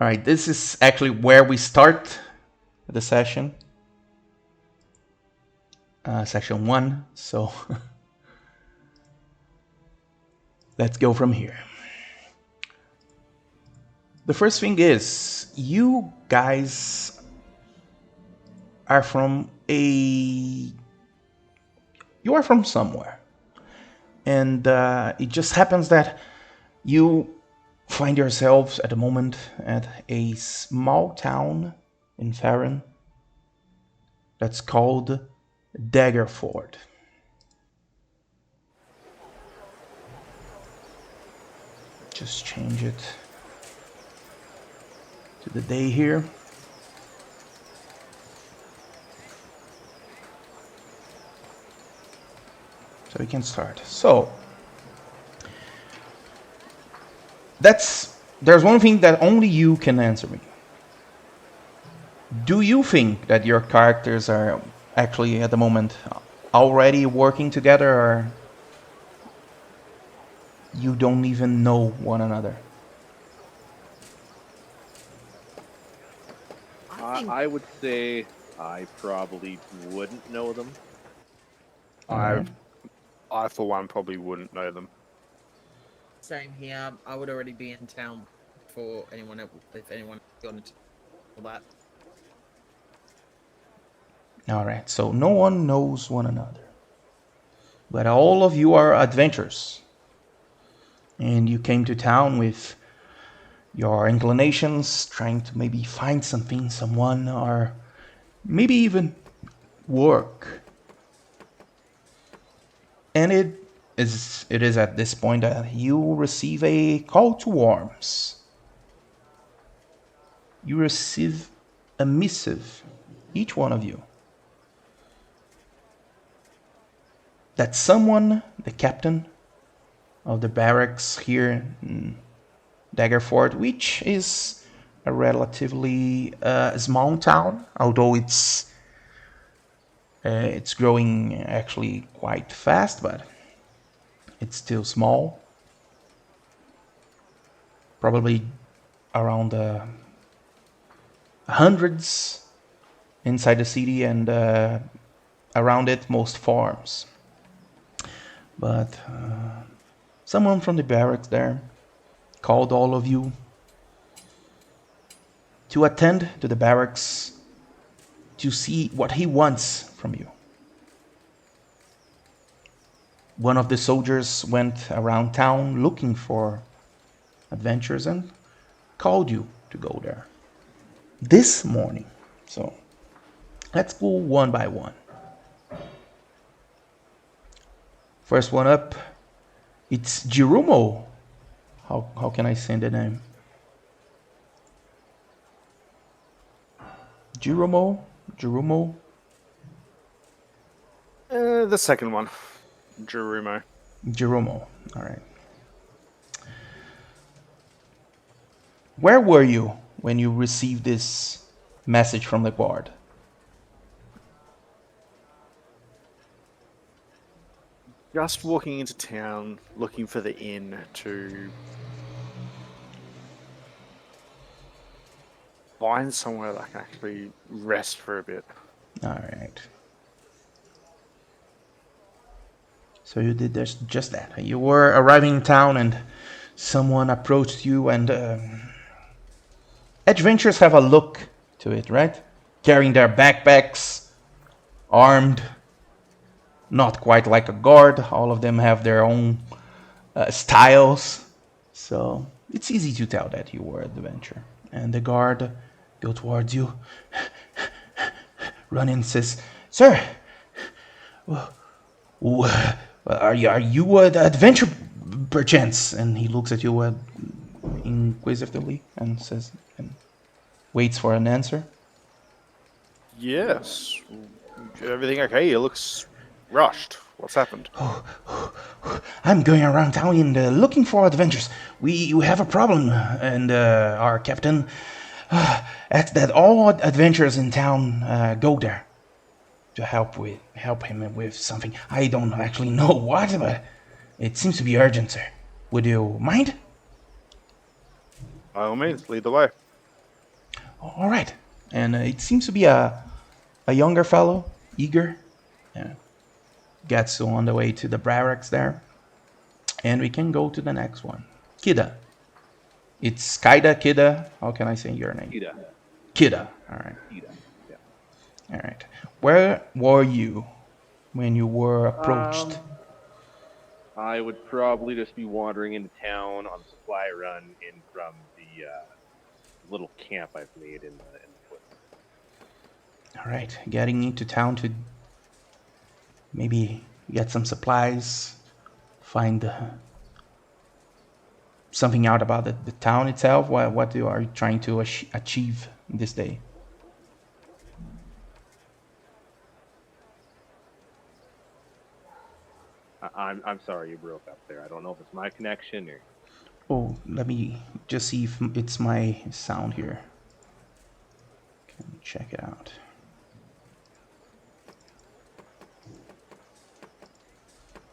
All right, this is actually where we start the session. Section 1, so let's go from here. The first thing is, you guys are from somewhere. And it just happens that you find yourselves at the moment at a small town in Farron that's called Daggerford. Just change it to the day here. So we can start. So there's one thing that only you can answer me. Do you think that your characters are actually at the moment already working together, or you don't even know one another? I would say I probably wouldn't know them. I, for one, probably wouldn't know them. Same here. I would already be in town for anyone else, if anyone wanted to do that. All right, so no one knows one another. But all of you are adventurers. And you came to town with your inclinations, trying to maybe find something, someone, or maybe even work. And it is at this point that you receive a call to arms. You receive a missive, each one of you, that someone, the captain of the barracks here in Daggerford, which is a relatively small town, although it's growing actually quite fast, but it's still small. Probably around hundreds inside the city, and around it most farms. But someone from the barracks there called all of you to attend to the barracks to see what he wants from you. One of the soldiers went around town looking for adventures and called you to go there this morning. So let's go one by one. First one up, it's Jeromo. How can I say the name? Jeromo? The second one, Jeromo. All right. Where were you when you received this message from the guard? Just walking into town, looking for the inn to find somewhere that I can actually rest for a bit. All right. So you did just that. You were arriving in town and someone approached you, and adventurers have a look to it, right? Carrying their backpacks, armed, not quite like a guard. All of them have their own styles. So it's easy to tell that you were an adventurer. And the guard goes towards you, run in and says, "Sir, are you an adventurer perchance?" And he looks at you inquisitively and says, and waits for an answer. Yes. Everything okay? It looks rushed. What's happened? I'm going around town and looking for adventures. We have a problem, and our captain asks that all adventurers in town go there to help him with something. I don't actually know what, but it seems to be urgent, sir. Would you mind? By all means, lead the way. All right. And it seems to be a younger fellow, eager. Gets on the way to the barracks there. And we can go to the next one. Kida. It's Kaida, Kida. How can I say your name? Ida. Kida. All right. Ida. Yeah. All right. Where were you when you were approached? I would probably just be wandering into town on a supply run in from the little camp I've made in the woods. All right. Getting into town to maybe get some supplies, find something out about the town itself. What are you trying to achieve this day? I'm sorry you broke up there. I don't know if it's my connection or. Oh, let me just see if it's my sound here. Can check it out.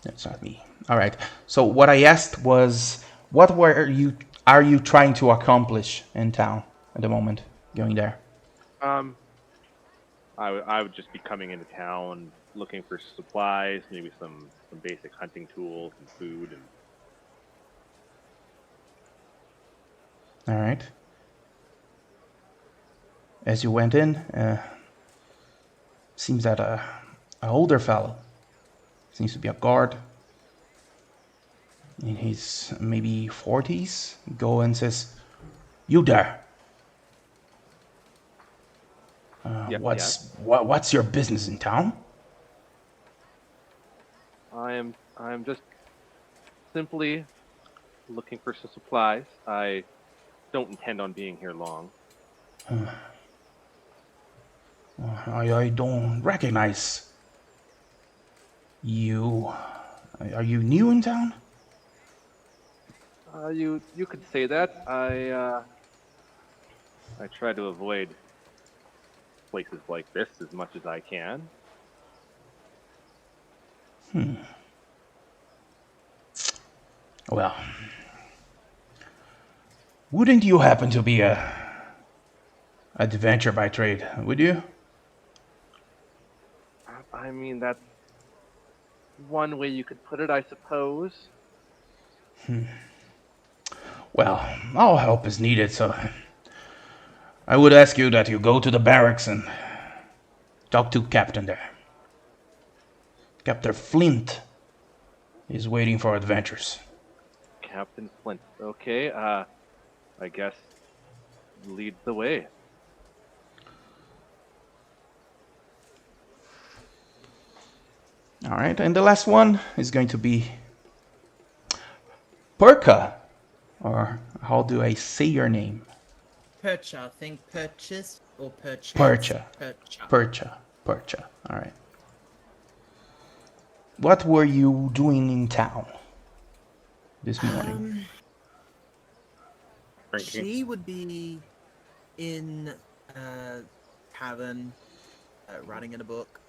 That's not me. All right. So what I asked was, what are you trying to accomplish in town at the moment? Going there. I would just be coming into town looking for supplies, maybe some basic hunting tools and food and. All right. As you went in, seems that a older fellow, seems to be a guard, in his maybe 40s, go and says, "You there? Yep, What's your business in town?" I'm just simply looking for some supplies. I don't intend on being here long. I don't recognize you. Are you new in town? You could say that. I try to avoid places like this as much as I can. Well, wouldn't you happen to be a adventurer by trade, would you? I mean, that's one way you could put it, I suppose. Well, all help is needed, so I would ask you that you go to the barracks and talk to Captain there. Captain Flint is waiting for adventures. Captain Flint. Okay, I guess lead the way. All right, and the last one is going to be Perka, or how do I say your name? Percha. Think purchase or purchase. Percha. Percha. Percha. All right. What were you doing in town this morning? She would be in tavern, writing in a book.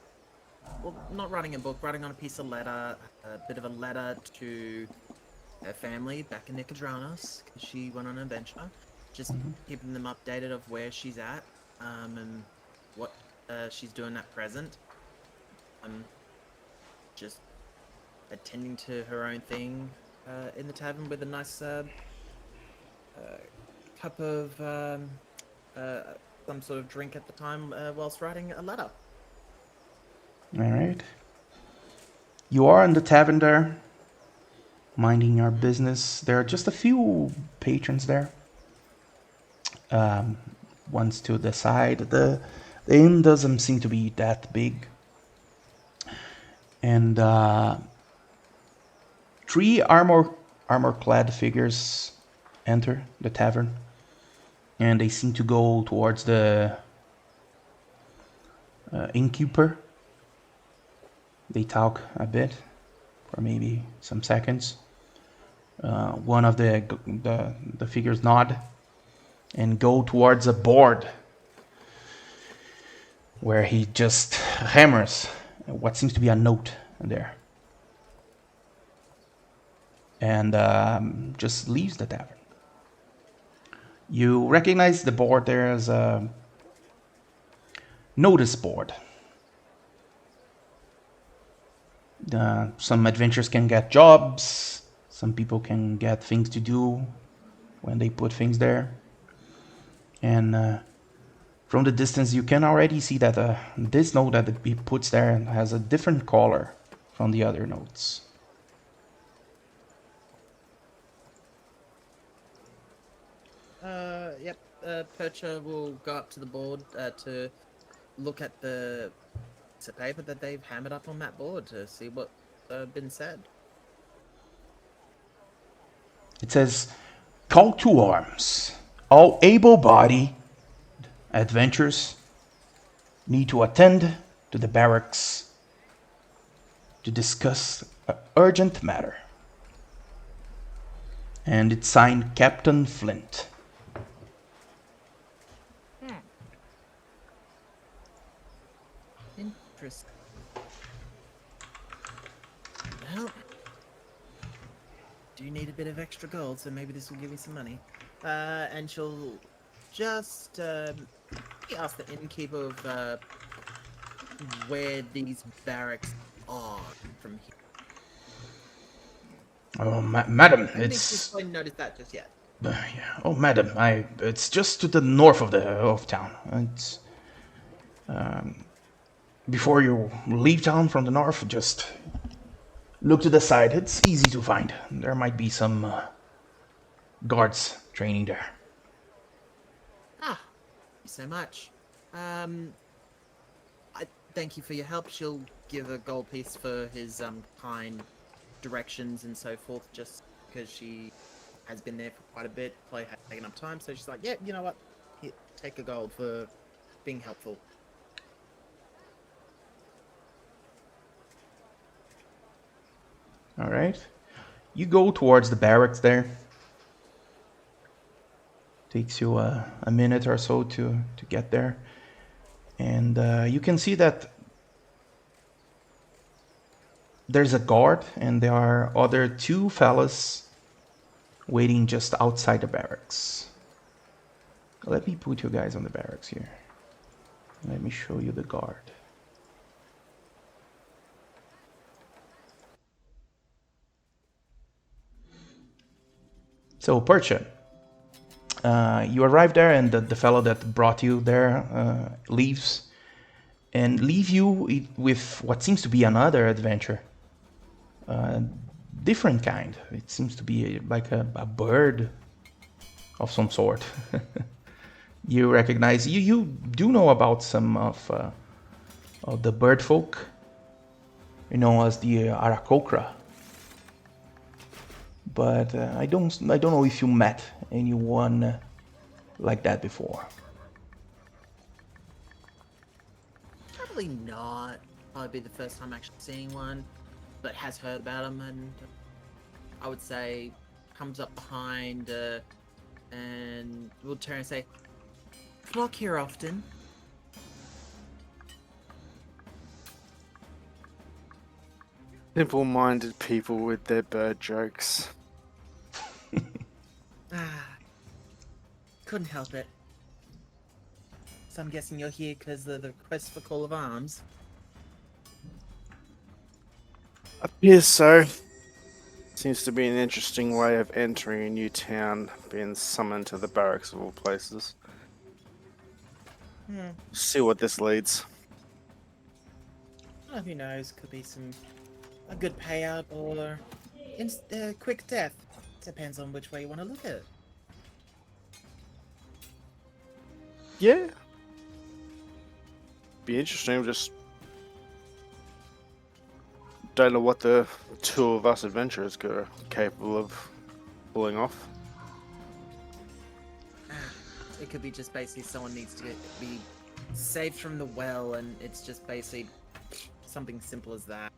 Well, not writing a book, writing on a piece of letter, a bit of a letter to her family back in Nicodranas, because she went on an adventure. Just keeping them updated of where she's at, and what she's doing at present. Just attending to her own thing in the tavern with a nice cup of some sort of drink at the time whilst writing a letter. All right. You are in the tavern there, minding your business. There are just a few patrons there. One's to the side. The inn doesn't seem to be that big. And three armor-clad figures enter the tavern, and they seem to go towards the innkeeper. They talk a bit for maybe some seconds. One of the figures nod and go towards a board where he just hammers what seems to be a note there, and just leaves the tavern. You recognize the board there as a notice board. Some adventurers can get jobs. Some people can get things to do when they put things there. And from the distance, you can already see that this note that he puts there has a different color from the other notes. Yep. Percha will go up to the board to look at the piece of paper that they've hammered up on that board to see what's been said. It says, "Call to arms. All able-bodied adventurers need to attend to the barracks to discuss an urgent matter." And it's signed Captain Flint. Interesting. Well, do you need a bit of extra gold? So maybe this will give me some money. And she'll just ask the innkeeper of where these barracks are from here. Oh, madam, I don't it's... think she's noticed that just yet. Yeah. Oh, madam, it's just to the north of town. It's before you leave town from the north, just look to the side. It's easy to find. There might be some guards training there. Ah, thank you so much. I thank you for your help. She'll give a gold piece for his kind directions and so forth, just because she has been there for quite a bit, probably has taken up time, so she's like, yeah, you know what? Here, take a gold for being helpful. All right. You go towards the barracks there. Takes you a minute or so to get there. And you can see that there's a guard and there are other two fellas waiting just outside the barracks. Let me put you guys on the barracks here. Let me show you the guard. So, Percha, you arrive there and the fellow that brought you there leaves. And leave you with what seems to be another adventure. Different kind. It seems to be like a bird of some sort. You recognize, you do know about some of the bird folk, you know, as the Arakokra. But I don't know if you met anyone like that before. Probably not. Probably be the first time actually seeing one, but has heard about them, and I would say comes up behind and will turn and say, "Flock here often." Simple-minded people with their bird jokes. Couldn't help it. So I'm guessing you're here because of the quest for Call of Arms. Appears so. Seems to be an interesting way of entering a new town, being summoned to the barracks of all places. See what this leads. Oh, who knows? Could be a good payout or quick death. Depends on which way you want to look at it. Yeah. Be interesting, just don't know what the two of us adventurers are capable of pulling off. It could be just basically someone needs to be saved from the well, and it's just basically something simple as that.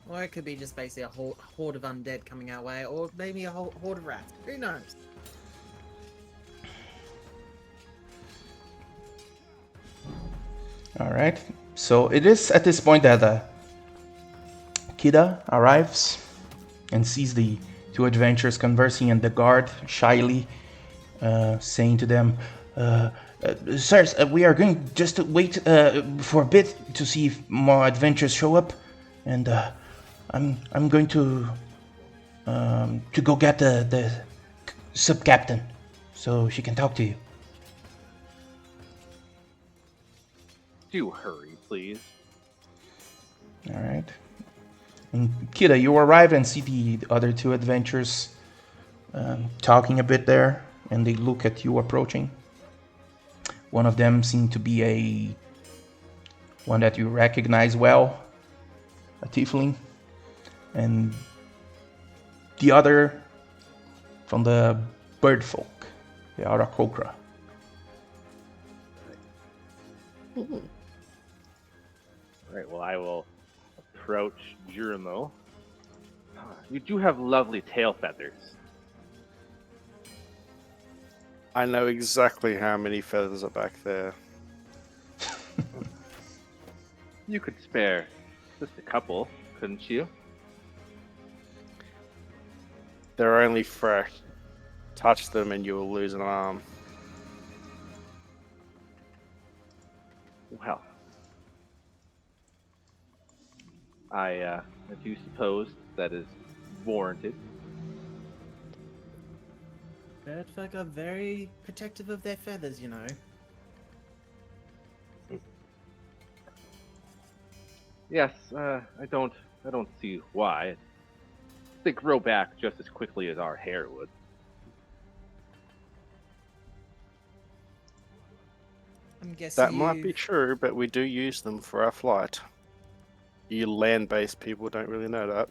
Or it could be just basically a horde of undead coming our way, or maybe a horde of rats. Who knows? All right. So it is at this point that Kida arrives and sees the two adventurers conversing, and the guard shyly saying to them, "Sirs, we are going just to wait for a bit to see if more adventurers show up, and I'm going to go get the sub captain, so she can talk to you." Do hurry, please. All right. And Kida, you arrive and see the other two adventurers talking a bit there, and they look at you approaching. One of them seemed to be one that you recognize well, a tiefling, and the other from the bird folk, the Arakokra. All right, well, I will approach Jurimo. You do have lovely tail feathers. I know exactly how many feathers are back there. You could spare just a couple, couldn't you? They're only fresh. Touch them and you will lose an arm. Well, I do suppose that is warranted. Birdfolk are very protective of their feathers, you know. Yes, I don't see why. They grow back just as quickly as our hair would. I'm guessing That might be true, but we do use them for our flight. You land-based people don't really know that.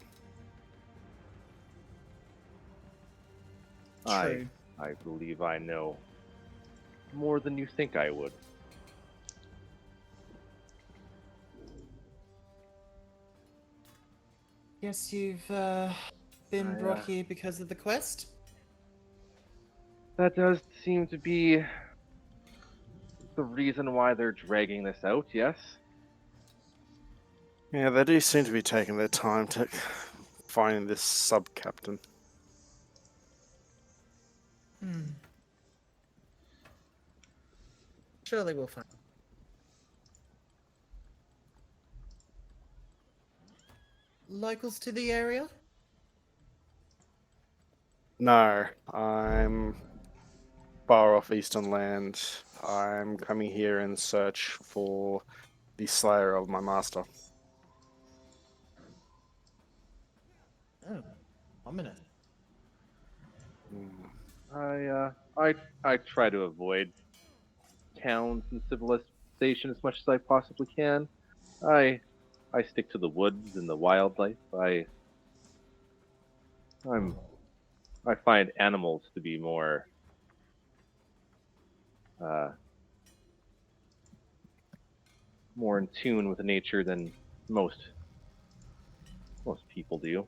True. I believe I know more than you think I would. Guess you've been brought here because of the quest? That does seem to be the reason why they're dragging this out, yes? Yeah, they do seem to be taking their time to find this sub-captain. Surely we'll find. Locals to the area? No, I'm far off Eastern Land. I'm coming here in search for the slayer of my master. Oh, ominous. I try to avoid towns and civilization as much as I possibly can. I stick to the woods and the wildlife. I find animals to be more more in tune with nature than most people do.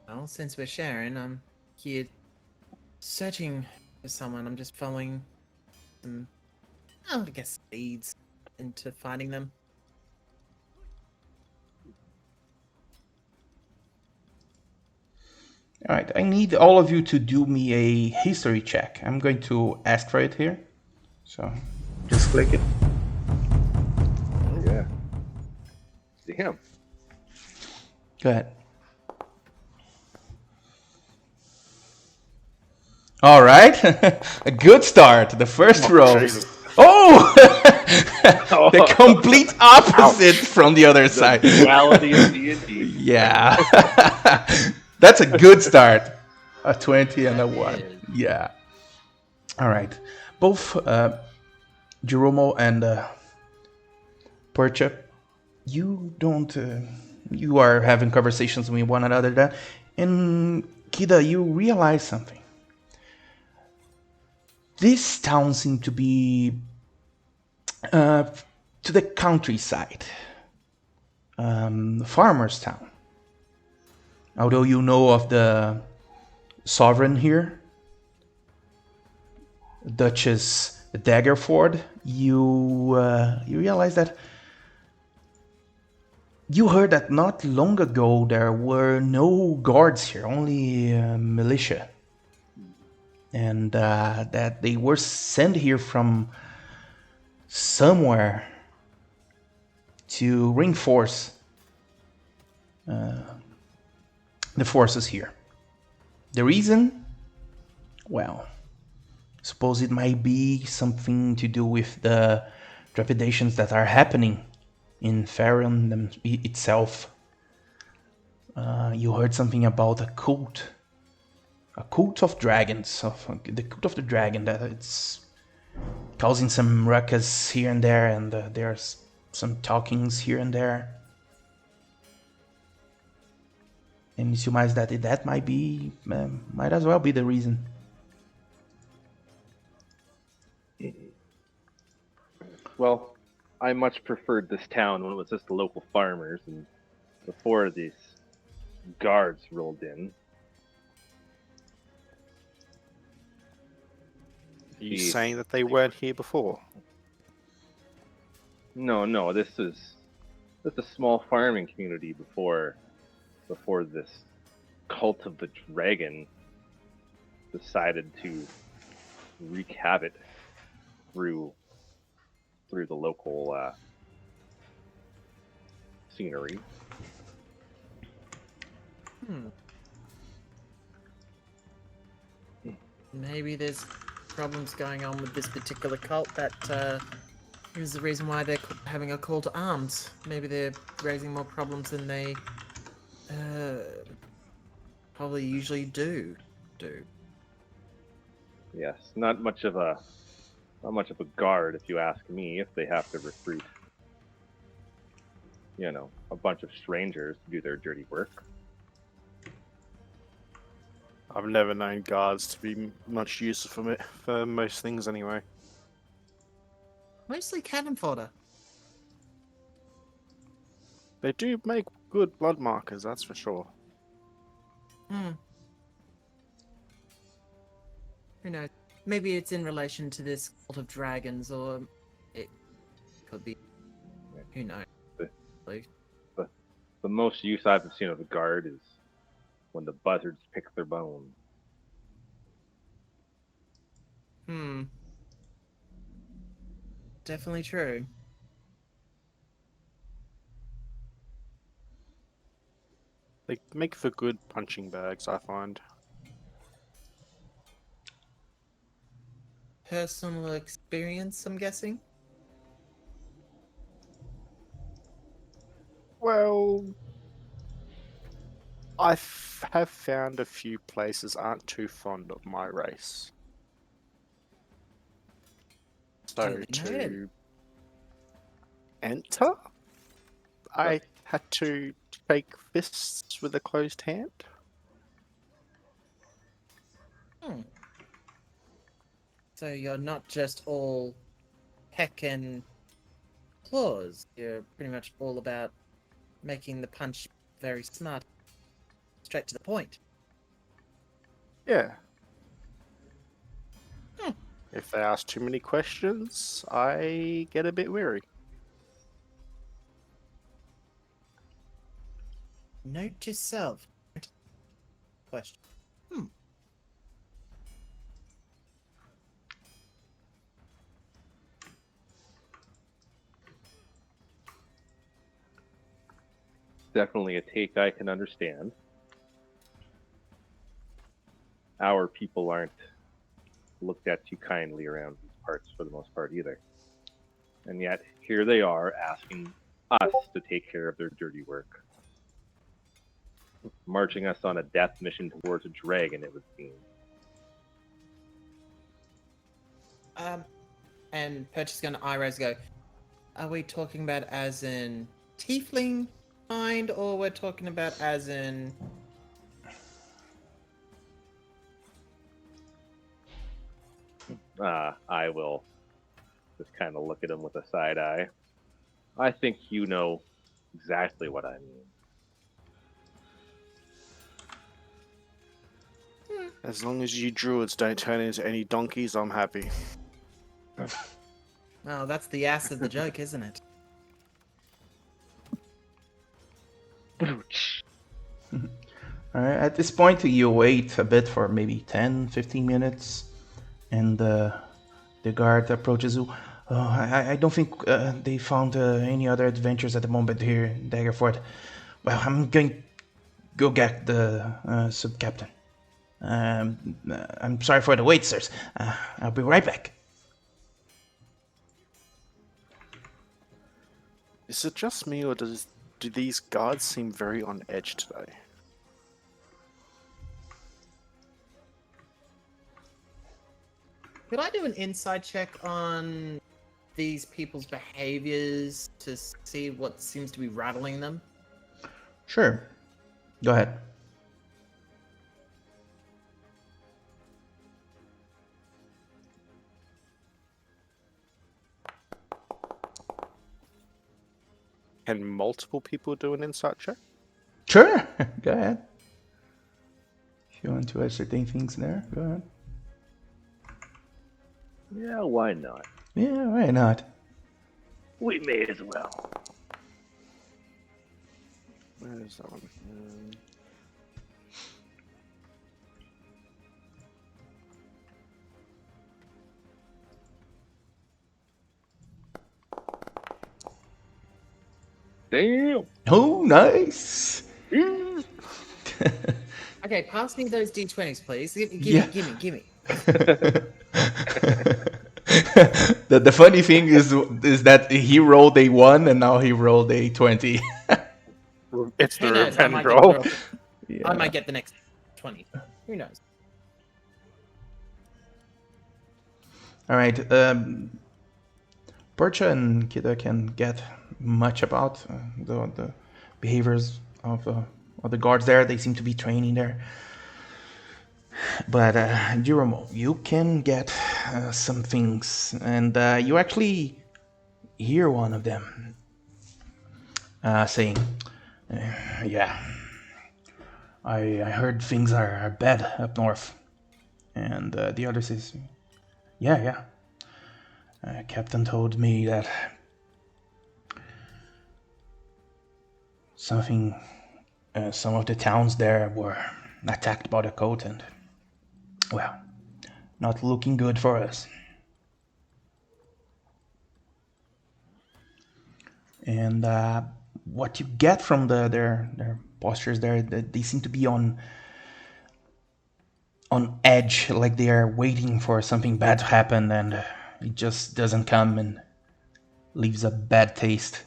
Well, since we're sharing, I'm here searching for someone. I'm just following some, I guess, leads into finding them. All right, I need all of you to do me a history check. I'm going to ask for it here. So just click it. Oh yeah. Damn. Go ahead. All right, a good start. The first row. Jesus. Oh, the complete opposite from the other side. Duality of D&D. Yeah, that's a good start. A 20 and a 1. Yeah. All right. Both Jeromo and Percha, you don't. You are having conversations with one another. There, and Kida, you realize something. This town seemed to be to the countryside, farmer's town. Although you know of the sovereign here, Duchess Daggerford, you realize that You heard that not long ago there were no guards here, only militia, and that they were sent here from somewhere to reinforce the forces here. The reason? Well, suppose it might be something to do with the trepidations that are happening in Faerun itself. You heard something about a cult of dragons, of the cult of the dragon, that it's causing some ruckus here and there, and there's some talkings here and there. And you surmise that that might as well be the reason. Well, I much preferred this town when it was just the local farmers, and before these guards rolled in. Are you The- saying that they weren't here before? No, this is just a small farming community before this cult of the dragon decided to wreak havoc through the local scenery. Maybe there's problems going on with this particular cult that is the reason why they're having a call to arms. Maybe they're raising more problems than they probably usually do. Yes, not much of a guard, if you ask me. If they have to recruit, a bunch of strangers to do their dirty work. I've never known guards to be much use for most things anyway. Mostly cannon fodder. They do make good blood markers, that's for sure. Who knows? Maybe it's in relation to this cult of dragons, or it could be. Who knows? The most use I've seen of the guard is when the buzzards pick their bones. Definitely true. They make for good punching bags, I find. Personal experience, I'm guessing? Well, I have found a few places aren't too fond of my race. So Duly noted. to enter, I had to shake fists with a closed hand. So you're not just all peck and claws. You're pretty much all about making the punch very smart. Straight to the point. Yeah. If they ask too many questions, I get a bit weary. Note to self. Question. Definitely a take I can understand. Our people aren't looked at too kindly around these parts for the most part either. And yet, here they are asking us to take care of their dirty work. Marching us on a death mission towards a dragon, it would seem. And Perch is going to eye-raise go, are we talking about as in tiefling kind, or we're talking about as in... I will just kind of look at him with a side eye. I think you know exactly what I mean. As long as you druids don't turn into any donkeys, I'm happy. Well, that's the ass of the joke, isn't it? At this point, you wait a bit for maybe 10, 15 minutes, and the guard approaches you. I don't think they found any other adventures at the moment here in Daggerford. Well, I'm going to go get the sub-captain. I'm sorry for the wait, sirs. I'll be right back. Is it just me, or do these guards seem very on edge today? Could I do an inside check on these people's behaviors to see what seems to be rattling them? Sure. Go ahead. Can multiple people do an insight check? Sure. Go ahead. If you want to ascertain things there, go ahead. Yeah, why not? Yeah, why not? We may as well. Where is that one? Damn. Oh, nice. Okay, pass me those d20s, please. Yeah. Gimme. The funny thing is that he rolled a 1 and now he rolled a 20. It's the Who knows? I revenge might roll. I might get the next 20. Who knows? All right. Percha and Kida can get much about the behaviors of the guards there. They seem to be training there. But Jerome, you can get some things, and you actually hear one of them saying, "Yeah, I heard things are bad up north," and the other says, "Yeah. Captain told me that some of the towns there were attacked by the coat, and well, not looking good for us." And what you get from their postures there, they seem to be on edge, like they are waiting for something bad to happen, and it just doesn't come and leaves a bad taste.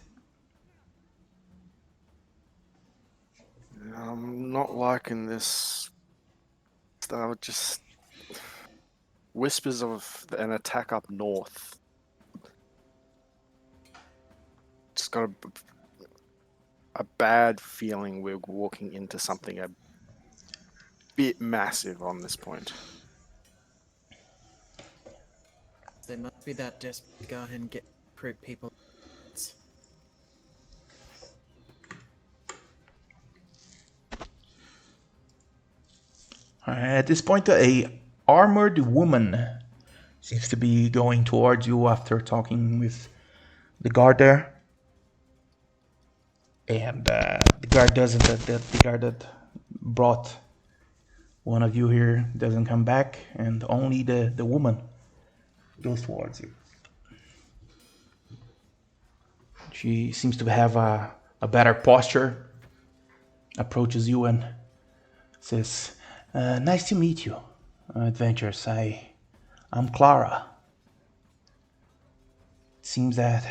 I'm not liking this. I would just whispers of an attack up north. Just got a bad feeling we're walking into something a bit massive on this point. They must be that desperate to go ahead and get recruit people. At this point, a armored woman seems to be going towards you after talking with the guard there. And the guard doesn't. The guard that brought one of you here doesn't come back, and only the woman goes towards you. She seems to have a better posture. Approaches you and says, "Nice to meet you, adventurers. I'm Clara. It seems that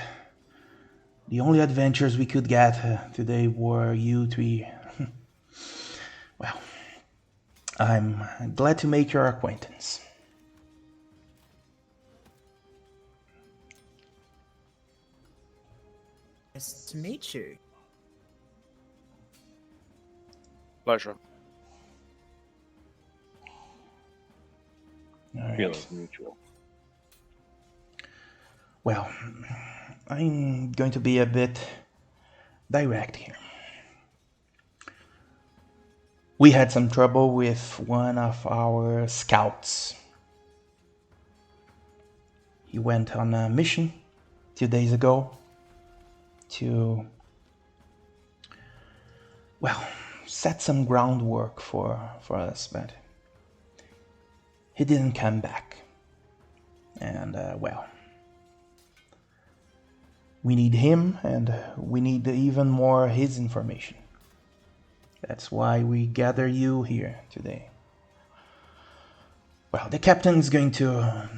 the only adventures we could get today were you three. Well, I'm glad to make your acquaintance." Nice to meet you. Pleasure. All right. Feelings mutual. Well, I'm going to be a bit direct here. We had some trouble with one of our scouts. He went on a mission 2 days ago to, well, set some groundwork for us, but he didn't come back. And, well, we need him, and we need even more his information. That's why we gather you here today. Well, the captain is going to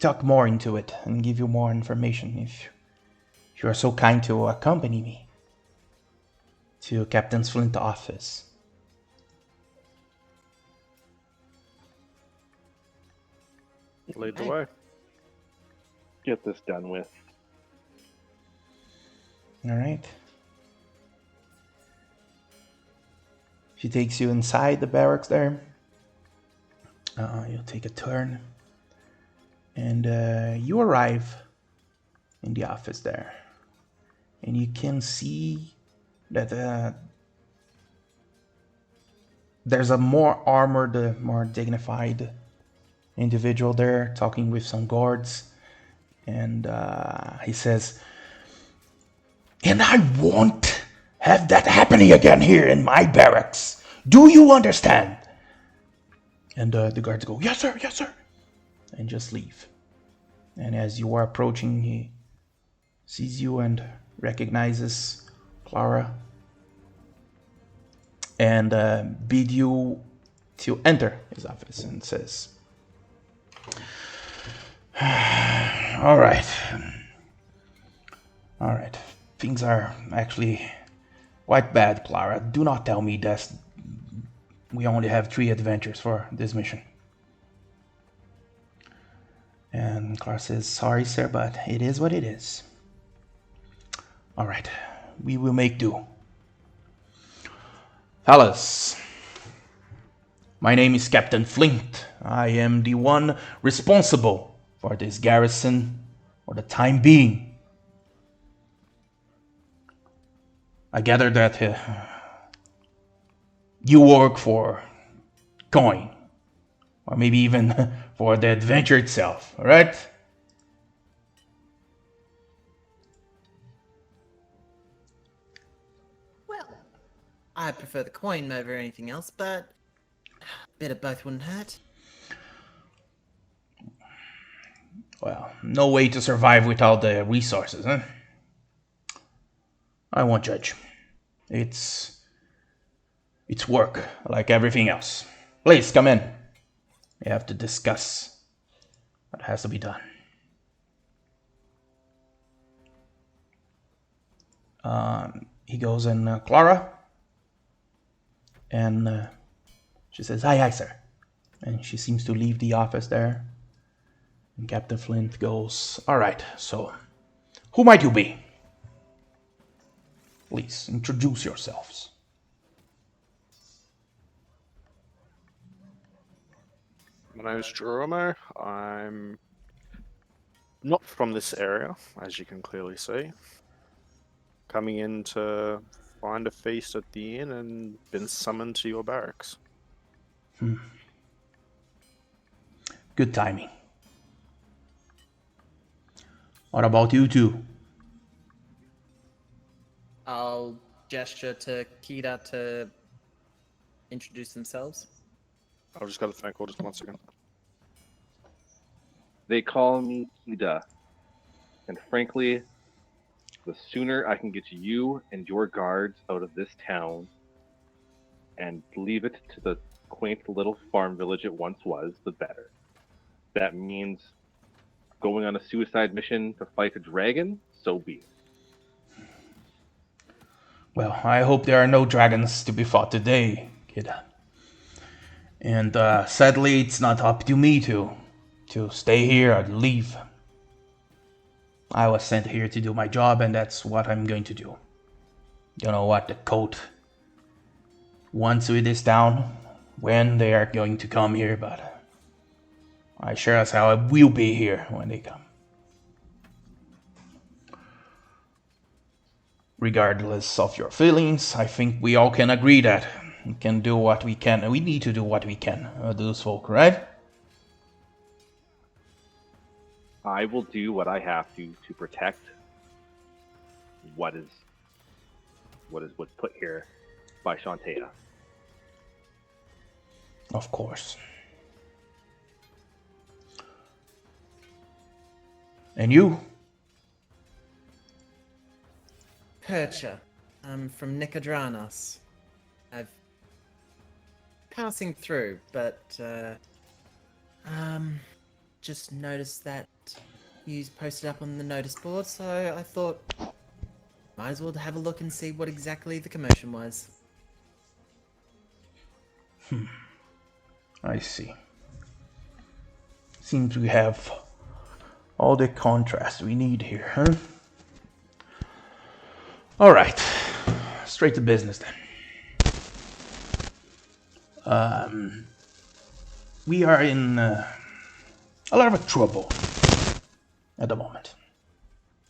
talk more into it and give you more information if you are so kind to accompany me to Captain Flint's office. Lead the way. Get this done with. All right. She takes you inside the barracks there. You'll take a turn. And you arrive in the office there. And you can see that there's a more armored, more dignified individual there talking with some guards. And he says, "And I won't have that happening again here in my barracks. Do you understand?" And the guards go, yes sir, and just leave. And as you are approaching, he sees you and recognizes Clara and bid you to enter his office and says, all right, things are actually quite bad, Clara. Do not tell me that we only have 3 adventures for this mission. And Clara says, sorry, sir, but it is what it is. All right, we will make do. Fellas, my name is Captain Flint. I am the one responsible for this garrison for the time being. I gather that you work for coin, or maybe even for the adventure itself, alright? Well, I prefer the coin over anything else, but a bit of both wouldn't hurt. Well, no way to survive without the resources, huh? I won't judge. It's work, like everything else. Please, come in. We have to discuss what has to be done. He goes in, Clara. And she says, aye, sir. And she seems to leave the office there. And Captain Flint goes, all right, so who might you be? Please, introduce yourselves. My name is Geronimo. I'm not from this area, as you can clearly see. Coming in to find a feast at the inn and been summoned to your barracks. Good timing. What about you two? I'll gesture to Kida to introduce themselves. I've just got a phone call, just 1 second. They call me Kida. And frankly, the sooner I can get you and your guards out of this town and leave it to the quaint little farm village it once was, the better. That means going on a suicide mission to fight a dragon, so be it. Well, I hope there are no dragons to be fought today, kid. And sadly, it's not up to me to stay here or leave. I was sent here to do my job, and that's what I'm going to do. You know what the coat wants with this town, when they are going to come here, but I sure as hell will be here when they come. Regardless of your feelings, I think we all can agree that we can do what we can. We need to do what we can, those folk, right? I will do what I have to protect what is put here by Shantea. Of course. And you? Percha. I'm from Nicodranos. I've passing through, but just noticed that you posted up on the notice board, so I thought might as well have a look and see what exactly the commotion was. I see. Seems we have all the contrast we need here, huh? Alright. Straight to business then. We are in a lot of trouble at the moment.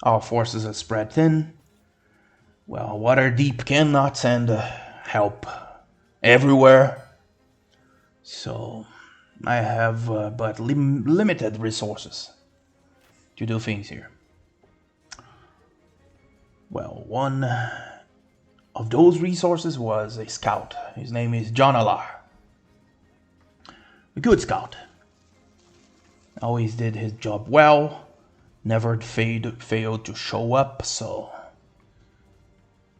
Our forces are spread thin. Well, Waterdeep cannot send help everywhere. So I have but limited resources to do things here. Well, one of those resources was a scout. His name is John Alar. A good scout. Always did his job well. Never failed to show up, so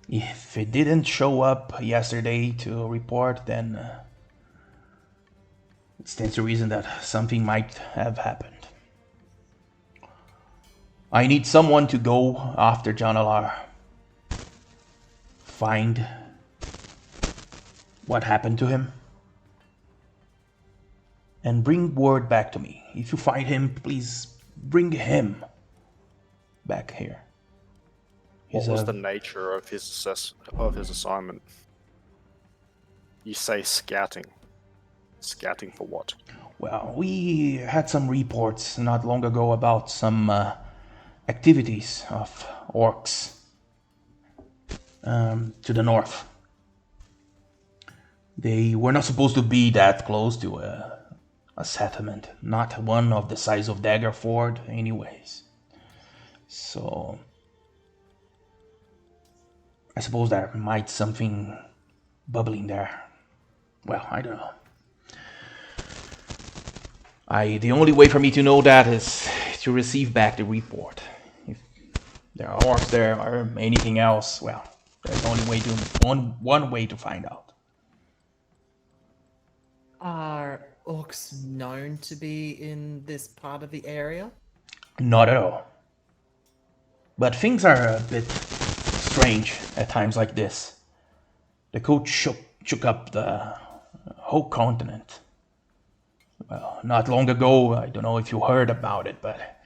if he didn't show up yesterday to report, then it stands to reason that something might have happened. I need someone to go after John Alar. Find what happened to him. And bring word back to me. If you find him, please bring him back here. What was the nature of his assignment? You say scouting. Scouting for what? Well, we had some reports not long ago about some activities of orcs to the north. They were not supposed to be that close to a settlement, not one of the size of Daggerford anyways. So I suppose there might something bubbling there. Well, I don't know. The only way for me to know that is to receive back the report. If there are orcs there or anything else, well, there's only one way to find out. Are orcs known to be in this part of the area? Not at all. But things are a bit strange at times like this. The code shook up the whole continent. Well, not long ago, I don't know if you heard about it, but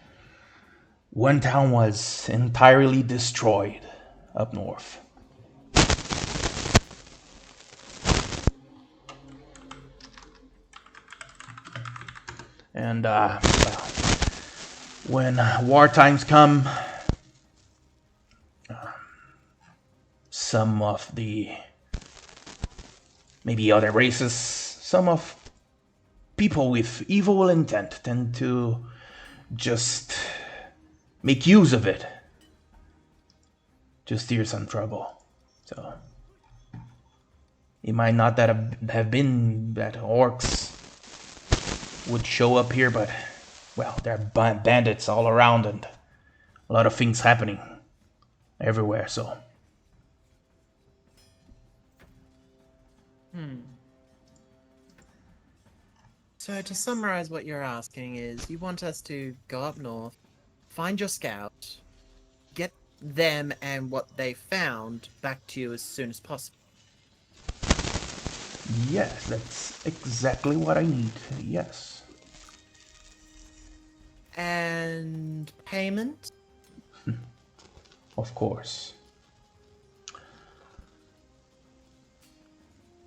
one town was entirely destroyed up north. And, well, when war times come, some of the maybe other races, some of people with evil intent tend to just make use of it to steer some trouble. So it might not have been that orcs would show up here, but well, there are bandits all around and a lot of things happening everywhere, so. So to summarize what you're asking is, you want us to go up north, find your scout, get them and what they found back to you as soon as possible. Yes, that's exactly what I need, yes. And payment? Of course.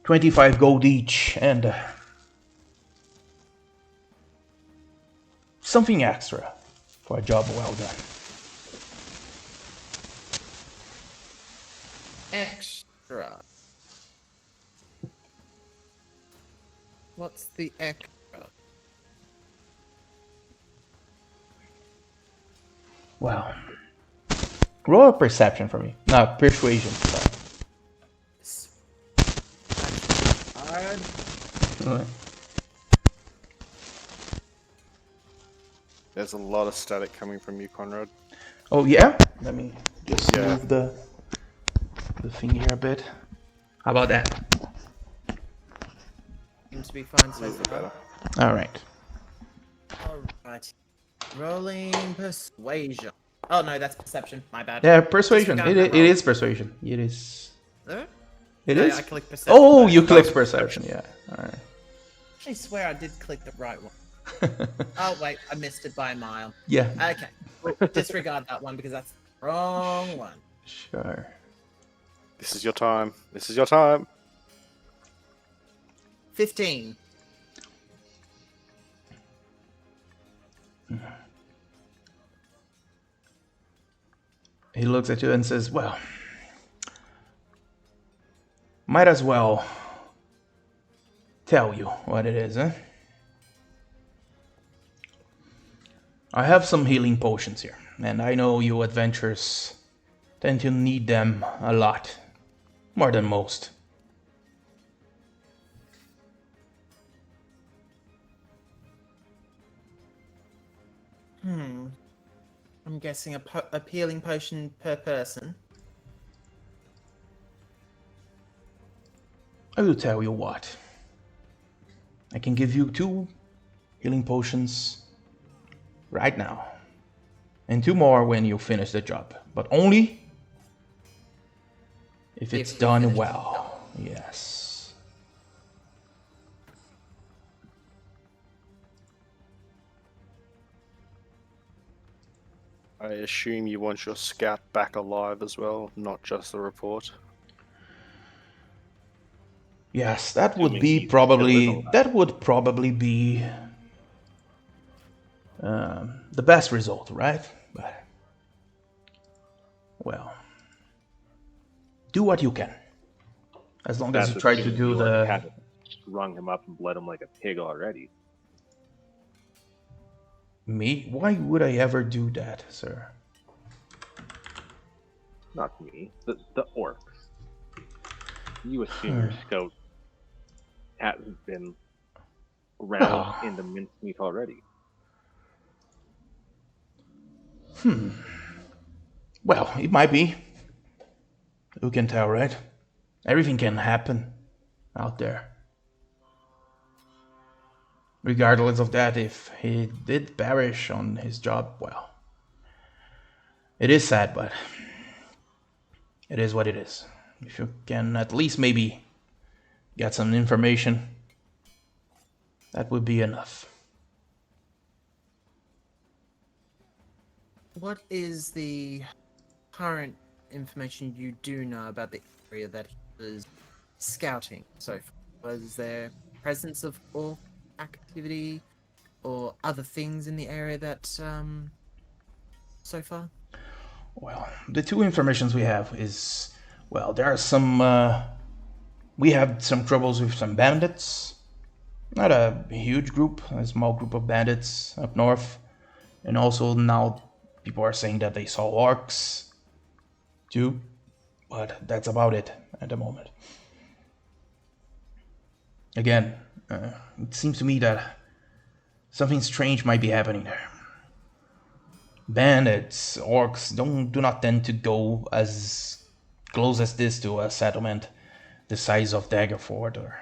25 gold each, and something extra for a job well done. Extra. What's the extra? Well, roll a perception for me. No, persuasion, sorry. Right. There's a lot of static coming from you, Conrad. Oh yeah. Let me just Yeah. move the thing here a bit. How about that? Seems to be fine A so little bit far. better. All right. Alright. Rolling persuasion. Oh no, that's perception. My bad. Yeah, persuasion. Disregard It that roll. is persuasion. It is. Huh? It No, is. I clicked perception. Oh, though. you That clicked was perception. perception. Yeah. All right. I swear I did click the right one. Oh wait, I missed it by a mile. Yeah. Okay. Well, disregard that one because that's the wrong one. Sure. This is your time. This is your time. 15. He looks at you and says, "Well, might as well tell you what it is, eh? I have some healing potions here, and I know you adventurers tend to need them a lot, more than most. I'm guessing a healing potion per person. I will tell you what. I can give you 2 healing potions right now, and 2 more when you finish the job, but only if it's you done finish the well. Yes. I assume you want your scout back alive as well, not just the report. Yes, that would Assuming be he's still probably alive. be the best result, right? But well, do what you can, as long as That's you try to assuming do you already the had strung him up and bled him like a pig already. me. Why would I ever do that, sir? Not me, the orcs. You assume your scout hasn't been ground Well, into mincemeat already. well, it might be. Who can tell, right? Everything can happen out there. Regardless of that, if he did perish on his job, well, it is sad, but it is what it is. If you can at least maybe get some information, that would be enough. What is the current information you do know about the area that he was scouting so far? Was there presence of orc activity or other things in the area that so far? Well, the 2 informations we have is, well, there are some, we had some troubles with some bandits. Not a huge group, a small group of bandits up north. And also now people are saying that they saw orcs too. But that's about it at the moment. Again, it seems to me that something strange might be happening there. Bandits, orcs do not tend to go as close as this to a settlement the size of Daggerford or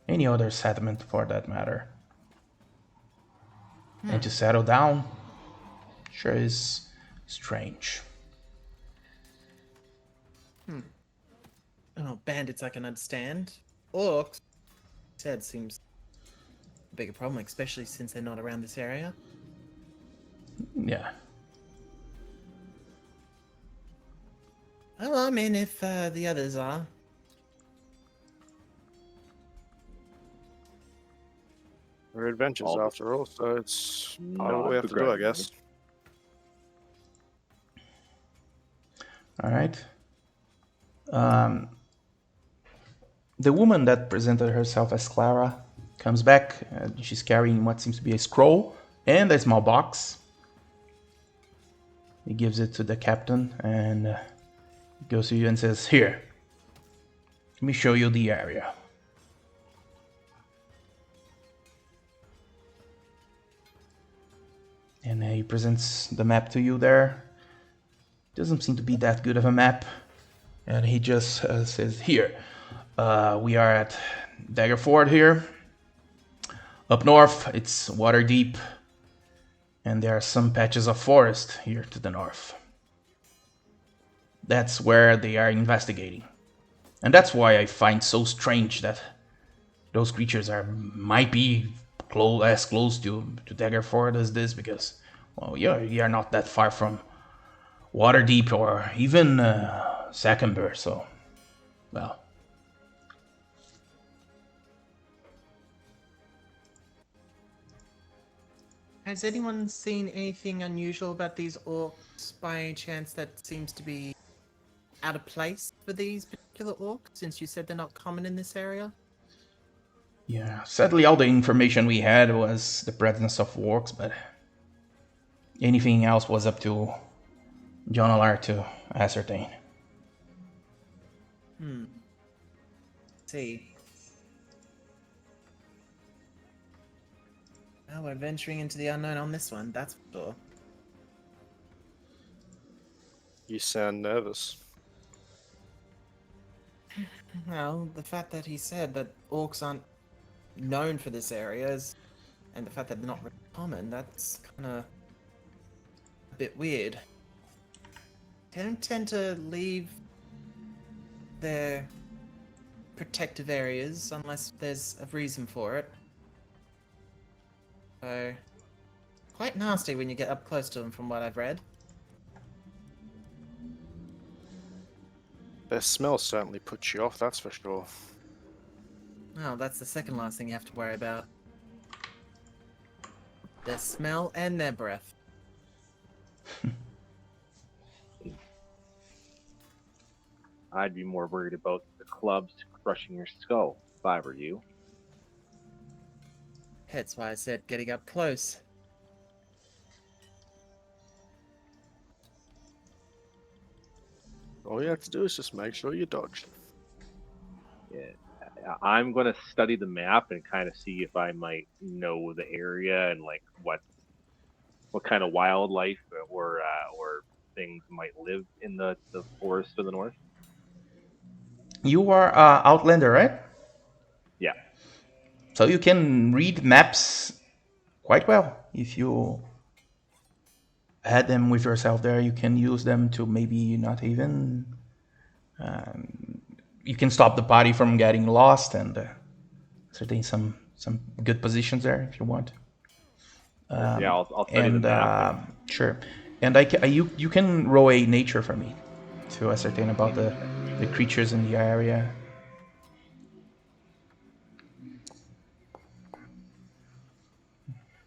any other settlement for that matter. And to settle down sure is strange. Oh, bandits I can understand. Orcs, said, seems a bigger problem, especially since they're not around this area. Yeah. Oh, well, I mean, if the others are. We're adventures All- after all, so it's part of Not what we have to do, I begrudgingly. guess. All right. The woman that presented herself as Clara comes back. She's carrying what seems to be a scroll and a small box. He gives it to the captain and goes to you and says, "Here, let me show you the area." And he presents the map to you there. Doesn't seem to be that good of a map. And he just says, here, we are at Daggerford here. Up north, it's water deep. And there are some patches of forest here to the north. That's where they are investigating. And that's why I find so strange that those creatures might be as close to Daggerford as this, because, well, you're not that far from Waterdeep or even Sackenburg, so, well. Has anyone seen anything unusual about these orcs by any chance that seems to be out of place for these particular orcs, since you said they're not common in this area? Yeah, sadly all the information we had was the presence of orcs, but anything else was up to John Alar to ascertain. See. Well, we're venturing into the unknown on this one, that's for sure. You sound nervous. Well, the fact that he said that orcs aren't known for this area and the fact that they're not very common, that's kind of a bit weird. They don't tend to leave their protective areas unless there's a reason for it. So, quite nasty when you get up close to them from what I've read. Their smell certainly puts you off, that's for sure. Oh, that's the second last thing you have to worry about. Their smell and their breath. I'd be more worried about the clubs crushing your skull if I were you. That's why I said getting up close. All you have to do is just make sure you dodge. Yeah, I'm gonna study the map and kind of see if I might know the area and like what kind of wildlife or things might live in the forest to the north. You are Outlander, right? Yeah. So you can read maps quite well. If you had them with yourself there, you can use them to maybe not even... you can stop the party from getting lost and certainly some good positions there if you want. Yeah, I'll study the And map. sure. And you can roll a nature for me to ascertain about the creatures in the area.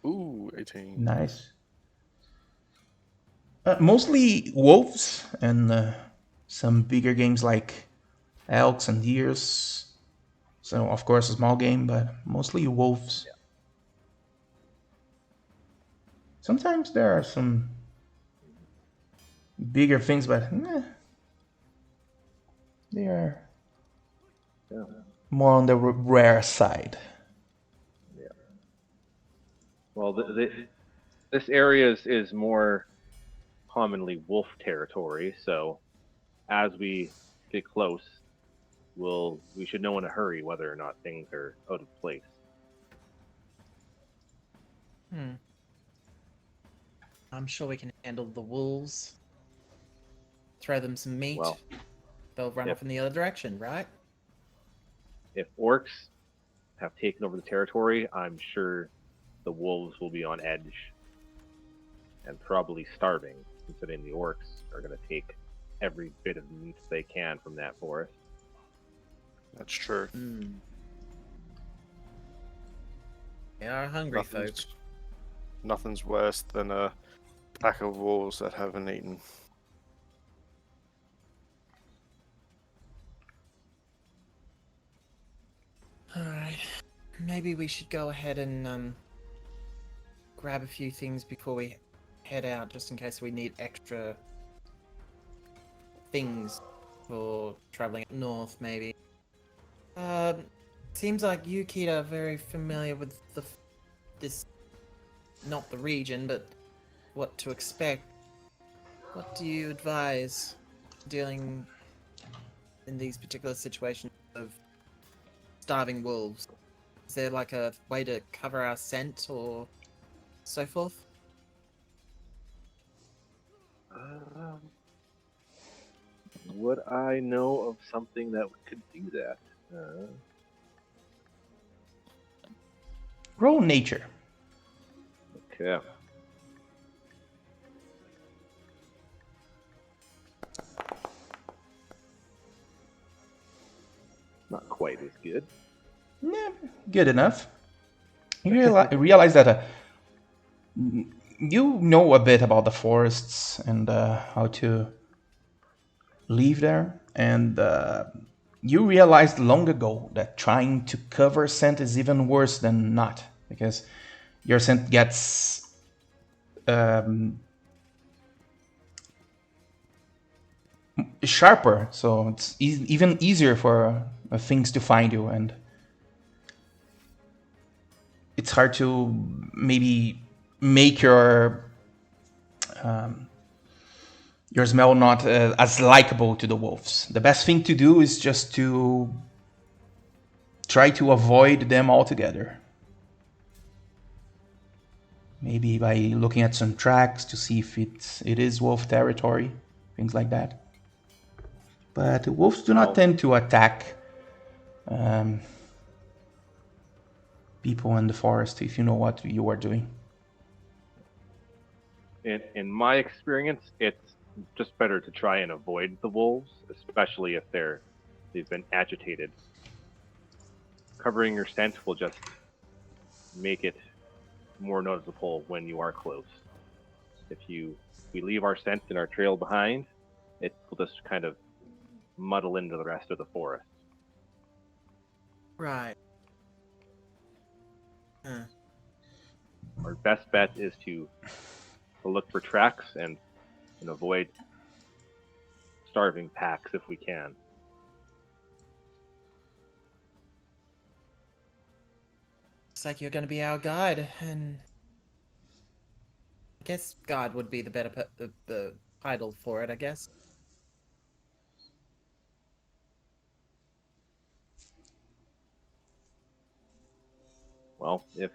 Ooh, 18. Nice. Mostly wolves and some bigger games like elks and deers. So of course a small game, but mostly wolves. Yeah. Sometimes there are some bigger things, but they are more on the rare side. Yeah. Well, this area is more commonly wolf territory, so as we get close, we should know in a hurry whether or not things are out of place. I'm sure we can handle the wolves. Throw them some meat. Well, They'll run off in the other direction, right? if orcs have taken over the territory, I'm sure the wolves will be on edge and probably starving, considering the orcs are going to take every bit of meat they can from that forest. That's true. They are hungry folk. Nothing's worse than a pack of wolves that haven't eaten. Alright. Maybe we should go ahead and grab a few things before we head out, just in case we need extra things for traveling up north, maybe. Seems like you, Keita, are very familiar with this, not the region, but what to expect. What do you advise dealing in these particular situations of starving wolves? Is there like a way to cover our scent or so forth? Would I know of something that could do that? Roll nature. Okay. Not quite as good. Yeah, good enough. You realize that you know a bit about the forests and how to live there, and you realized long ago that trying to cover scent is even worse than not, because your scent gets sharper, so it's even easier for things to find you, and it's hard to maybe make your smell not as likable to the wolves. The best thing to do is just to try to avoid them altogether. Maybe by looking at some tracks to see if it is wolf territory, things like that. But wolves do not tend to attack people in the forest if you know what you are doing. In my experience, it's just better to try and avoid the wolves, especially if they've been agitated. Covering your scent will just make it more noticeable when you are close. If we leave our scent and our trail behind, it will just kind of muddle into the rest of the forest. Right. Our best bet is to look for tracks and avoid starving packs if we can. Looks like you're going to be our guide, and I guess guide would be the better the title for it, I guess. Well, if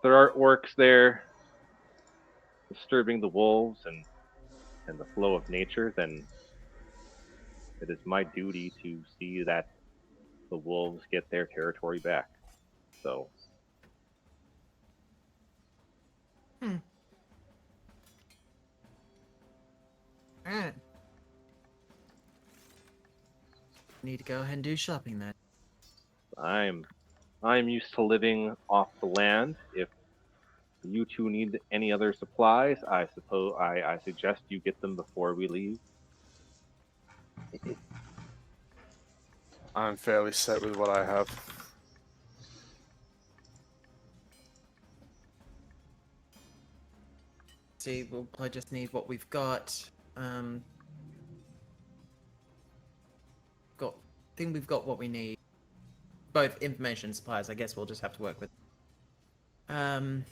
there are orcs there disturbing the wolves and the flow of nature, then it is my duty to see that the wolves get their territory back. So. Alright. Need to go ahead and do shopping then. I'm used to living off the land. If you two need any other supplies, I suppose I suggest you get them before we leave. I'm fairly set with what I have. See, we'll probably just need what we've got. I think we've got what we need. Both information and supplies. I guess we'll just have to work with. I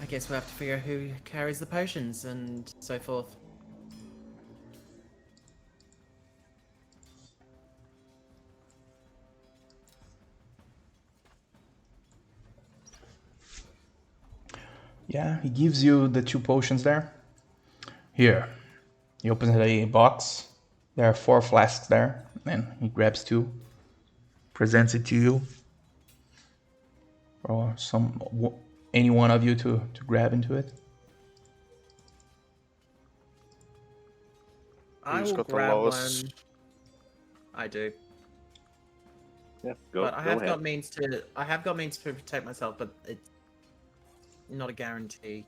guess we'll have to figure out who carries the potions and so forth. Yeah, he gives you the 2 potions there. Here. He opens a box. There are 4 flasks there. And he grabs 2. Presents it to you. Or any one of you to grab into it. I Who's will got the grab lowest? one. I do. Yeah, go. But I go have ahead. got means to. I have got means to protect myself, but it's not a guarantee.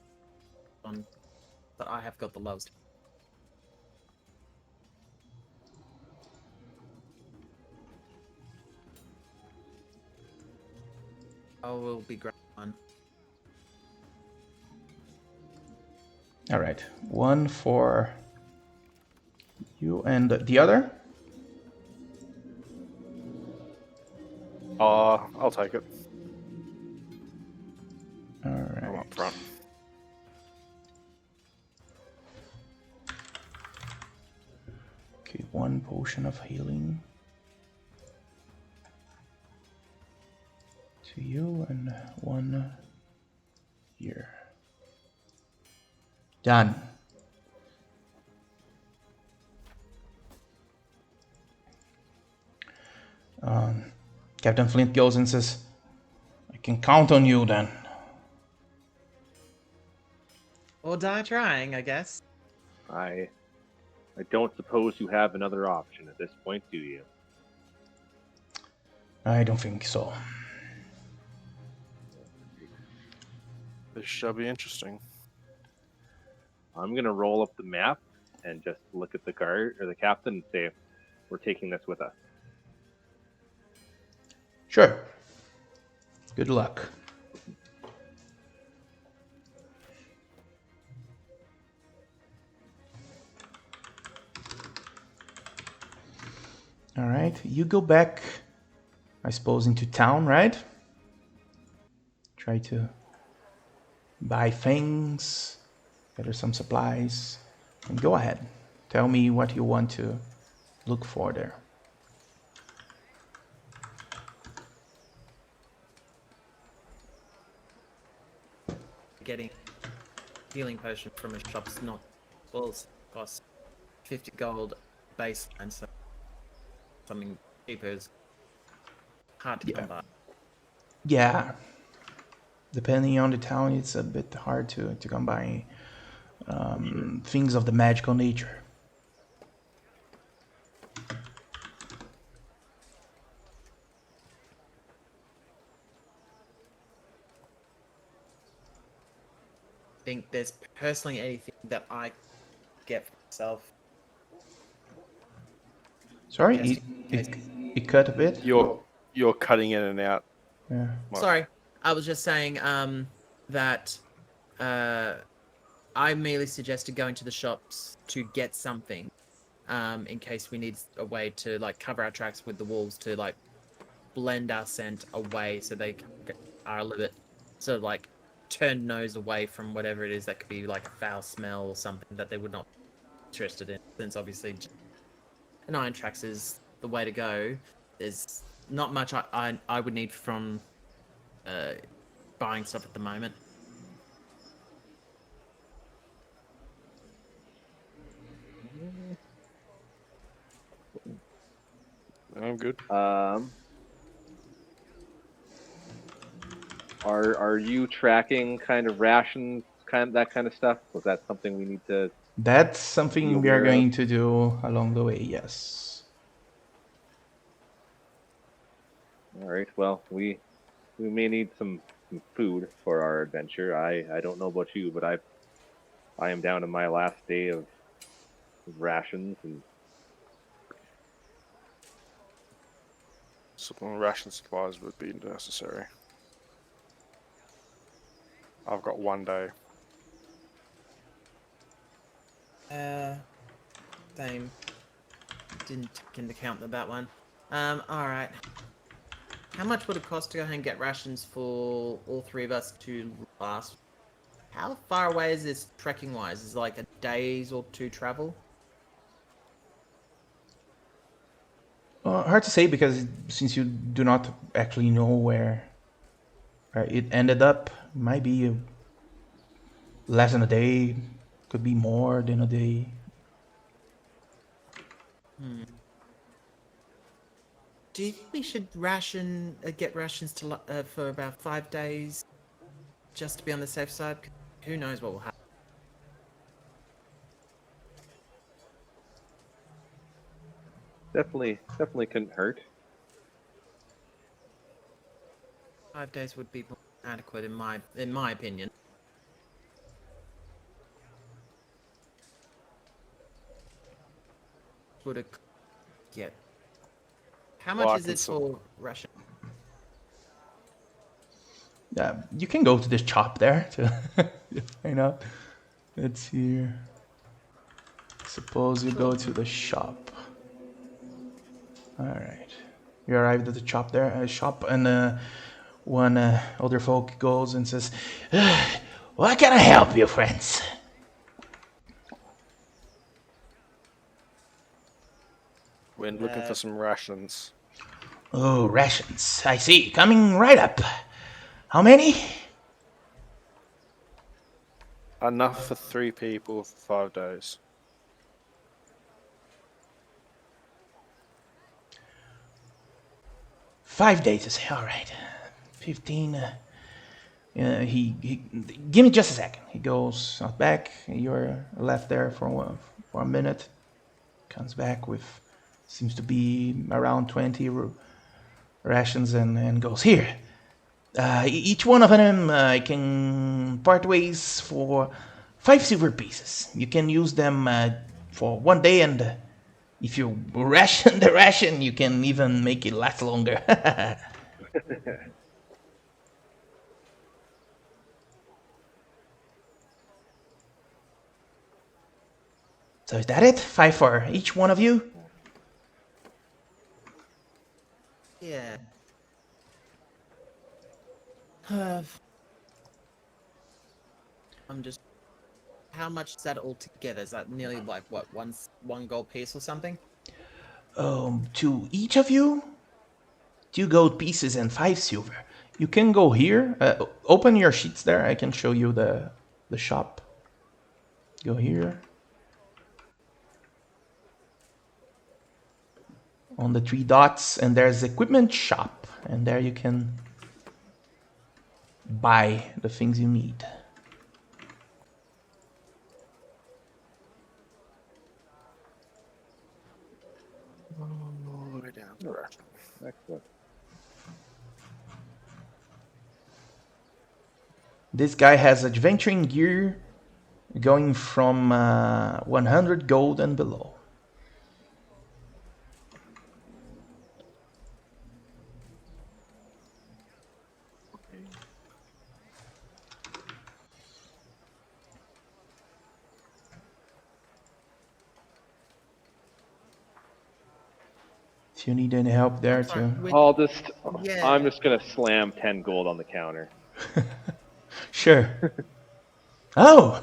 But I have got the lowest. I will be grabbing one. All right. 1 for you and the other? I'll take it. All up front. Okay, 1 potion of healing to you and 1 here. Done. Captain Flint goes and says, I can count on you then. Or die trying, I guess. I don't suppose you have another option at this point, do you? I don't think so. This shall be interesting. I'm gonna roll up the map and just look at the guard or the captain and say, "We're taking this with us." Sure. Good luck. All right, you go back, I suppose, into town, right? Try to buy things, gather some supplies, and go ahead. Tell me what you want to look for there. Getting healing potion from a shop's not, well, it costs 50 gold baseline, so something cheaper is hard to come by. Yeah. Depending on the town, it's a bit hard to come by things of the magical nature. Think there's personally anything that I get for myself. Sorry, Just it cut a bit. You're cutting in and out. Yeah. What? Sorry, I was just saying that I merely suggested going to the shops to get something in case we need a way to like cover our tracks with the wolves to like blend our scent away so they are a little bit sort of like turn nose away from whatever it is that could be like a foul smell or something that they would not be interested in, since obviously an iron tracks is the way to go. There's not much I would need from buying stuff at the moment. I'm good. Are you tracking kind of rations, that kind of stuff? Was that something we need to? That's something we are aware going to do along the way, yes. All right. Well, we may need some food for our adventure. I don't know about you, but I am down to my last day of rations, and Some ration supplies would be necessary. I've got 1 day. Same. Didn't take into account that one. Alright. How much would it cost to go ahead and get rations for all 3 of us to last? How far away is this trekking wise? Is it like a days or 2 travel? Hard to say because since you do not actually know where it ended up, might be less than a day, could be more than a day. Do you think we should get rations to for about 5 days, just to be on the safe side? Who knows what will happen? definitely couldn't hurt. 5 days would be more adequate in my opinion. Would it get? How much Well, I is can it for ration? You can go to this shop there to find out. Let's see here. Suppose you go to the shop. All right. You arrived at the shop and one older folk goes and says, What can I help you, friends? We're looking for some rations. Oh, rations. I see. Coming right up. How many? Enough for 3 people for 5 days. $5 is all right. 15. He give me just a second. He goes out back. You're left there for a minute. Comes back with seems to be around 20 rations and goes here. Each one of them I can part ways for 5 silver pieces. You can use them for 1 day, and if you ration the ration, you can even make it last longer. So is that it? 5 for each one of you? Yeah. I'm just. How much is that all together? Is that nearly like what one gold piece or something? To each of you, 2 gold pieces and 5 silver. You can go here. Open your sheets there. I can show you the shop. Go here. On the 3 dots, and there's equipment shop, and there you can buy the things you need. All the way down the ration. Excellent. This guy has adventuring gear going from 100 gold and below. If you need any help there too. Yeah. I'm just gonna slam 10 gold on the counter. Sure. Oh!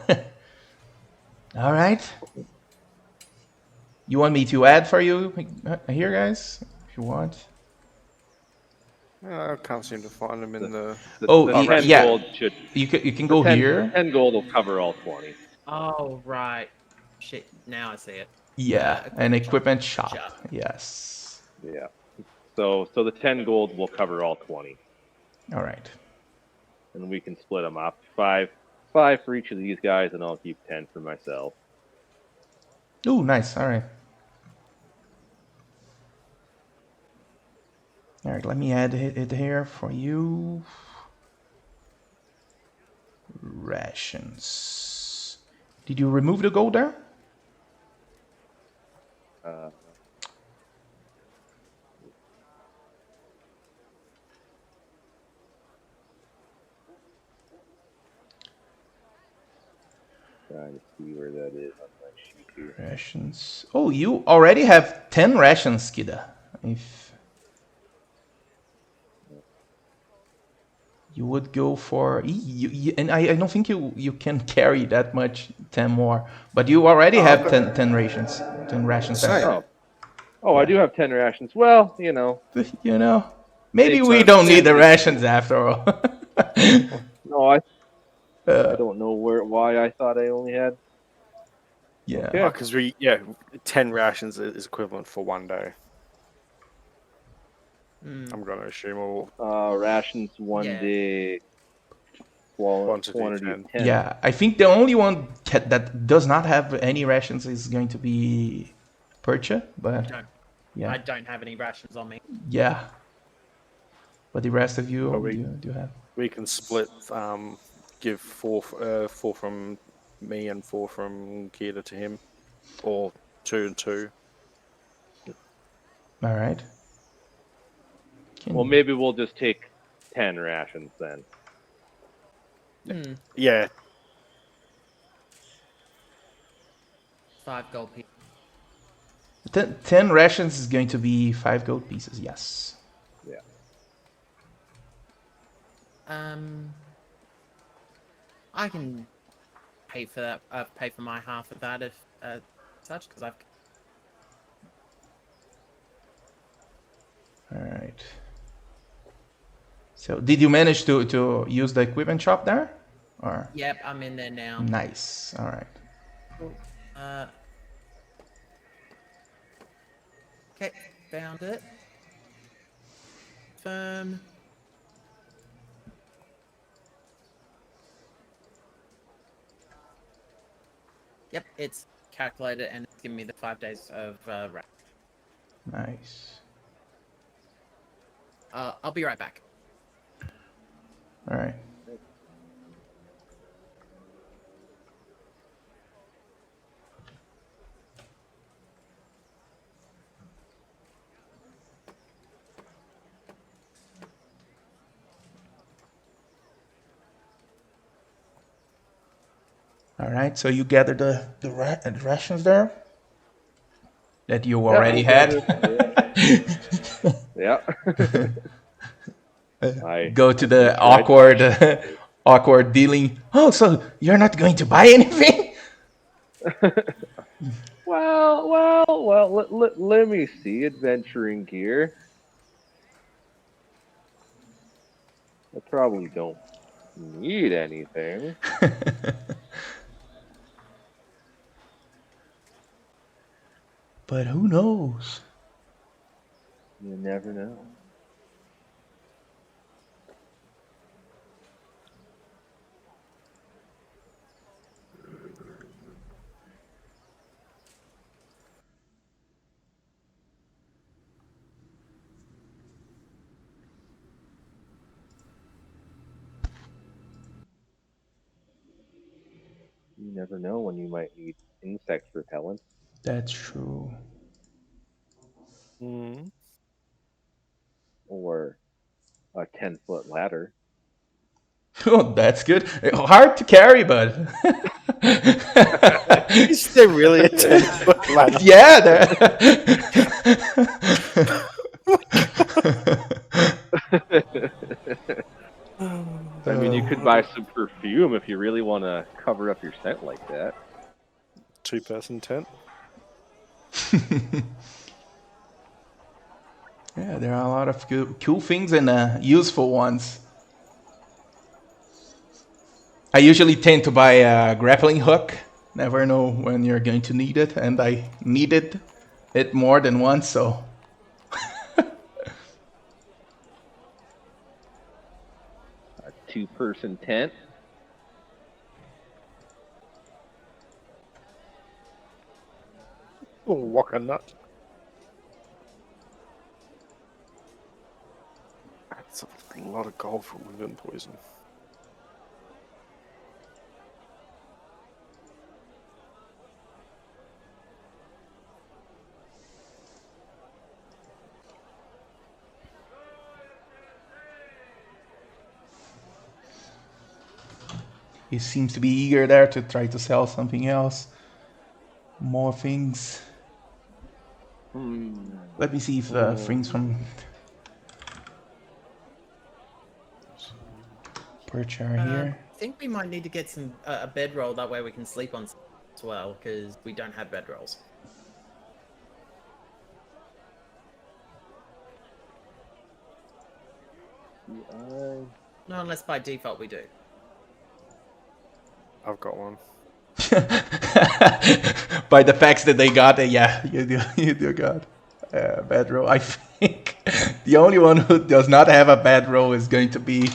All right. You want me to add for you here, guys? If you want. I can't seem to find them in the. Oh, The 10 yeah. gold should. You can go 10, here. 10 gold will cover all 20. Oh right. Shit. Now I see it. Yeah, an equipment shop. shop. Yes. Yeah. So the 10 gold will cover all 20, All right. and we can split them up. 5 for each of these guys, and I'll keep 10 for myself. Ooh, nice. All right. All right, let me add it here for you. Rations. Did you remove the gold there? Trying to see where that is on my sheet here. Rations. Oh, you already have 10 rations, Kida. If you would go for... and I don't think you can carry that much, 10 more. But you already have 10 rations. 10 rations. Same. Oh, I do have 10 rations. Well, You know, maybe It's we a don't need the 10 rations after all. No, I don't know why I thought I only had. Yeah. Yeah. Because 10 rations is equivalent for 1 day. I'm gonna assume all. Rations 1 Yeah. day. Quantity of 10. Yeah, I think the only one that does not have any rations is going to be Percha, but Don't. yeah, I don't have any rations on me. yeah. But the rest of you, But do have. We can split. Give 4 from me and 4 from Kida to him, or 2 and 2. All right. Well, maybe we'll just take 10 rations then. Yeah, 5 gold pieces. 10 rations is going to be 5 gold pieces. Yes. Yeah. I can pay for that. Pay for my half of that if such, because I've. All right. So, did you manage to use the equipment shop there? Or Yep, I'm in there now. nice. All right. Cool. Okay, found it. Firm. Yep, it's calculated and it's giving me the 5 days of rest. Nice. I'll be right back. All right. All right. So you gathered the rations there that you already had. Yeah. I Go to I the made sure I awkward, awkward dealing. Oh, so you're not going to buy anything? well. Let me see. Adventuring gear. I probably don't need anything. But who knows? You never know. You never know when you might need insect repellent That's true. Mm. or a 10-foot ladder. Oh, that's good. Hard to carry, but Is there really a 10-foot ladder? yeah. I mean, you could buy some perfume if you really want to cover up your scent like that. 2-person tent. Yeah, there are a lot of cool things and useful ones. I usually tend to buy a grappling hook. Never know when you're going to need it, and I needed it more than once, so. A 2-person tent. Oh, walk a nut. That's a lot of gold for wyvern poison. He seems to be eager there to try to sell something else. More things. Let me see if things from Perch are here. I think we might need to get some a bedroll. That way we can sleep on as well, because we don't have bedrolls. No, unless by default we do. I've got one. By the facts that they got, yeah, you do got a bedroll. I think the only one who does not have a bedroll is going to be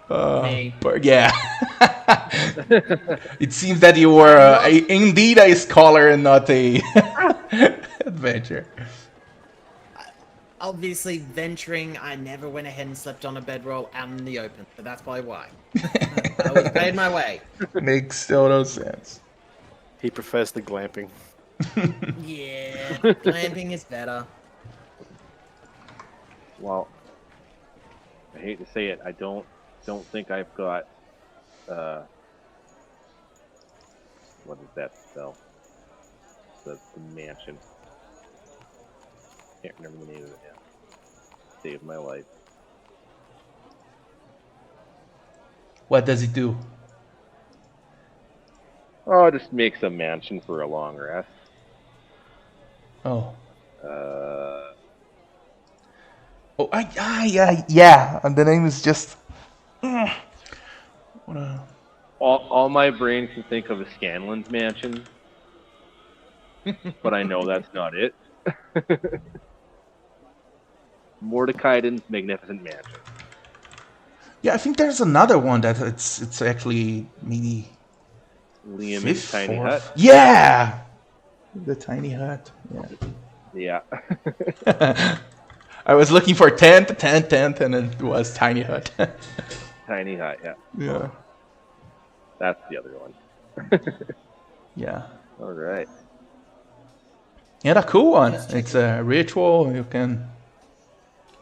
Me. yeah. It seems that you were indeed a scholar and not a adventurer. Obviously, venturing, I never went ahead and slept on a bedroll out in the open, so that's probably why. I was paid my way. Makes total sense. He prefers the glamping. Yeah, glamping is better. Well, I hate to say it, I don't think I've got what is that spell? The mansion. Can't remember the name of it now. Saved my life. What does it do? Oh, just makes a mansion for a long rest. Oh. Uh, Oh, yeah. And the name is just. What a. all my brain can think of is Scanlan's mansion, but I know that's not it. Mordecaiden's magnificent mansion. Yeah, I think there's another one that it's actually maybe Liamon's fifth, tiny hut. fourth. Yeah, the tiny hut. Yeah. Yeah. I was looking for 10th, and it was tiny hut. Tiny hut, yeah. Yeah. That's the other one. Yeah. All right. Yeah, the cool one. Just It's checking. a ritual. You can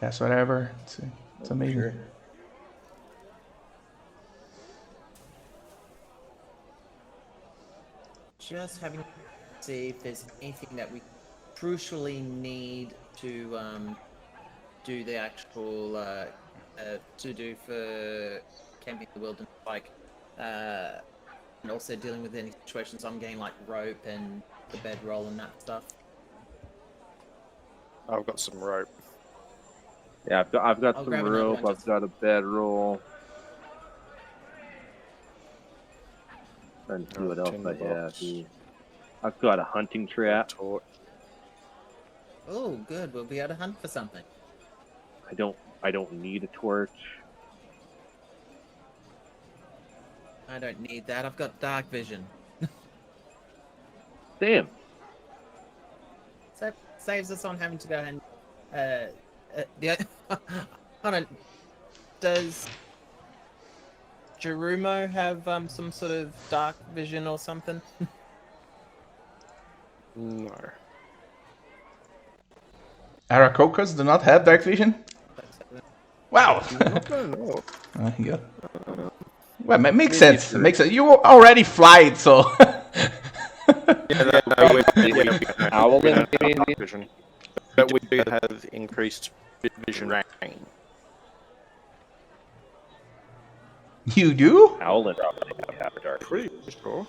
guess whatever. It's amazing. Sure. Just having to see if there's anything that we crucially need to do the actual to do for camping in the wilderness, like and also dealing with any situations I'm getting like rope and the bedroll and that stuff. I've got some rope. Yeah, I've got I'll some grab another rope. one I've just. got a bedroll. Trying to see what else I have. Tinderbox, Here. I've got a hunting trap. torch. Oh, good. We'll be able to hunt for something. I don't need a torch. I don't need that. I've got dark vision. Damn. So saves us on having to go and the hold on. Does Jerumo have some sort of dark vision or something? No. Aarakocras do not have dark vision? Wow. Not that I know of. Yeah. Well, it makes Maybe sense. it's It makes sense. You already fly it, so. Yeah, Owl we don't maybe? have dark vision. But we do have increased vision range. You do? Owlin probably have a dark Pretty vision. sure.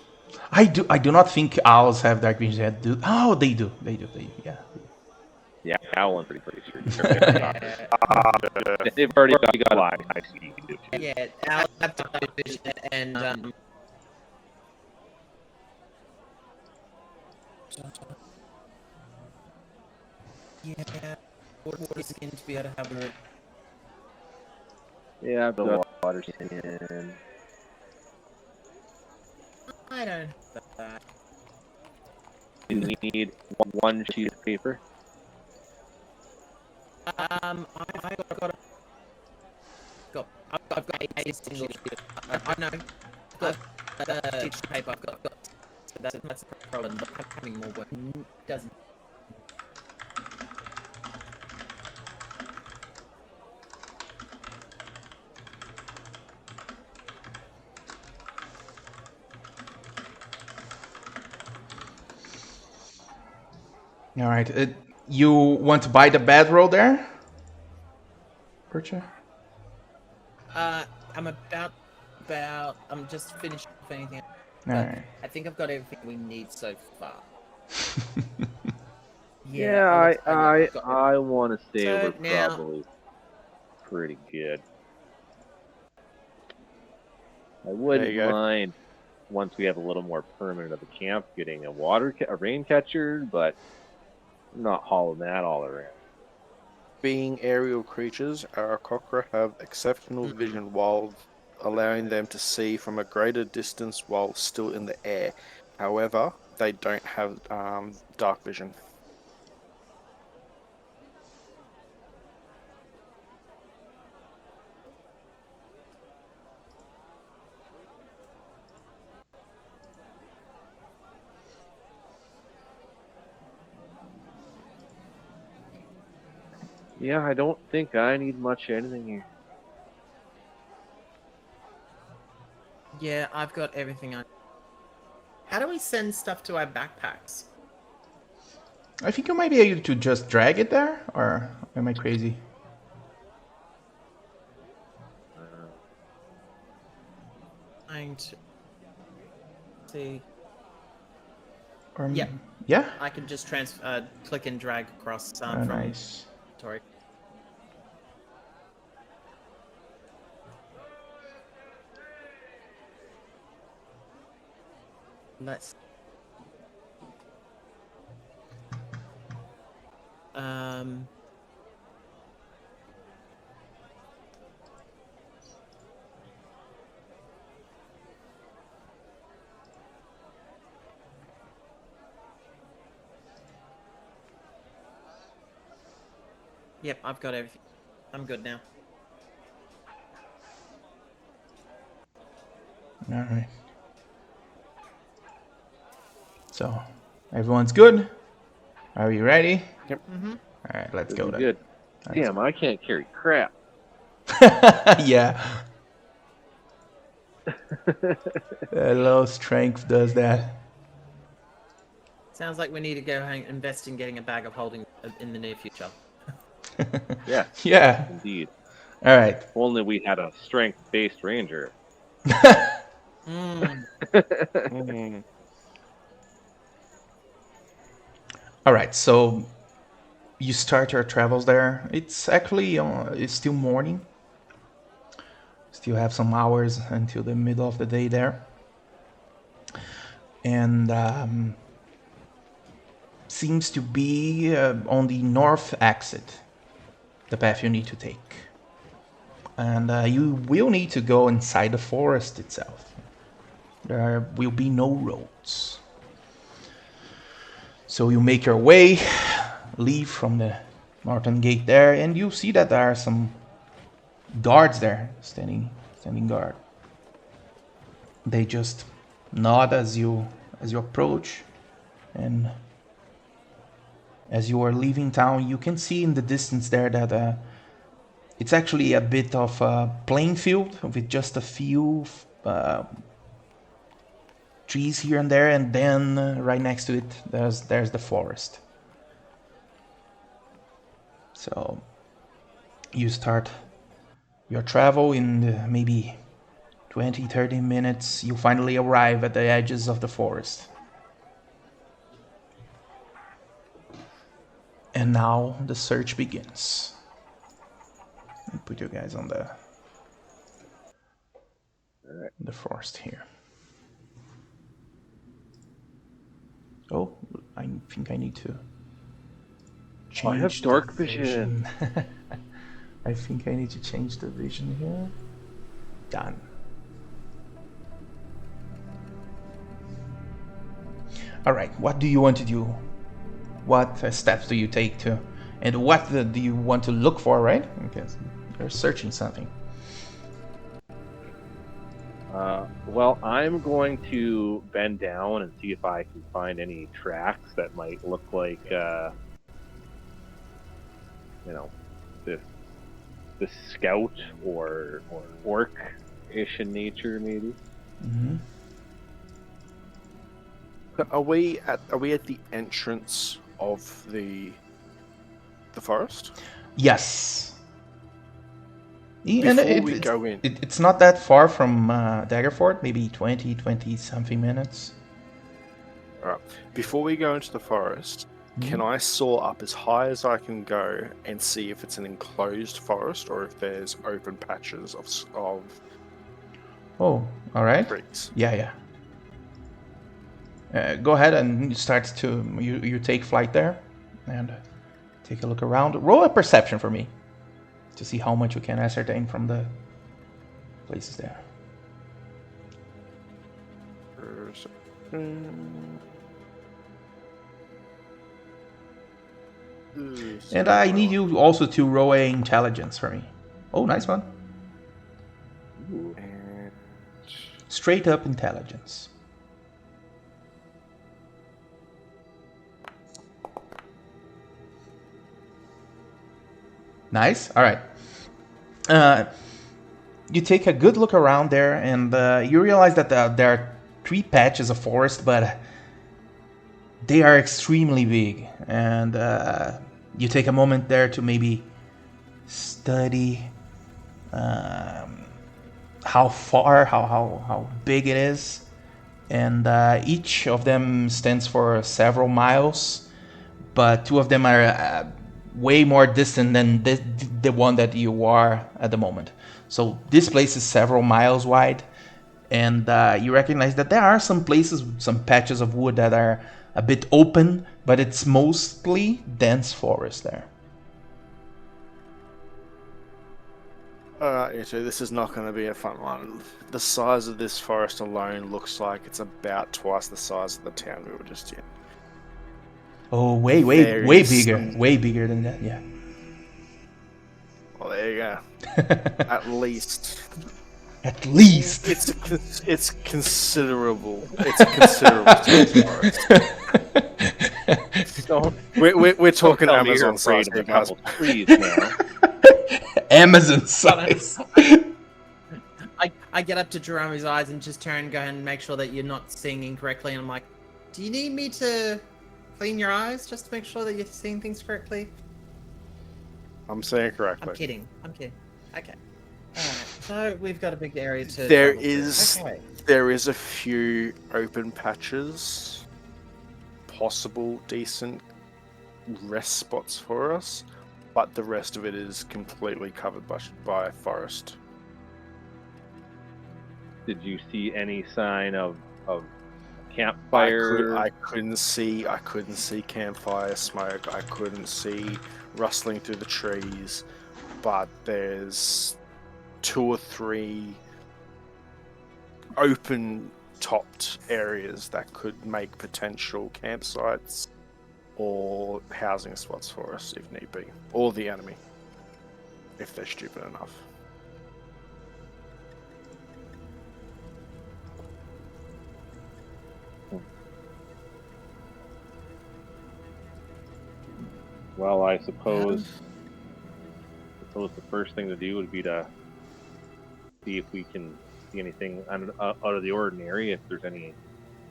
I do not think owls have dark vision yet. Oh, they do. Yeah. Yeah, Owlin pretty sure. Yeah, They've already got flying. I see. yeah. I'll have dark vision and yeah. Water skin to be able to have a. Yeah, I've got water skin. I don't. That. You need one sheet of paper. I've got a single sheet. I know. I've got sheet of paper. I've got. That's the problem. But having more work doesn't. All right. You want to buy the bedroll there? Percha? I'm I'm just finishing off anything. All But right. I think I've got everything we need so far. Yeah, I've got I want to say So we're now- probably pretty good. I wouldn't There you go. mind once we have a little more permanent of a camp getting a rain catcher, but I'm not hauling that all around. Being aerial creatures, Aarakocra have exceptional vision while allowing them to see from a greater distance while still in the air. However, they don't have dark vision. Yeah, I don't think I need much of anything here. Yeah, I've got everything on. How do we send stuff to our backpacks? I think you might be able to just drag it there, or am I crazy? Trying to see. Or, Yeah. Yeah? I can just click and drag across Oh, from nice. Tori. Let's. Um. Yep, I've got everything. I'm good now. All right. So, everyone's good? Are we ready? Mm-hmm. All right, let's This go is then. good. Damn, I can't carry crap. Yeah. A low strength does that. Sounds like we need to go invest in getting a bag of holding in the near future. Yes, Yeah. indeed. All right. If only we had a strength-based ranger. Mm. Mm. All right. So you start your travels there. It's actually it's still morning. Still have some hours until the middle of the day there, and seems to be on the north exit, the path you need to take. And you will need to go inside the forest itself. There will be no roads. So you make your way, leave from the northern gate there, and you see that there are some guards there standing guard. They just nod as you approach, and as you are leaving town, you can see in the distance there that it's actually a bit of a playing field with just a few trees here and there, and then right next to it, there's the forest. So you start your travel in maybe 20-30 minutes. You finally arrive at the edges of the forest. And now the search begins. Let me put you guys on the forest here. Oh, I think I need to change I have dark vision. I think I need to change the vision here. Done. All right, what do you want to do? What steps do you take to, and what do you want to look for, right? Because you're searching something. Well, I'm going to bend down and see if I can find any tracks that might look like, this scout or orc-ish in nature, maybe. Mm-hmm. Are we at the entrance of the forest? Yes. Before we go in. It's not that far from Daggerford, maybe 20 something minutes. All right. Before we go into the forest, can I soar up as high as I can go and see if it's an enclosed forest or if there's open patches of Oh, all right. trees? Yeah. Go ahead and you take flight there and take a look around. Roll a perception for me to see how much you can ascertain from the places there. And I need you also to roll a intelligence for me. Oh, nice one. And Straight up intelligence. Nice. All right. You take a good look around there, and you realize that there are 3 patches of forest, but they are extremely big. And you take a moment there to maybe study how far, how big it is. and each of them stands for several miles, but two of them are way more distant than the one that you are at the moment. So this place is several miles wide, and you recognize that there are some places, some patches of wood that are a bit open, but it's mostly dense forest there. Alright, so this is not going to be a fun one. The size of this forest alone looks like it's about twice the size of the town we were just in. Oh, way bigger than that, yeah. Well, there you go. At least. At least. It's considerable. It's a considerable forest. Don't We're talking tell me you're Amazon size afraid of here, a guys. couple trees now. Amazon size. I get up to Jerome's eyes and just turn and go and make sure that you're not seeing incorrectly. And I'm like, do you need me to clean your eyes just to make sure that you're seeing things correctly? I'm saying it correctly. I'm kidding. Okay. Alright, so we've got a big area to There travel through. Okay. There is a few open patches, possible decent rest spots for us, but the rest of it is completely covered by forest. Did you see any sign of campfire? I couldn't see campfire smoke. I couldn't see rustling through the trees, but there's 2 or 3 open topped areas that could make potential campsites or housing spots for us if need be, or the enemy if they're stupid enough. Well, I suppose the first thing to do would be to see if we can see anything out of the ordinary, if there's any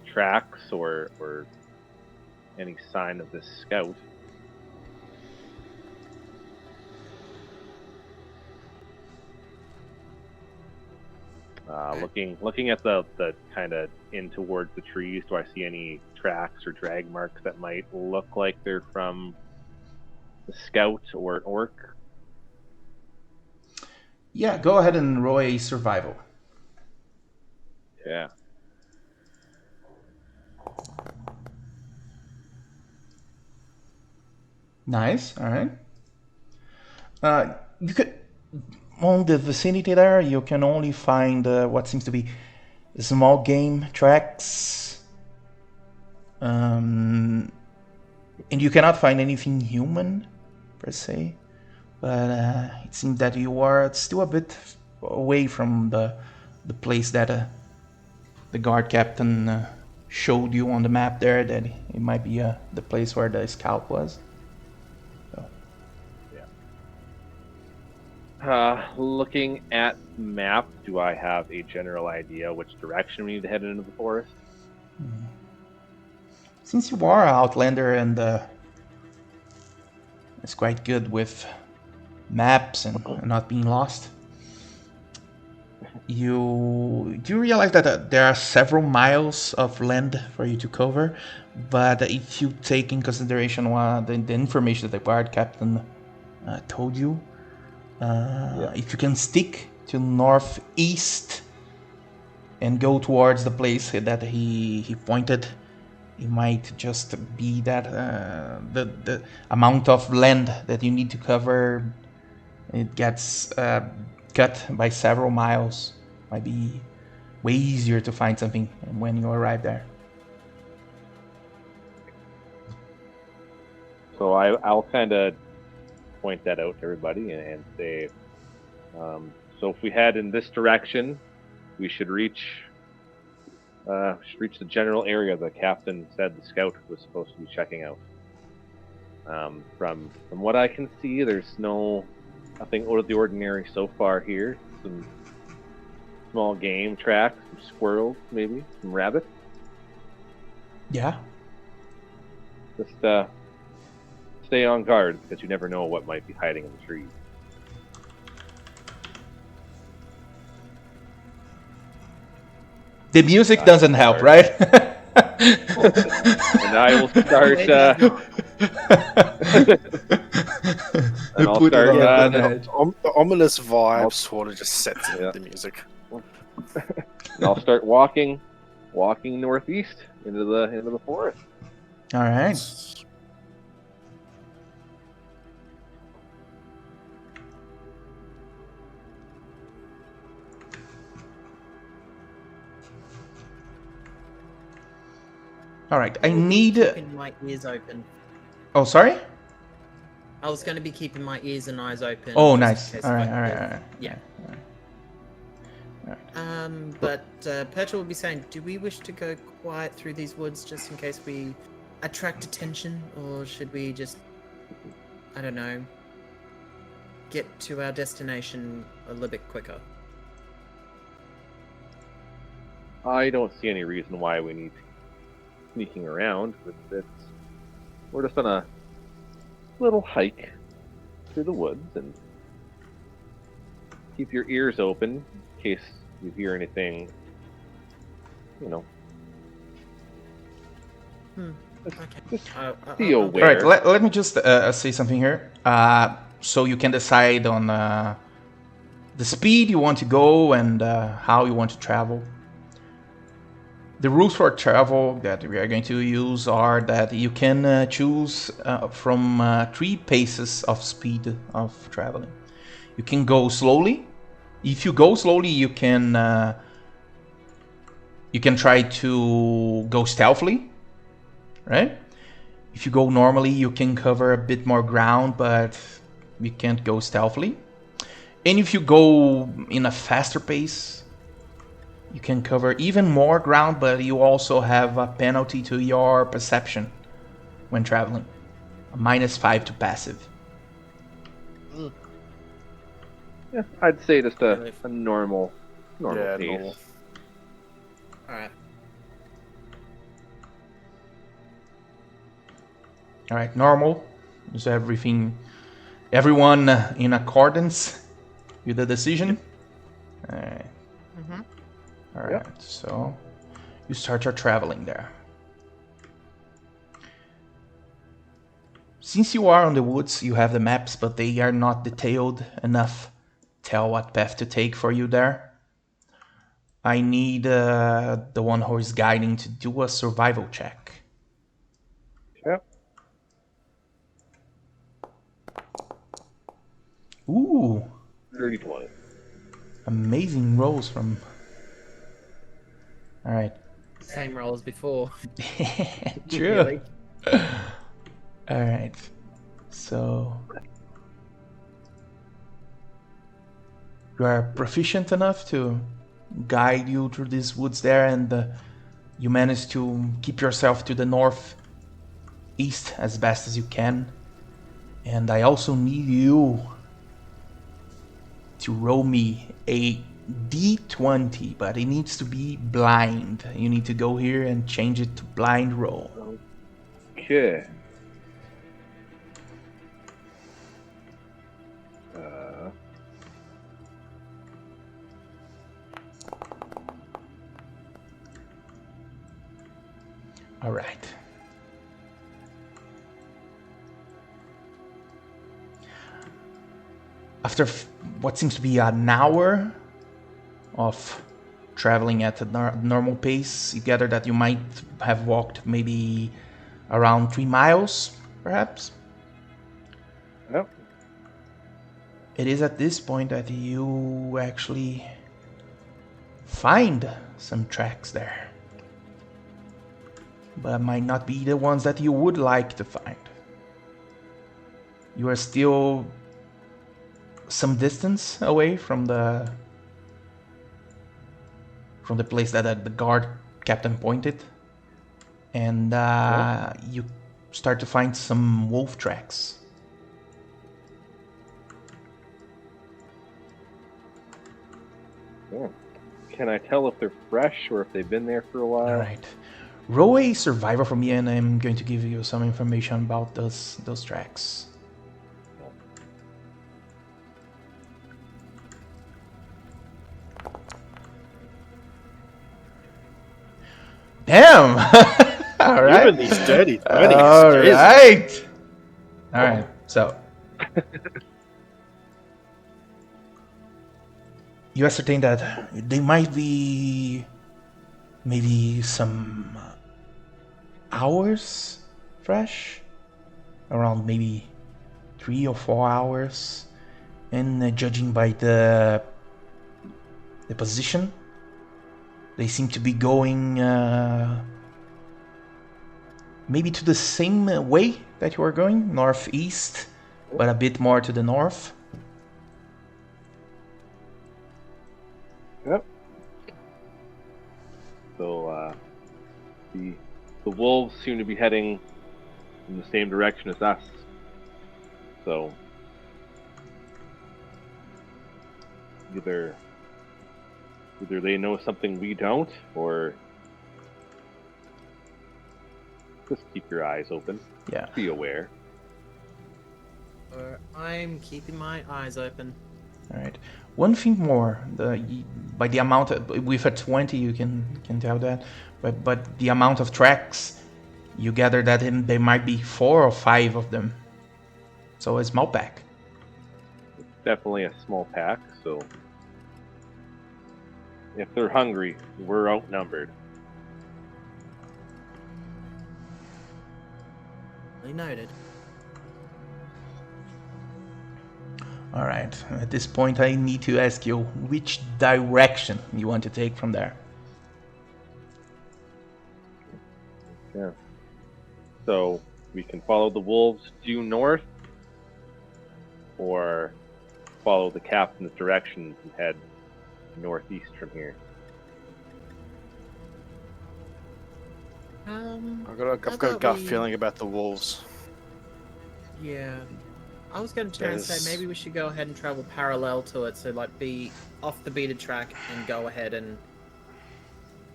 tracks or any sign of this scout. Looking at the kind of in towards the trees, do I see any tracks or drag marks that might look like they're from the scout or an orc? Yeah, go ahead and roll a survival. Yeah. Nice. All right. You could on the vicinity there. You can only find what seems to be small game tracks, and you cannot find anything human per se. But it seems that you are still a bit away from the place that the guard captain showed you on the map there. That it might be the place where the scout was. Looking at map, do I have a general idea which direction we need to head into the forest? Since you are an outlander and it's quite good with maps and not being lost, you do realize that there are several miles of land for you to cover, but if you take in consideration the information that the guard captain told you, if you can stick to northeast and go towards the place that he pointed, it might just be that the amount of land that you need to cover, it gets cut by several miles. Might be way easier to find something when you arrive there. So I'll kind of point that out to everybody and say, so if we head in this direction, we should reach the general area the captain said the scout was supposed to be checking out. From what I can see, there's nothing out of the ordinary so far here. Some small game tracks, some squirrels, maybe some rabbits. Yeah. Just stay on guard because you never know what might be hiding in the trees. The music I doesn't will help, start. right? And I will start. It does not. And I'll Put it start. on Yeah, the the, edge. the ominous vibe I'll- sort of just sets in Yeah. with the music. And I'll start walking northeast into the forest. All right. All right. I will be need. keeping my ears open. Oh, sorry. I was going to be keeping my ears and eyes open. Oh, just in nice. case All if I right. All right. could- All right. Yeah. All right. But Petra will be saying, do we wish to go quiet through these woods just in case we attract attention, or should we just, I don't know, get to our destination a little bit quicker? I don't see any reason why we need sneaking around. We're just on a little hike through the woods, and keep your ears open in case you hear anything. Okay. Be All aware. right. Let me just say something here. So you can decide on the speed you want to go and how you want to travel. The rules for travel that we are going to use are that you can choose from 3 paces of speed of traveling. You can go slowly. If you go slowly, you can try to go stealthily, right? If you go normally, you can cover a bit more ground, but you can't go stealthily. And if you go in a faster pace, you can cover even more ground, but you also have a penalty to your perception when traveling. A -5 to passive. Yeah, I'd say just Really? a normal Yeah, pace. normal. Alright. All right, normal. Is everyone in accordance with the decision? All right. Mm-hmm. All right. Yep. So you start your traveling there. Since you are on the woods, you have the maps, but they are not detailed enough. Tell what path to take for you there. I need the one who is guiding to do a survival check. Yep. Ooh, 30-20. amazing rolls from. All right. Same roll as before. True. Really? All right. So you are proficient enough to guide you through these woods there, and you manage to keep yourself to the northeast as best as you can. And I also need you to roll me a d20, but it needs to be blind. You need to go here and change it to blind roll. Okay. All right. After what seems to be an hour of traveling at a normal pace, you gather that you might have walked maybe around 3 miles, perhaps. Yep. It is at this point that you actually find some tracks there. But might not be the ones that you would like to find. You are still some distance away from the place that the guard captain pointed, and you start to find some wolf tracks. Yeah. Can I tell if they're fresh or if they've been there for a while? All right, roll a survivor for me, and I'm going to give you some information about those tracks. Damn! All right. Even these dirty 20s. All Jesus. right. All right. So you ascertain that they might be maybe some hours fresh, around maybe 3 or 4 hours, and judging by the position, they seem to be going maybe to the same way that you are going, northeast, but a bit more to the north. Yep. So the wolves seem to be heading in the same direction as us. So either they know something we don't, or just keep your eyes open. Yeah. Be aware. I'm keeping my eyes open. All right. One thing more, by the amount with a 20, you can tell that, but the amount of tracks, you gather that there might be 4 or 5 of them. So a small pack. Definitely a small pack. So if they're hungry, we're outnumbered. Noted. All right. At this point, I need to ask you which direction you want to take from there. Yeah. So we can follow the wolves due north, or follow the captain's directions and head northeast from here. I've got a thought gut we- feeling about the wolves. Yeah. I was going to try and There's- say maybe we should go ahead and travel parallel to it, so like be off the beaten track and go ahead and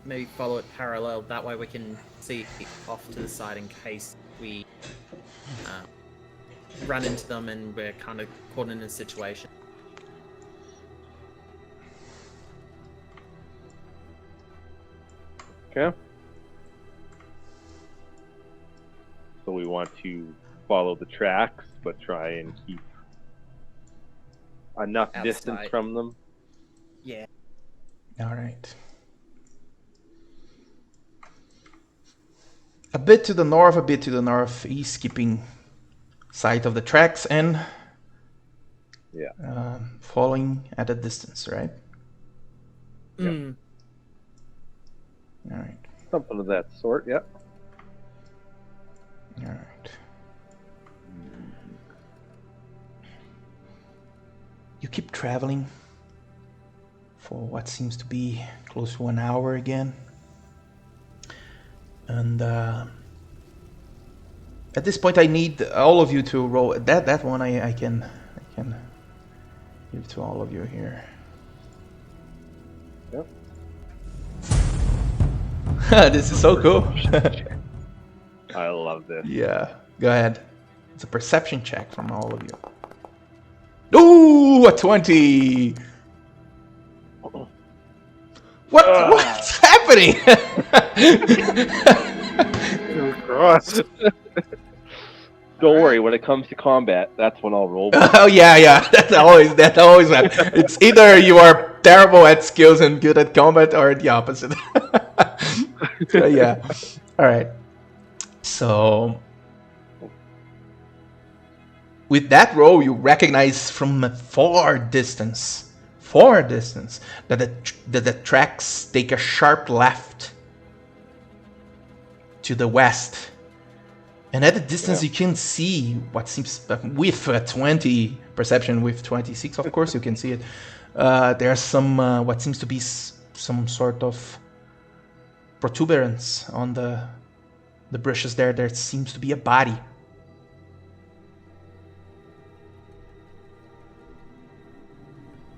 maybe follow it parallel. That way we can see off to the side in case we run into them and we're kind of caught in a situation. Okay. So we want to follow the tracks, but try and keep enough distance Outside. from them. Yeah. All right. A bit to the north, a bit to the northeast, keeping sight of the tracks and following at a distance, right? Yep. Mm. All right. Something of that sort, yep. All right. You keep traveling for what seems to be close to an hour again. And at this point, I need all of you to roll. That one I can give to all of you here. Yep. This is so cool. I love this. Yeah, go ahead. It's a perception check from all of you. Ooh, a 20. What's happening? Oh, Christ. Don't worry, when it comes to combat, that's when I'll roll. Oh yeah. That always happens. It's either you are terrible at skills and good at combat, or the opposite. So, yeah. All right. So with that roll, you recognize from a far distance, that the tracks take a sharp left to the west. And at a distance, you can see what seems, with 20 perception, with 26, of course, you can see it. There's some, what seems to be some sort of protuberance on the bushes there. There seems to be a body.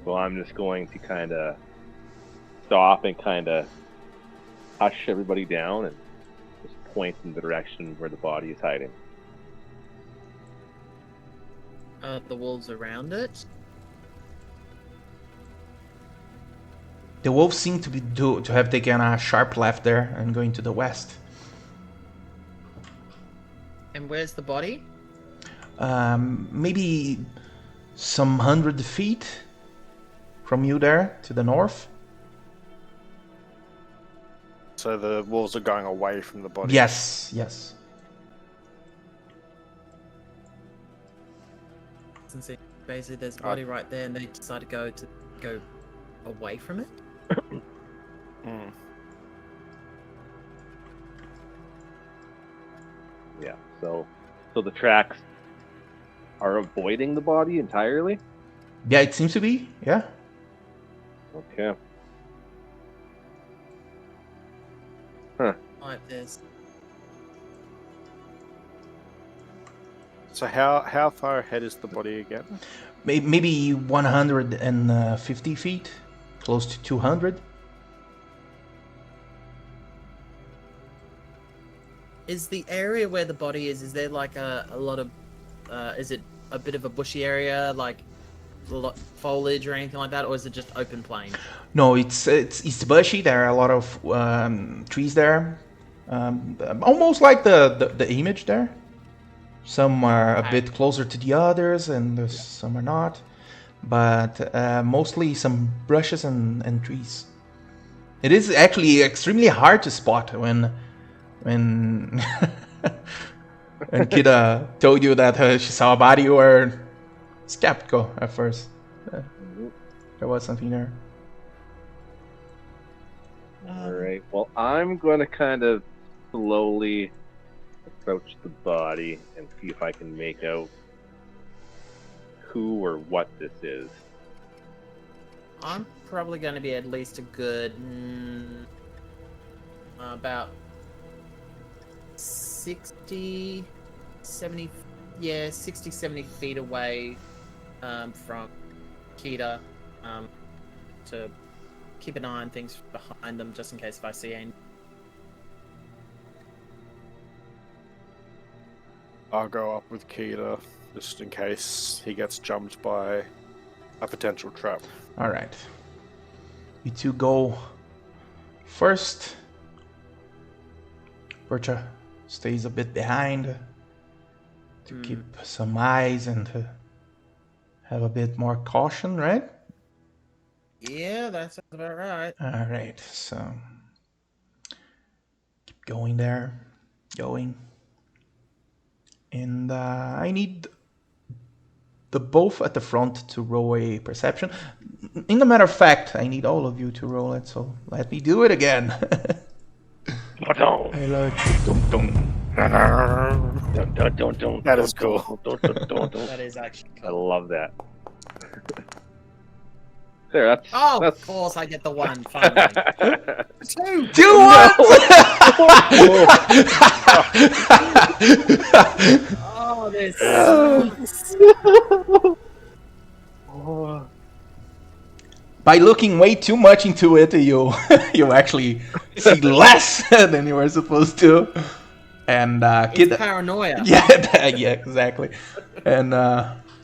So I'm just going to kind of stop and kind of hush everybody down and just point in the direction where the body is hiding. The wolves around it. The wolves seem to have taken a sharp left there and going to the west. And where's the body? Maybe some 100 feet from you there to the north. So the wolves are going away from the body. Yes, yes. Basically, there's a body right there, and they decide to go away from it. Mm. Yeah. So the tracks are avoiding the body entirely. Yeah, it seems to be. Yeah. Okay. Like this. So how far ahead is the body again? Maybe 150 feet, close to 200. Is the area where the body is there like a lot of, is it a bit of a bushy area, like a lot foliage or anything like that, or is it just open plain? No, it's bushy. There are a lot of trees there, almost like the image there. Some are a bit closer to the others, and some are not. But mostly some brushes and trees. It is actually extremely hard to spot when when Kida told you that she saw a body. You were skeptical at first. There was something there. All right. Well, I'm going to kind of slowly approach the body and see if I can make out who or what this is. I'm probably going to be at least a good about 60, 70, 70 feet away from Kita, to keep an eye on things behind them just in case if I see any. I'll go up with Keita just in case he gets jumped by a potential trap. All right. You two go first. Percha stays a bit behind to keep some eyes and to have a bit more caution, right? Yeah, that sounds about right. All right, so keep going there, going. And I need the both at the front to roll a perception. In the matter of fact, I need all of you to roll it, so let me do it again. I like That is cool. That is actually I cool. love that. There, that's. Oh, that's... of course I get the one, finally. Two! Two ones! Oh, this By looking way too much into it, you actually see less than you were supposed to. And It's paranoia. Yeah, yeah, exactly. And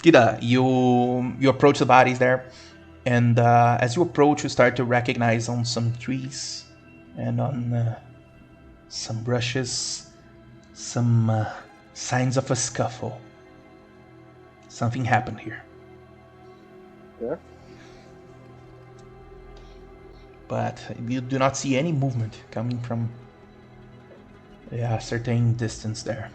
Kida, you approach the bodies there, and as you approach, you start to recognize on some trees and on some brushes some signs of a scuffle. Something happened here. Yeah. But you do not see any movement coming from a certain distance there.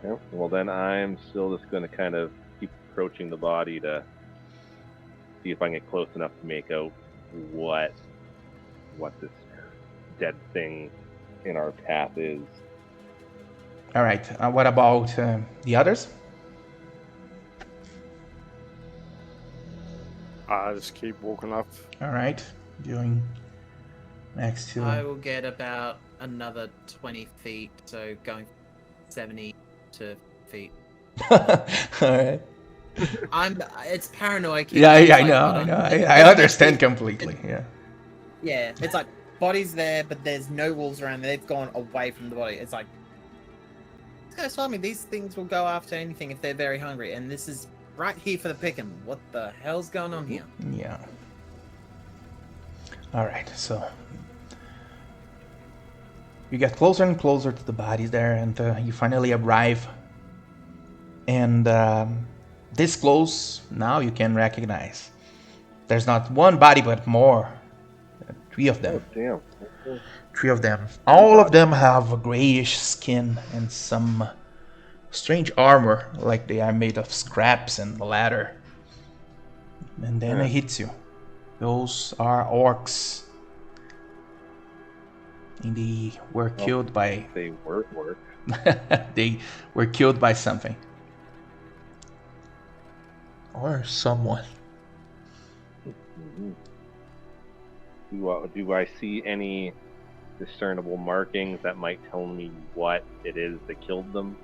Okay. Well, then I'm still just going to kind of keep approaching the body to see if I can get close enough to make out what this dead thing in our path is. All right. What about the others? I just keep walking up. All right. Doing next to. I will get about another 20 feet, so going 70 feet. All right. It's paranoid. Yeah, I know. I understand completely. Yeah. Yeah, it's like body's there, but there's no wolves around. They've gone away from the body. It's like, this guy's told me these things will go after anything if they're very hungry, and this is right here for the picking. What the hell's going on here? Yeah. All right, so you get closer and closer to the bodies there, and you finally arrive. And this close, now you can recognize. There's not one body, but more. 3 of them. Oh, damn. 3 of them. All of them have a grayish skin and some strange armor, like they are made of scraps and leather. And then it hits you. Those are orcs. And they were killed by... They work. they were killed by something. Or someone. Do I see any discernible markings that might tell me what it is that killed them?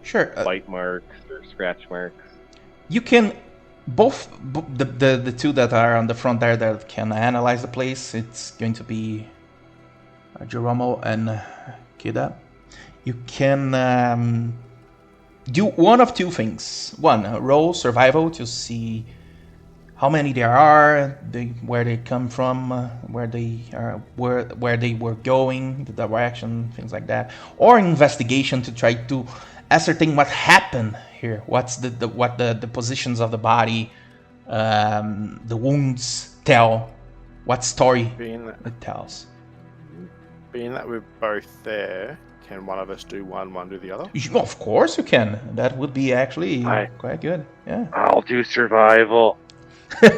Sure. Bite marks or scratch marks? You can... the 2 that are on the front there that can analyze the place, it's going to be Jeromo and Kida. You can do one of 2 things. One, roll survival to see how many there are, where they come from, where they were going, the direction, things like that. Or investigation to try to ascertain what happened here. What's the positions of the body, the wounds tell, what story it tells. Being that we're both there, can one of us do one do the other? Of course you can. That would be actually quite good. Yeah. I'll do survival. I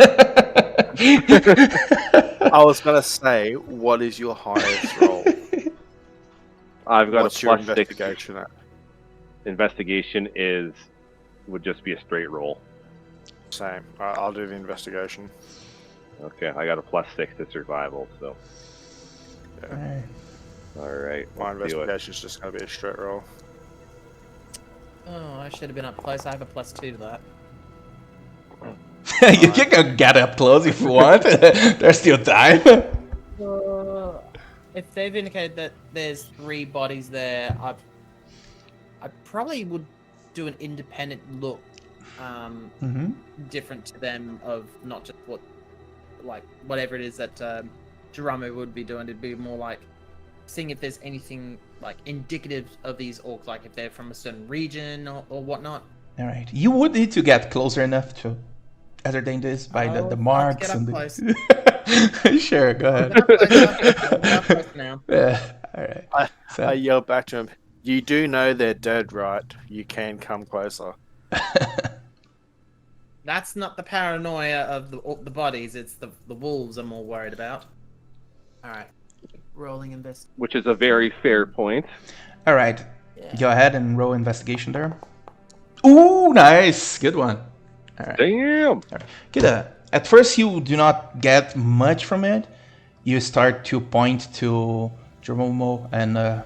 was gonna say, what is your highest roll? I've got What's a your plus 6. investigation at? Investigation would just be a straight roll. Same. I'll do the investigation. Okay, I got a plus 6 to survival, so. Yeah. Alright, My let's do it. investigation's just gonna be a straight roll. Oh, I should have been up close. I have a +2 to that. You can get up close if you want. There's still time. If they've indicated that there's 3 bodies there, I probably would do an independent look, different to them, of not just whatever it is that Geronimo would be doing. It'd be more like seeing if there's anything like indicative of these orcs, like if they're from a certain region or whatnot. All right, you would need to get closer enough to ascertain this by the marks and the... Sure, go ahead. I'm close now. All right. I yell back to him, "You do know they're dead, right? You can come closer." That's not the paranoia of the bodies. It's the wolves I'm more worried about. All right, rolling invest. Which is a very fair point. All right, go ahead and roll investigation there. Ooh, nice, good one. All right. Damn. All right. Good. At first, you do not get much from it. You start to point to Jeromo and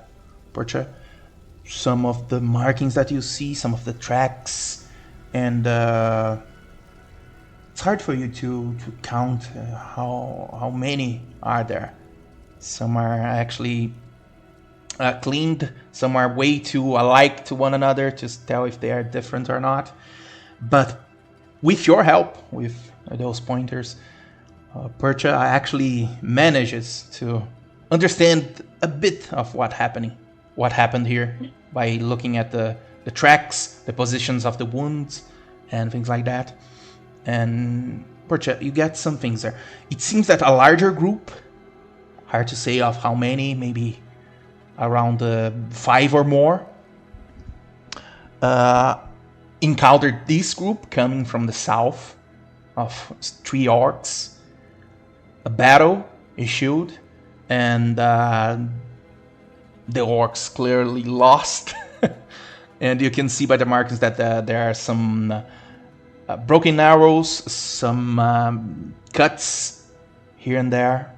Portia, some of the markings that you see, some of the tracks, and it's hard for you to count how many are there. Some are actually cleaned, some are way too alike to one another to tell if they are different or not. But with your help, with those pointers, Percha actually manages to understand a bit of what happened here by looking at the tracks, the positions of the wounds, and things like that. And Percha, you get some things there. It seems that a larger group, hard to say of how many, maybe around 5 or more, encountered this group coming from the south of 3 orcs. A battle ensued, and the orcs clearly lost. And you can see by the markings that there are some broken arrows, some cuts here and there,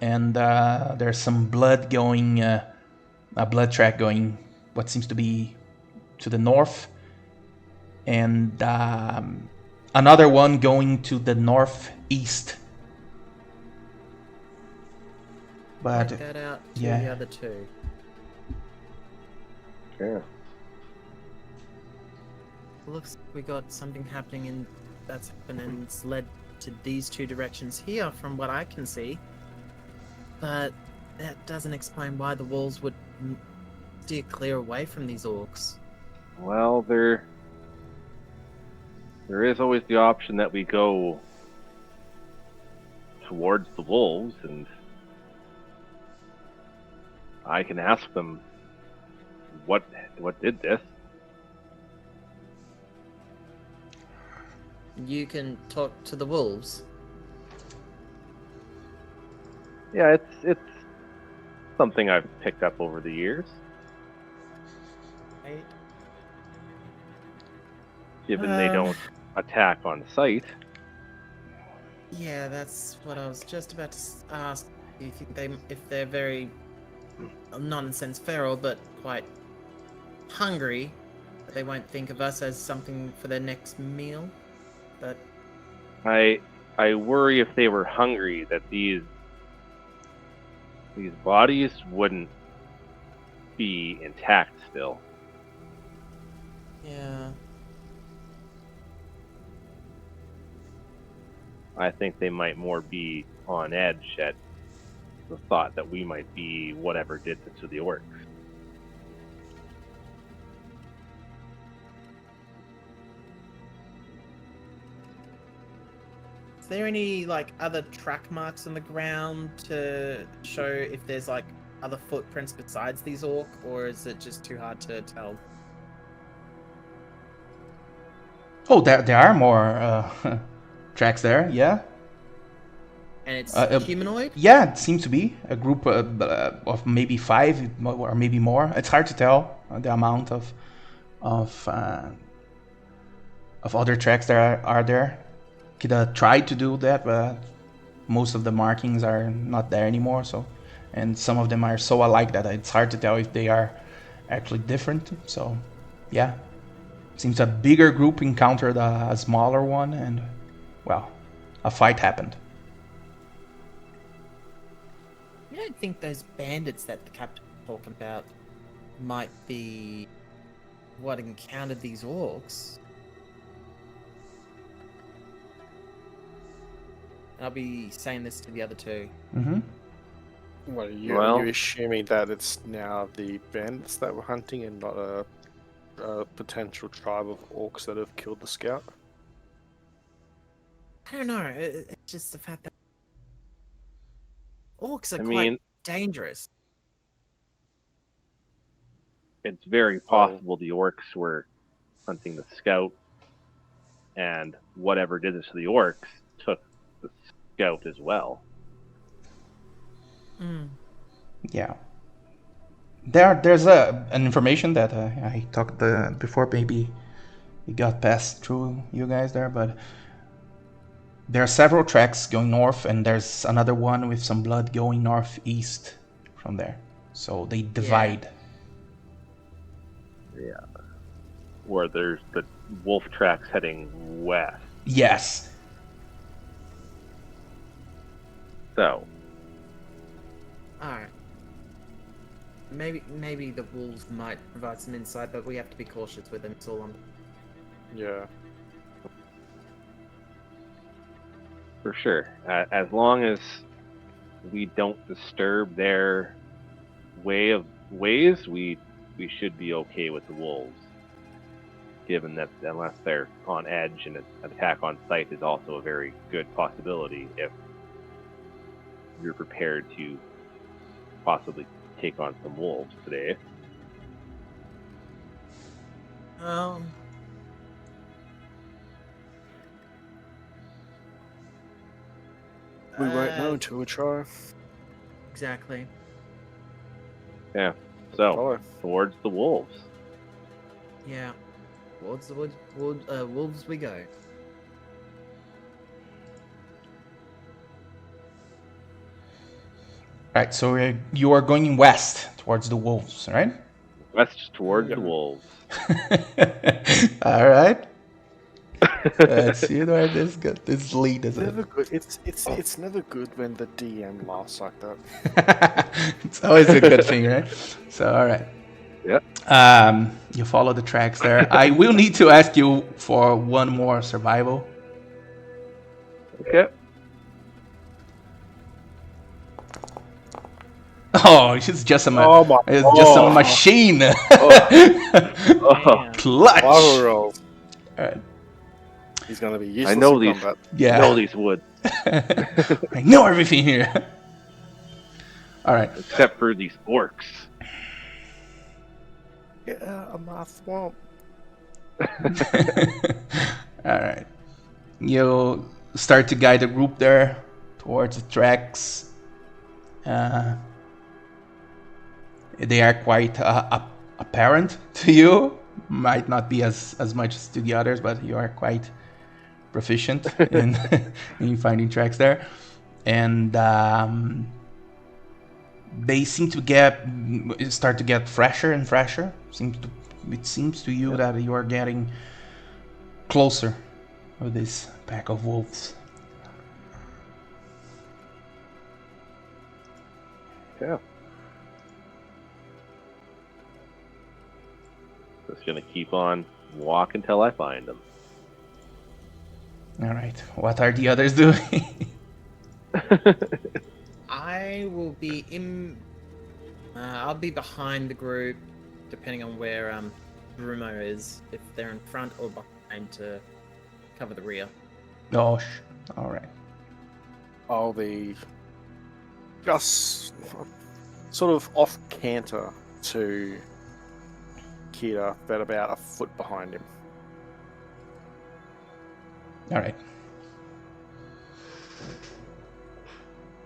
and there's some blood going, a blood track going what seems to be to the north, and another one going to the northeast. But Point that out to yeah. the other 2. Yeah. Looks like we got something happening that's happened and it's led to these two directions here, from what I can see. But that doesn't explain why the wolves would steer clear away from these orcs. Well, there is always the option that we go towards the wolves, and I can ask them what did this. You can talk to the wolves. Yeah, it's something I've picked up over the years. Right? Given they don't attack on sight. Yeah, that's what I was just about to ask. Do you think if they're very, not in a sense feral, but quite hungry, they won't think of us as something for their next meal? But I worry if they were hungry that these bodies wouldn't be intact still. yeah, I think they might more be on edge at the thought that we might be whatever did this to the orcs. is there any like other track marks on the ground to show if there's like other footprints besides these orc, or is it just too hard to tell? Oh, there are more tracks there. Yeah. And it's Uh, humanoid? Yeah, it seems to be a group of maybe 5 or maybe more. It's hard to tell the amount of other tracks there are there. Kida tried to do that, but most of the markings are not there anymore. So, and some of them are so alike that it's hard to tell if they are actually different. So, yeah, seems a bigger group encountered a smaller one, and well, a fight happened. You don't think those bandits that the captain was talking about might be what encountered these orcs? I'll be saying this to the other two. Mm-hmm. Well, Well- are you assuming that it's now the bandits that were hunting and not a potential tribe of orcs that have killed the scout? I don't know. It's just the fact that orcs are I quite mean, dangerous. it's very possible the orcs were hunting the scout, and whatever did this to the orcs took the scout as well. Mm. Yeah. There's an information that I talked before. Maybe it got passed through you guys there, but there are several tracks going north, and there's another one with some blood going northeast from there. So they divide. Where there's the wolf tracks heading west. Yes. So, Alright. Maybe the wolves might provide some insight, but we have to be cautious with them. It's all on. Yeah. for sure, as long as we don't disturb their ways, we should be okay with the wolves. Given that unless they're on edge and an attack on sight is also a very good possibility if you're prepared to possibly take on some wolves today. We won't know until we try. Exactly. Yeah. So Follow. towards the wolves. Yeah. Towards the wolves we go. Right, so you are going west towards the wolves, right? West towards the wolves. All right. Let's see where this lead is. Never good. It's never good when the DM laughs like that. It's always a good thing, right? So, all right. Yep. You follow the tracks there. I will need to ask you for one more survival. Okay. Oh, it's just Oh my it's just a God. machine. Oh, Man. Clutch. Survival rolls. Alright. He's going to be I useless know in these. combat. I Yeah. know these woods, I know everything here. All right. except for these orcs. Get out of my swamp. All right. You start to guide the group there towards the tracks. They are quite apparent to you. Might not be as much as to the others, but you are quite proficient in finding tracks there. And they seem to start to get fresher and fresher. It seems to you that you are getting closer with this pack of wolves. Yeah. Just gonna keep on walk until I find them. All right. What are the others doing? I will be in. I'll be behind the group, depending on where Brumo is. If they're in front or behind to cover the rear. Oh, all right. I'll be just sort of off canter to Kira, but about a foot behind him. All right.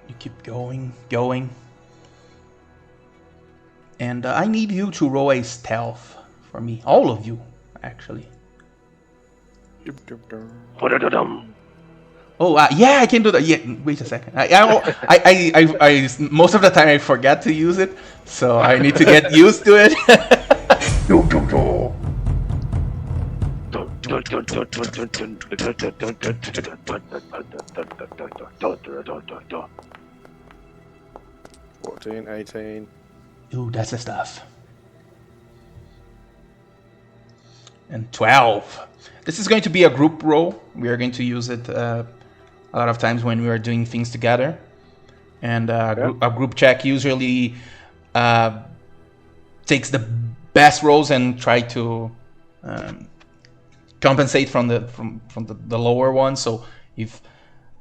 You keep going. And I need you to roll a stealth for me. All of you, actually. Oh, yeah, I can do that. Yeah, wait a second. I most of the time I forget to use it, so I need to get used to it. Ooh, 14, 18. Ooh, that's the stuff. And 12. This is going to be a group roll. We are going to use it a lot of times when we are doing things together. And a group check usually takes the best rolls and try to compensate from the lower one. So if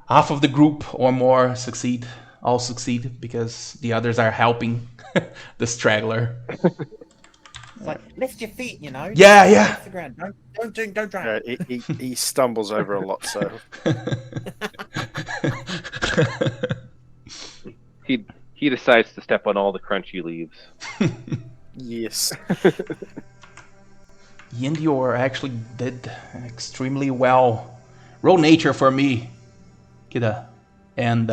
half of the group or more succeed, all succeed because the others are helping the straggler. It's like lift your feet, you know. Yeah. Off the ground. Don't drag. Yeah, he stumbles over a lot, so He decides to step on all the crunchy leaves. yes. Yendior actually did extremely well. Roll nature for me, Kida. And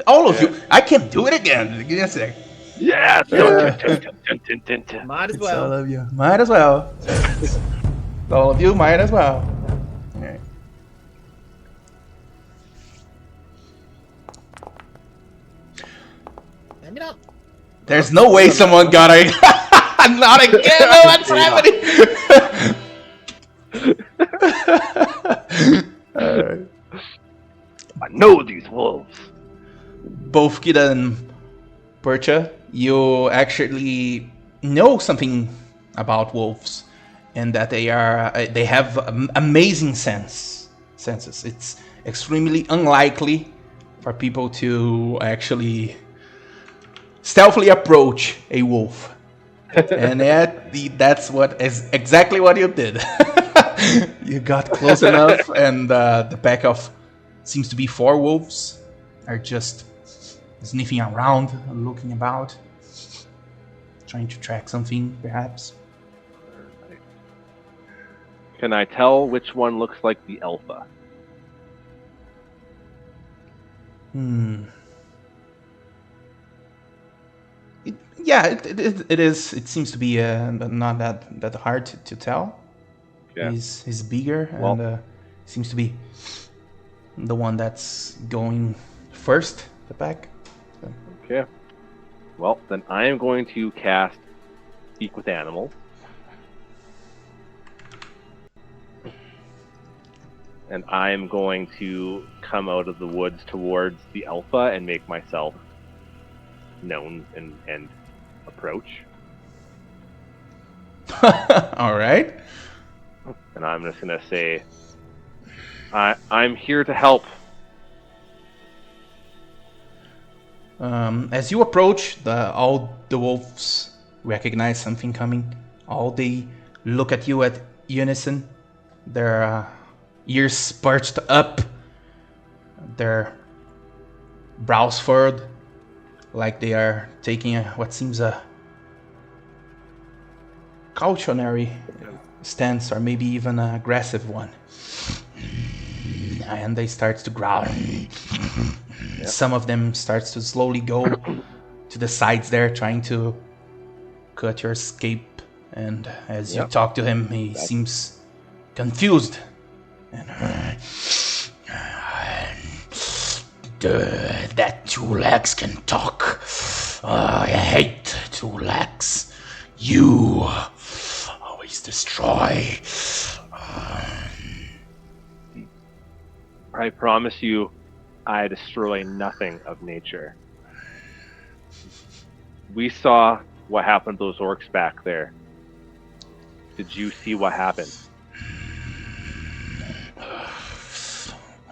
all of you, I can do it again. Give me a sec. Yeah. Might as It's all well. of you. Might as well. All of you might as well. All right. Stand it up. There's no way someone got a. Not again! No, what's happening? I know these wolves. Both Kida and Percha, you actually know something about wolves, and that they have amazing senses. It's extremely unlikely for people to actually stealthily approach a wolf, and that's exactly what you did. You got close enough, and the pack of seems to be 4 wolves are just sniffing around, looking about, trying to track something, perhaps. Can I tell which one looks like the alpha? It is. It seems to be not that hard to tell. Yeah. He's bigger Well- and seems to be the one that's going first, the pack. So. Okay. Well, then I am going to cast Speak with Animals. And I am going to come out of the woods towards the Alpha and make myself known and approach. All right. And I'm just gonna say, I'm here to help. As you approach, all the wolves recognize something coming. All they look at you at unison. Their ears perched up, their brows furrowed, like they are taking what seems a cautionary stance, or maybe even an aggressive one. And they start to growl. Yep. Some of them starts to slowly go to the sides there, trying to cut your escape. And as you talk to him, he seems confused. And that two legs can talk. I hate two legs. You always destroy. I promise you, I destroy nothing of nature. We saw what happened to those orcs back there. Did you see what happened?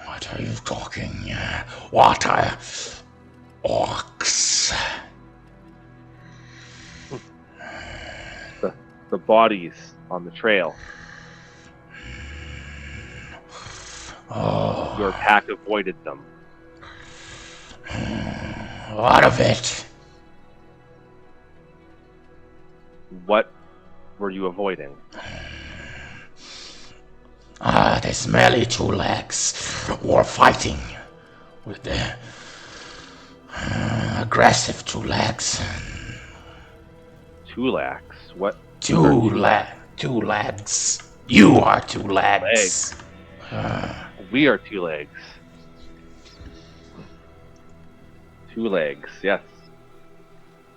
What are you talking? What are orcs? The bodies on the trail. Oh. Your pack avoided them. What of it? What were you avoiding? The smelly two legs were fighting with the aggressive two legs. Two legs? What? Two legs. You are two legs. We are two legs. Two legs, yes.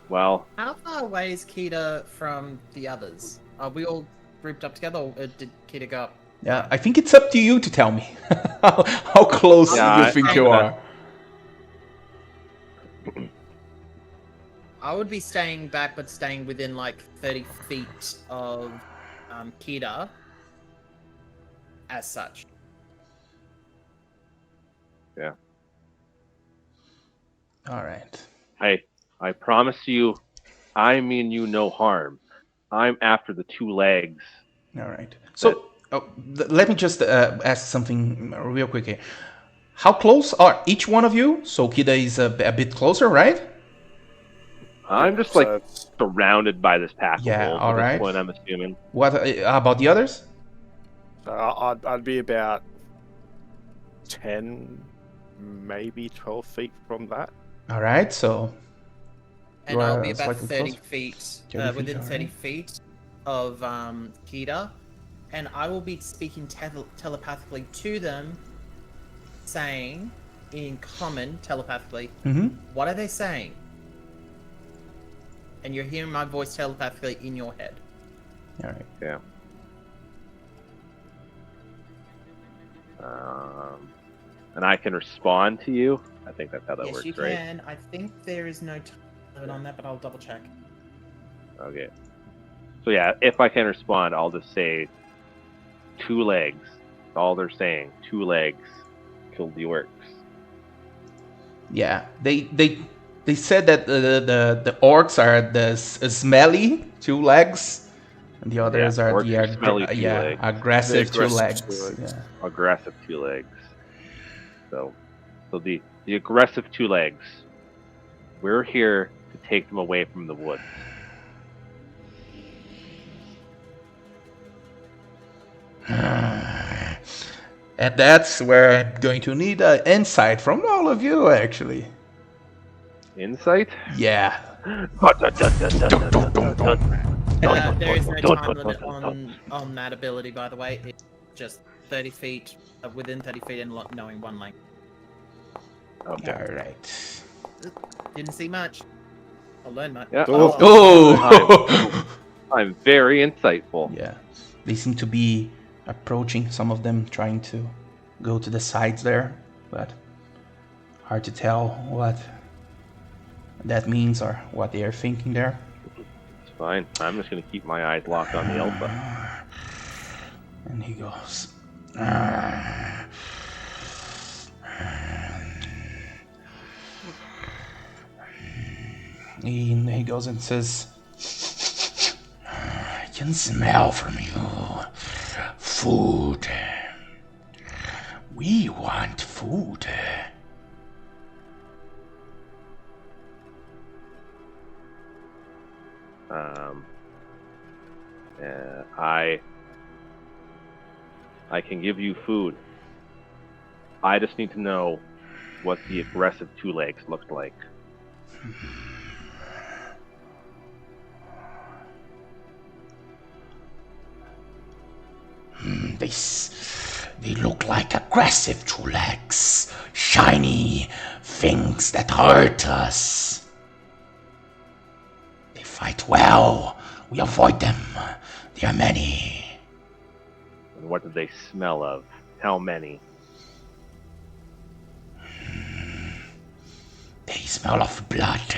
Well... How far away is Kita from the others? Are we all grouped up together, or did Kita go up? Yeah, I think it's up to you to tell me. How close do you think you are? I would be staying back, but staying within like 30 feet of Kita as such. Yeah. All right. I promise you, I mean you no harm. I'm after the two legs. All right. So, let me just ask something real quick here. How close are each one of you? So Kida is a bit closer, right? I'm just like surrounded by this pack of wolves all at right. this point, I'm assuming. What about the others? I'd be about 10, maybe 12 feet from that. All right, so... And I'll be about 30 closer. feet, 30 within feet, 30 right. feet of Kita. And I will be speaking telepathically to them, saying, in common, telepathically, what are they saying? And you're hearing my voice telepathically in your head. All right. Yeah. And I can respond to you. I think that's how that works, you right? can. I think there is no time limit on that, but I'll double check. Okay. So yeah, if I can respond, I'll just say two legs. That's all they're saying. Two legs killed the orcs. Yeah, they said that the orcs are the smelly two legs, and the others are orcs the are smelly two legs. aggressive two legs. legs. Aggressive two legs. So the aggressive two legs. We're here to take them away from the woods. And that's where I'm going to need an insight from all of you, actually. Insight? Yeah. There is no time limit on that ability, by the way. It's just 30 feet, within 30 feet and knowing one language. Okay. All right. Didn't see much. I'll learn much. Yeah. Oh! I'm very insightful. Yeah. They seem to be approaching, some of them trying to go to the sides there. but hard to tell what that means or what they are thinking there. It's fine. I'm just gonna keep my eyes locked on the alpha. And he goes, he goes and says, I can smell from you food. We want food. I can give you food. I just need to know what the aggressive two legs looked like. They look like aggressive two legs, shiny things that hurt us. They fight well. We avoid them. There are many. And what did they smell of? How many? They smell of blood.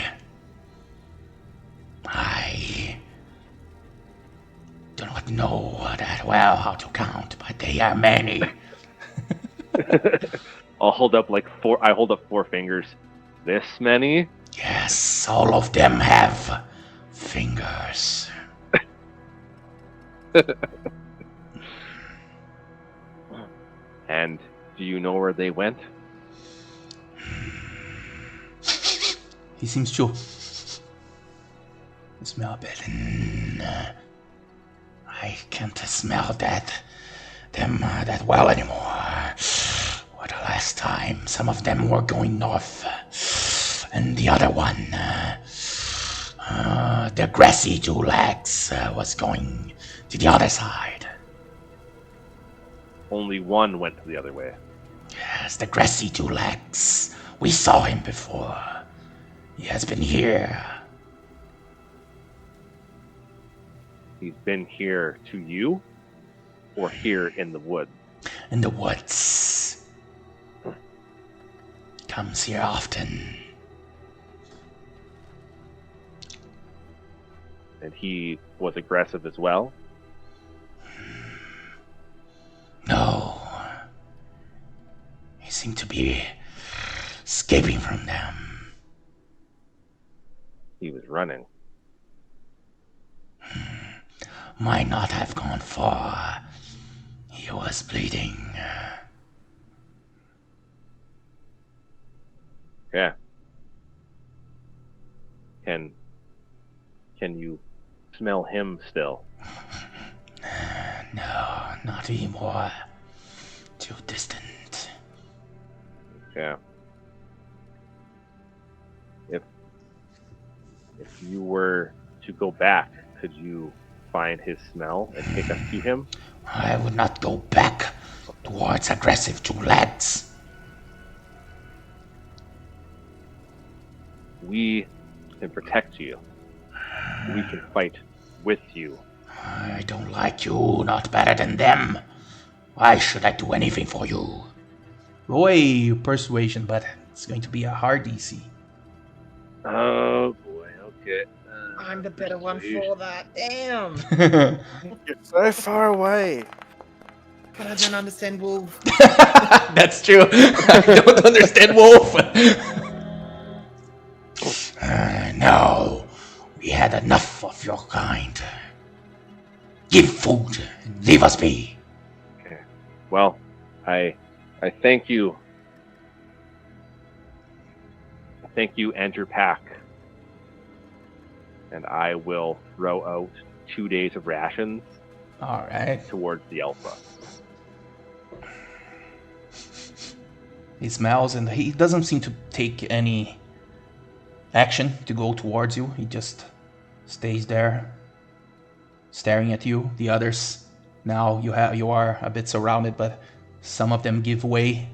I do not know that well how to count, but they are many. I'll hold up I hold up 4 fingers. This many? Yes, all of them have fingers. And do you know where they went? He seems to smell a bit. I can't smell them that well anymore. Or the last time, some of them were going north, and the other one, the grassy two legs, was going to the other side. Only one went the other way. Yes, the grassy two legs. We saw him before. He has been here. He's been here to you? Or here in the woods? In the woods. Comes here often. And he was aggressive as well? No. He seemed to be escaping from them. He was running. Might not have gone far. He was bleeding. Yeah. Can you smell him still? No, not anymore. Too distant. Yeah. If you were to go back, could you find his smell and take us to him? I would not go back towards aggressive two legs. We can protect you. We can fight with you. I don't like you, not better than them. Why should I do anything for you? Roll a persuasion, but it's going to be a hard DC. Oh boy, okay. I'm the better one for that. Damn. You're so far away. But I don't understand wolf. That's true. I don't understand wolf. No, we had enough of your kind. Give food and leave us be. Okay. Well, I thank you. I thank you and your pack. And I will throw out 2 days of rations All right. towards the alpha. He smells and he doesn't seem to take any action to go towards you. He just stays there, staring at you. The others, now you are a bit surrounded, but some of them give way,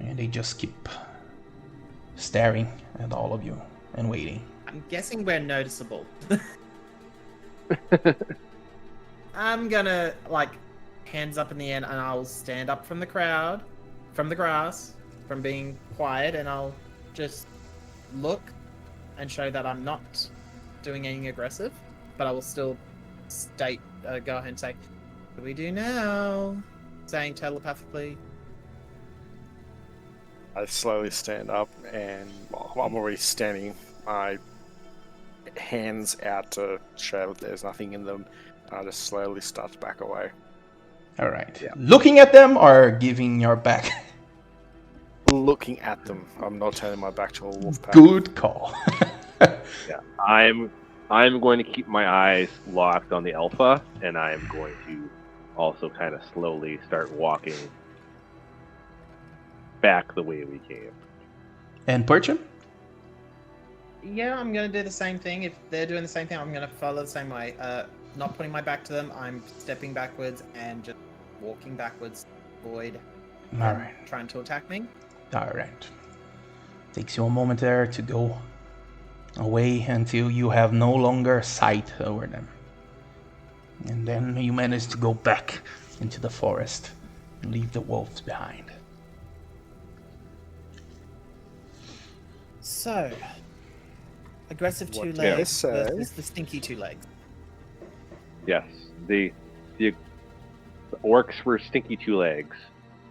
and they just keep staring at all of you and waiting. I'm guessing we're noticeable. I'm gonna, hands up in the air, and I'll stand up from the crowd, from the grass, from being quiet, and I'll just look and show that I'm not doing anything aggressive, but I will still go ahead and say, "What do we do now?" Saying telepathically. I slowly stand up, and I'm already standing. My hands out to show that there's nothing in them. I just slowly start to back away. All right. Yeah. Looking at them or giving your back? Looking at them. I'm not turning my back to a wolf pack. Good call. Yeah, I'm going to keep my eyes locked on the alpha, and I'm going to also kind of slowly start walking back the way we came. And Percham? Yeah, I'm gonna do the same thing. If they're doing the same thing, I'm gonna follow the same way. Not putting my back to them. I'm stepping backwards and just walking backwards, avoid All right. trying to attack me. All right. Takes you a moment there to go away until you have no longer sight over them. And then you manage to go back into the forest and leave the wolves behind. So, aggressive two What legs they say. versus the stinky two legs. Yes, the orcs were stinky two legs.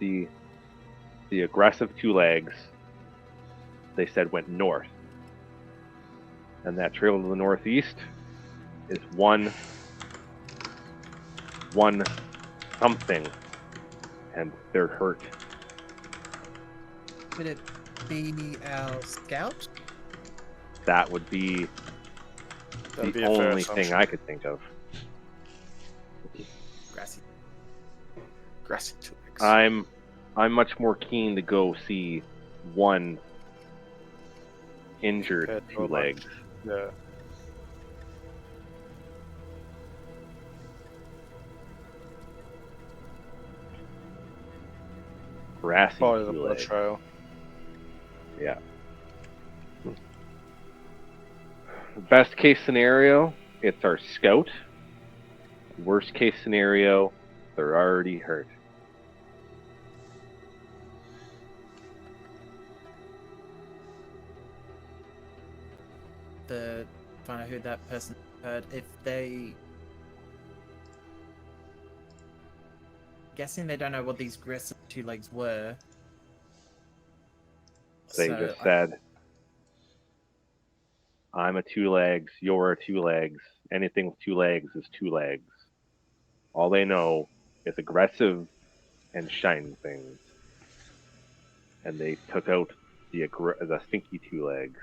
The aggressive two legs, they said, went north, and that trail to the northeast is one something, and they're hurt. Would it be our scout? That would be That'd be the a fair only thing assumption. I could think of. Grassy two legs. I'm much more keen to go see one injured Compared to two a bunch. legs. Yeah. Grassy Follow the two blood legs. trail. Yeah. Best case scenario, it's our scout. Worst case scenario, they're already hurt. Find out who that person heard. If they, guessing they don't know what these aggressive two legs were. They So just said, I'm a two legs, you're a two legs. Anything with two legs is two legs. All they know is aggressive and shiny things. And they took out the stinky two legs.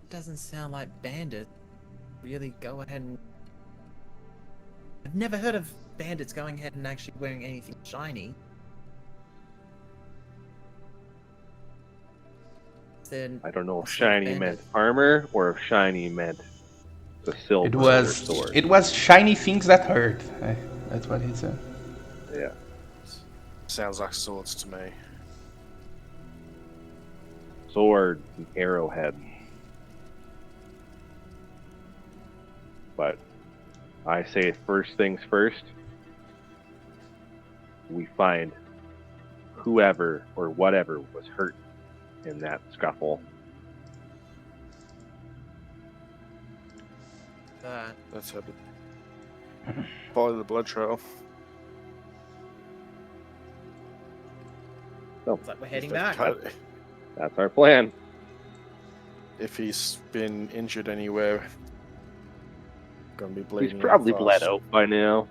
doesn't sound like bandits. Really go ahead and. I've never heard of bandits going ahead and actually wearing anything shiny. Then I don't know if I'll see if shiny bandit- meant armor or if shiny meant the silver It of their was sword. shiny things that hurt. That's what he said. Yeah. Sounds like swords to me. Sword and arrowhead. But I say first things first, we find whoever or whatever was hurt in that scuffle. Let's hope it. Follow the blood trail. Looks like we're heading If they've back. cut- That's our plan. If he's been injured anywhere, gonna be bleeding. He's probably out bled fast. out by now.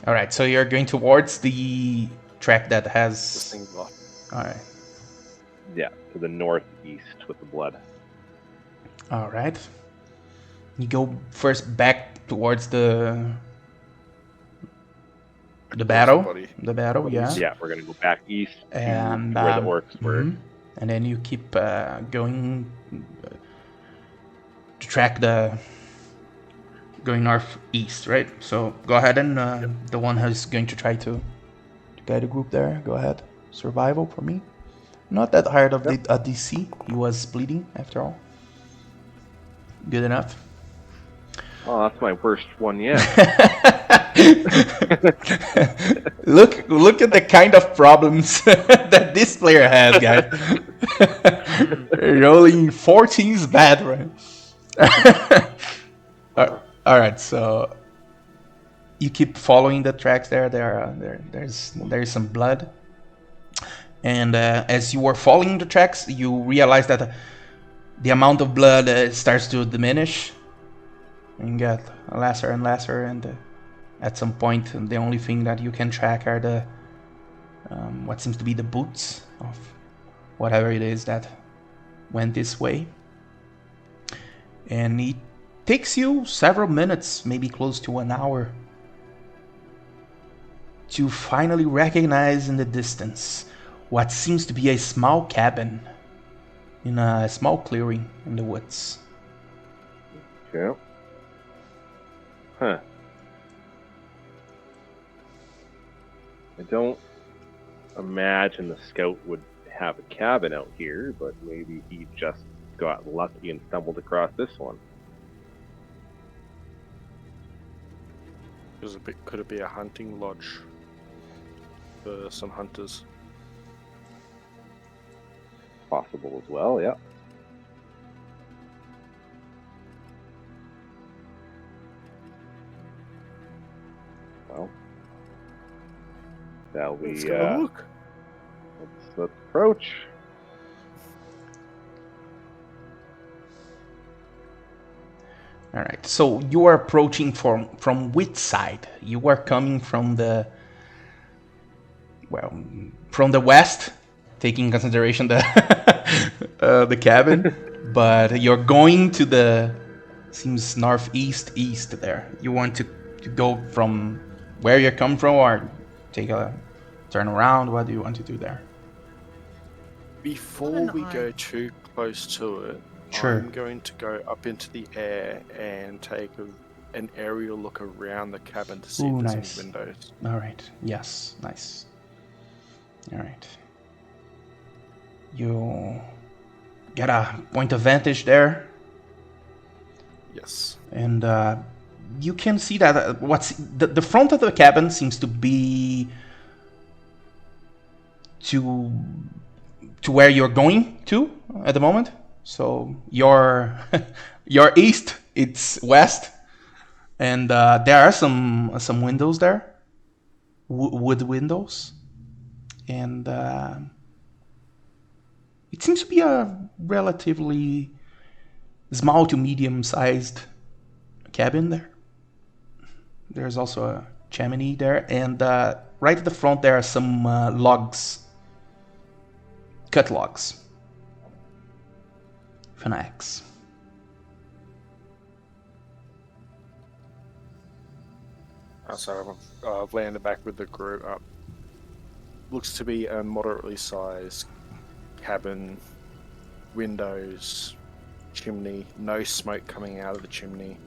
All right, so you're going towards the track that This has. thing's off. All right, Yeah, to the northeast with the blood. all right. You go first back towards the battle. body. The battle, yeah. Yeah, we're gonna go back east to And where the orcs were. mhm. And then you keep going to track going northeast, right? So go ahead and the one who's going to try to guide the group there. Go ahead. Survival for me. Not that hard of a DC. He was bleeding after all. Good enough. Oh, that's my worst one yet. Look at the kind of problems that this player has, guys. Rolling 14 is bad, right? All right, so you keep following the tracks there. There's some blood, and as you are following the tracks, you realize that the amount of blood starts to diminish and get lesser and lesser, and at some point, the only thing that you can track are the what seems to be the boots of whatever it is that went this way. And it takes you several minutes, maybe close to an hour, to finally recognize in the distance what seems to be a small cabin in a small clearing in the woods. Yeah. Huh. I don't imagine the scout would have a cabin out here, but maybe he just got lucky and stumbled across this one. Could it be a hunting lodge for some hunters? Possible as well, yeah. Well, shall we Let's go look. let's approach. All right, so you are approaching from which side? You are coming from the west, taking in consideration the the cabin, but you're going to the seems northeast east there. You want to go from where you come from, or take a turn around? What do you want to do there? Before we go too close to it, Sure. I'm going to go up into the air and take an aerial look around the cabin to see Ooh, if there's nice. any windows. All right. Yes. Nice. All right. You get a point of vantage there, Yes. and you can see that what's the front of the cabin seems to be to where you're going to at the moment. So your east, it's west, and there are some windows there, wood windows, and it seems to be a relatively small to medium-sized cabin there. There's also a chimney there, and right at the front there are some logs, cut logs, with an axe. So I've landed back with the group. Looks to be a moderately sized cabin, windows, chimney, no smoke coming out of the chimney.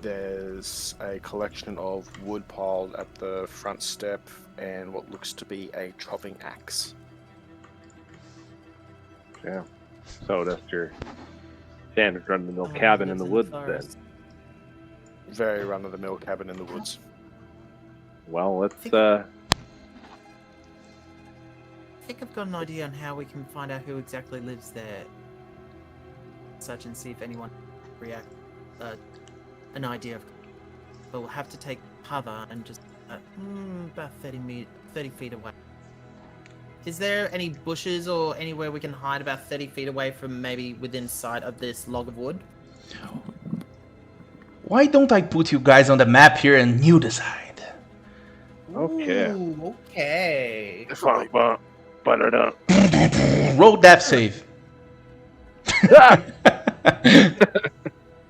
There's a collection of wood piled at the front step and what looks to be a chopping axe. Yeah. So that's your standard run-of-the-mill cabin in the woods then. Very run-of-the-mill cabin in the woods. Well, let's I think I've got an idea on how we can find out who exactly lives there. Such and see if anyone react. An idea of. But we'll have to take cover and just about 30 feet away. Is there any bushes or anywhere we can hide about 30 feet away from maybe within sight of this log of wood? Why don't I put you guys on the map here and you decide? Okay. Ooh, okay. Roll death save.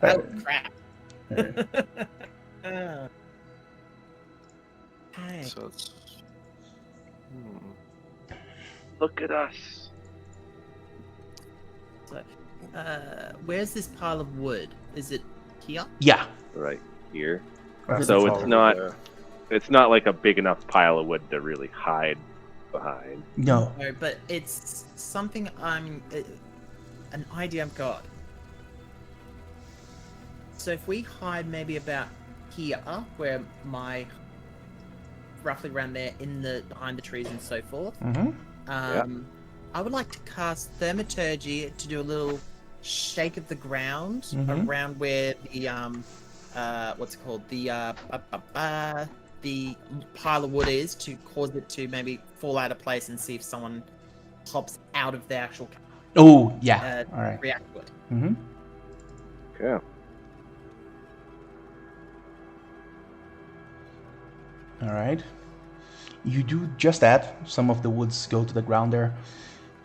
Oh crap. Okay. So it's... Look at us. So, where's this pile of wood? Is it here? Yeah. Right here. That's So the it's pile not- there. It's not like a big enough pile of wood to really hide behind. No. No, but it's something an idea I've got. So if we hide maybe about here, where roughly around there, behind the trees and so forth. Mm-hmm. I would like to cast Thaumaturgy to do a little shake of the ground around where the what's it called, the pile of wood is, to cause it to maybe fall out of place and see if someone pops out of the actual Oh, yeah. All right. react to it. Mm-hmm. Okay. All right. You do just that. Some of the woods go to the ground there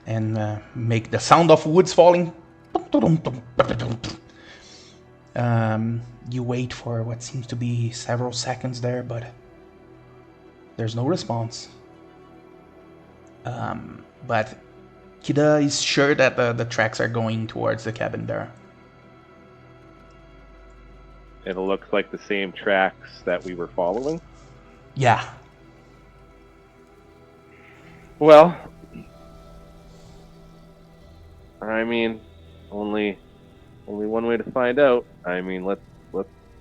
and make the sound of woods falling. You wait for what seems to be several seconds there, but there's no response. But Kida is sure that the tracks are going towards the cabin there. It looks like the same tracks that we were following. Yeah. Well, I mean, only one way to find out. I mean, let's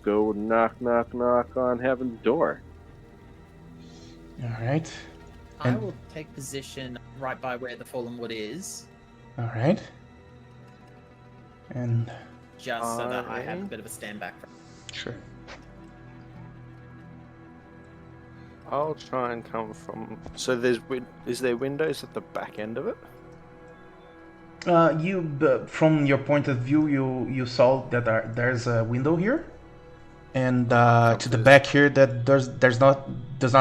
go knock on heaven's door. All right. I will take position right by where the fallen wood is. All right. And just so that I have a bit of a stand back. Sure. I'll try and come from. So is there windows at the back end of it? From your point of view, you saw that there's a window here, and to the back here that does not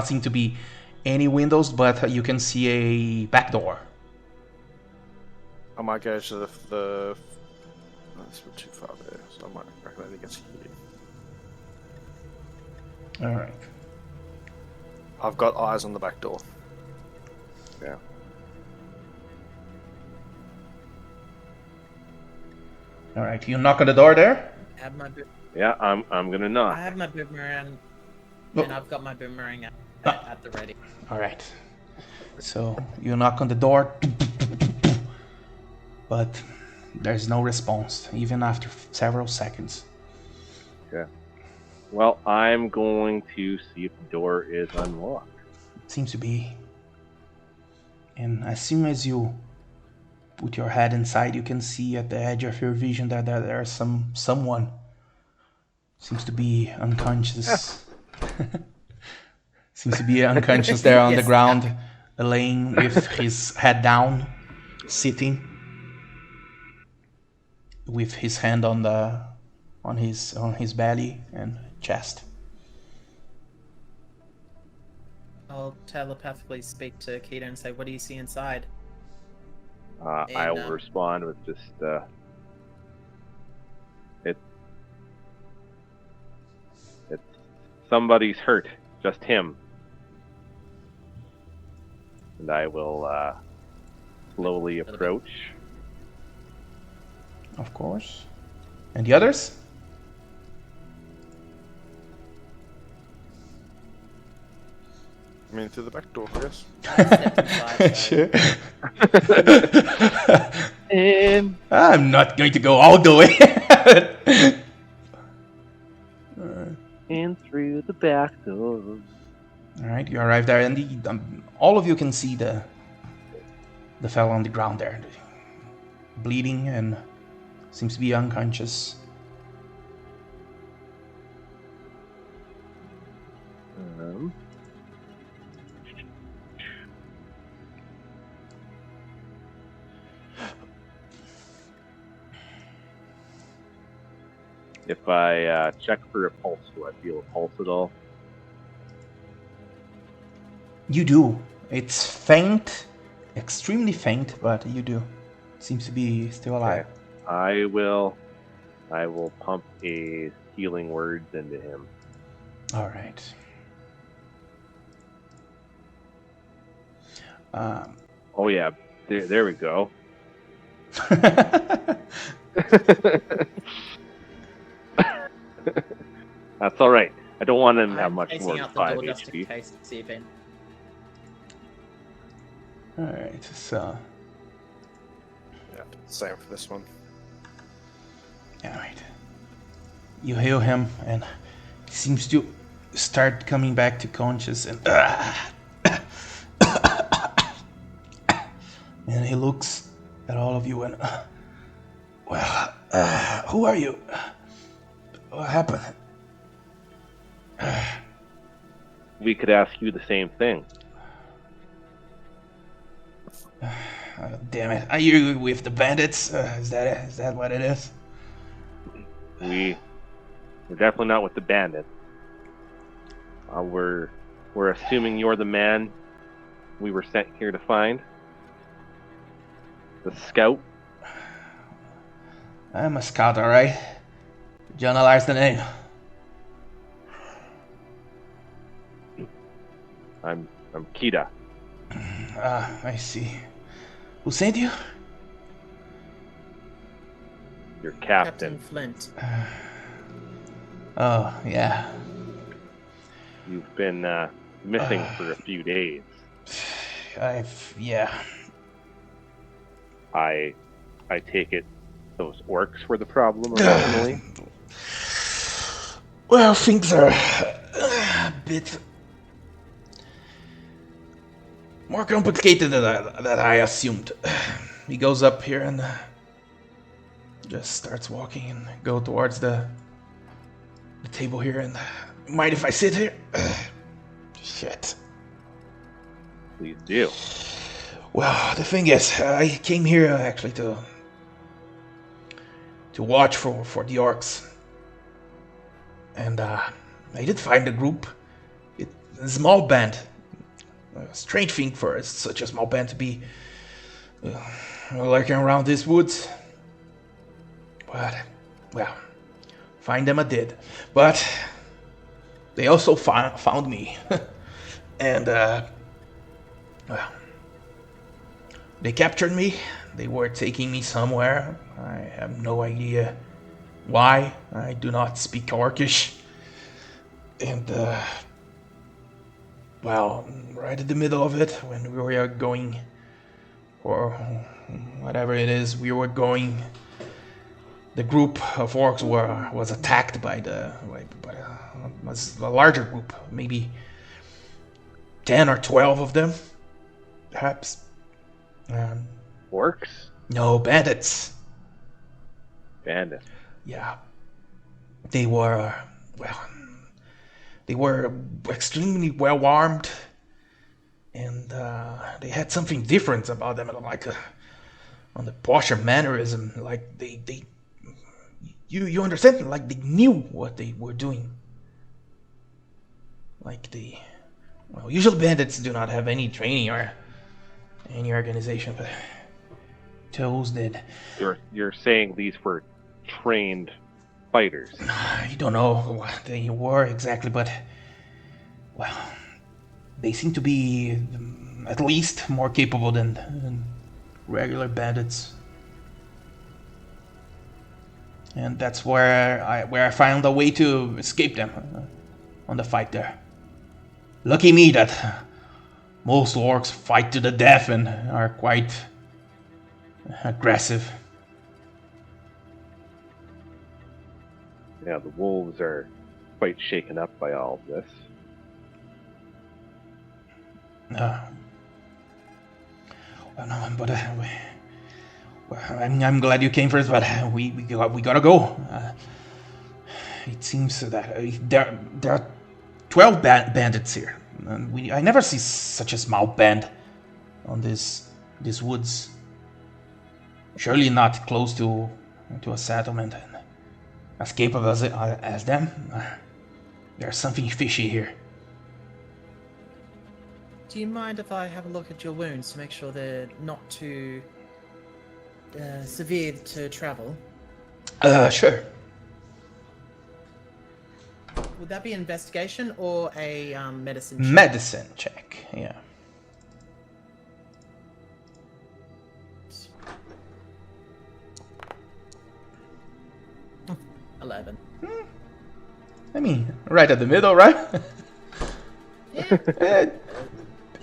seem to be any windows, but you can see a back door. I might go to the. That's too far there, so I might recommend it gets here. All right. I've got eyes on the back door. Yeah. All right. You knock on the door there. Yeah, I'm gonna knock. I have my boomerang, and I've got my boomerang at the ready. All right. So you knock on the door, but there's no response, even after several seconds. Okay. Well, I'm going to see if the door is unlocked. It seems to be. And as soon as you put your head inside, you can see at the edge of your vision that there's someone. Seems to be unconscious. Seems to be unconscious there on the ground, laying with his head down, sitting, with his hand on his belly and chest. I'll telepathically speak to Keita and say, "What do you see inside?" I will respond with just it's somebody's hurt, just him. And I will slowly approach. Of course. And the others? I mean, through the back door, I guess. Sure. And I'm not going to go all the way. in through the back door. All right, you arrive there, and all of you can see the fellow on the ground there, bleeding and seems to be unconscious. If I check for a pulse, do I feel a pulse at all? You do. It's faint, extremely faint, but you do. Seems to be still alive. Okay. I will pump a healing words into him. All right. Oh yeah, there we go. That's all right. I don't want him to have much more than 5 HP. Alright, so... Yeah, same for this one. Alright. You heal him, and he seems to start coming back to conscious, and... and he looks at all of you and... well, who are you? What happened? We could ask you the same thing. Damn it. Are you with the bandits? Is that what it is? We're definitely not with the bandits. We're assuming you're the man we were sent here to find. The scout. I'm a scout, alright. Journalize the name. I'm Kita. I see. Who sent you? Your Captain captain. Flint. Oh, yeah. You've been missing for a few days. Yeah. I take it those orcs were the problem originally. Well, things are a bit more complicated than I assumed. He goes up here and just starts walking and go towards the table here. And mind if I sit here? Shit. Please do. Well, the thing is, I came here actually to watch for the orcs, and I did find a group. It's a small band. A strange thing for such a small band to be lurking around these woods. But, well, find them I did. But they also found me. And, well, they captured me. They were taking me somewhere. I have no idea why. I do not speak Orcish. And, well, right in the middle of it, when we were going, or whatever it is, we were going, the group of orcs was attacked by was a larger group, maybe 10 or 12 of them, perhaps. Orcs? No, bandits. Bandits. Yeah. They were, well, they were extremely well armed, and they had something different about them, like on the posture mannerism, like you understand, like they knew what they were doing. Like well, usually bandits do not have any training or any organization, but those did. You're saying these were trained fighters? I don't know what they were exactly, but, well, they seem to be at least more capable than regular bandits. And that's where I found a way to escape them on the fight there. Lucky me that most orcs fight to the death and are quite aggressive. Yeah, the wolves are quite shaken up by all of this. Well, no, but I'm glad you came first, but we gotta go. It seems that there are 12 bandits here. And I never see such a small band on these woods. Surely not close to a settlement. As capable as them, there's something fishy here. Do you mind if I have a look at your wounds to make sure they're not too severe to travel? Sure. Would that be an investigation or a medicine check? Medicine check, yeah. Oh, 11. I mean, right at the middle, right? Yeah.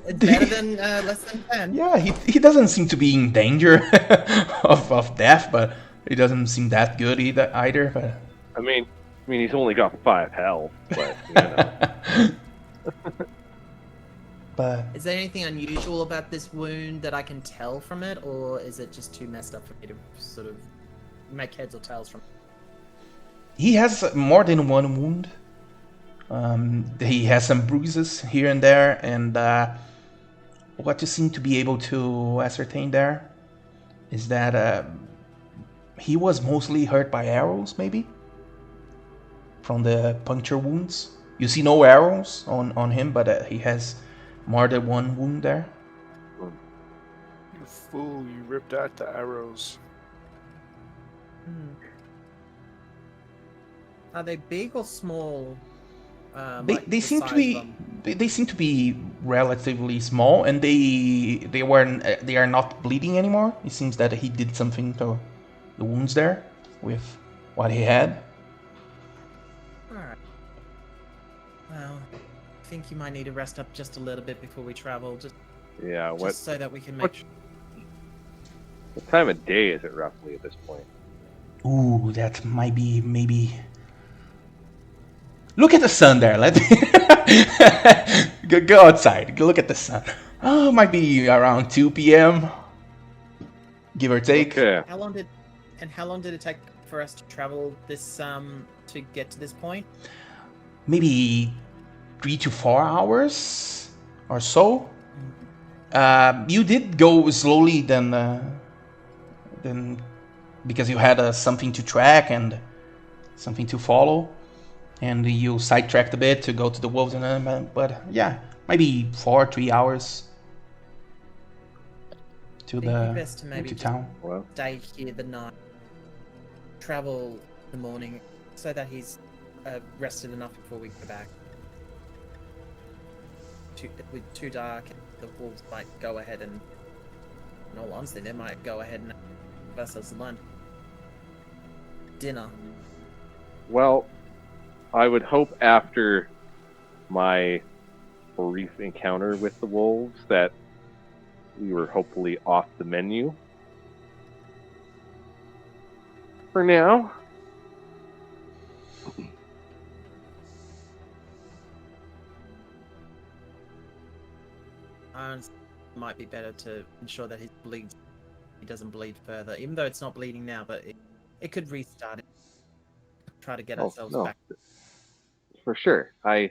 It's better than less than 10. Yeah, he doesn't seem to be in danger of death, but he doesn't seem that good either. But I mean, he's only got 5 health, but you know. but Is there anything unusual about this wound that I can tell from it, or is it just too messed up for me to sort of make heads or tails from it? he has more than one wound. He has some bruises here and there, and what you seem to be able to ascertain there is that he was mostly hurt by arrows, maybe from the puncture wounds. You see no arrows on him, but he has more than one wound there. You fool, you ripped out the arrows. Are they big or small? They, Like they the seem to size be of them? they seem to be relatively small, and they are not bleeding anymore. It seems that he did something to the wounds there with what he had. Alright. Well, I think you might need to rest up just a little bit before we travel, just Yeah, so that we can make. what time of day is it roughly at this point? Ooh, that might be maybe. Look at the sun there. Let go outside. Go look at the sun. Oh, it might be around 2 p.m. give or take. Okay. How long did it take for us to travel this to get to this point? Maybe 3 to 4 hours or so. You did go slowly then because you had something to track and something to follow, and you sidetracked a bit to go to the wolves, but yeah, maybe 3 hours to It'd be best to maybe to just town. Well, stay here the night, travel in the morning, so that he's rested enough before we go back. With too dark, the wolves might go ahead and, in all honesty, they might go ahead and give us lunch, dinner. well, I would hope after my brief encounter with the wolves that we were hopefully off the menu for now. It might be better to ensure that he doesn't bleed further, even though it's not bleeding now, but it could restart it. Try to get Oh, ourselves no, back. for sure. I'm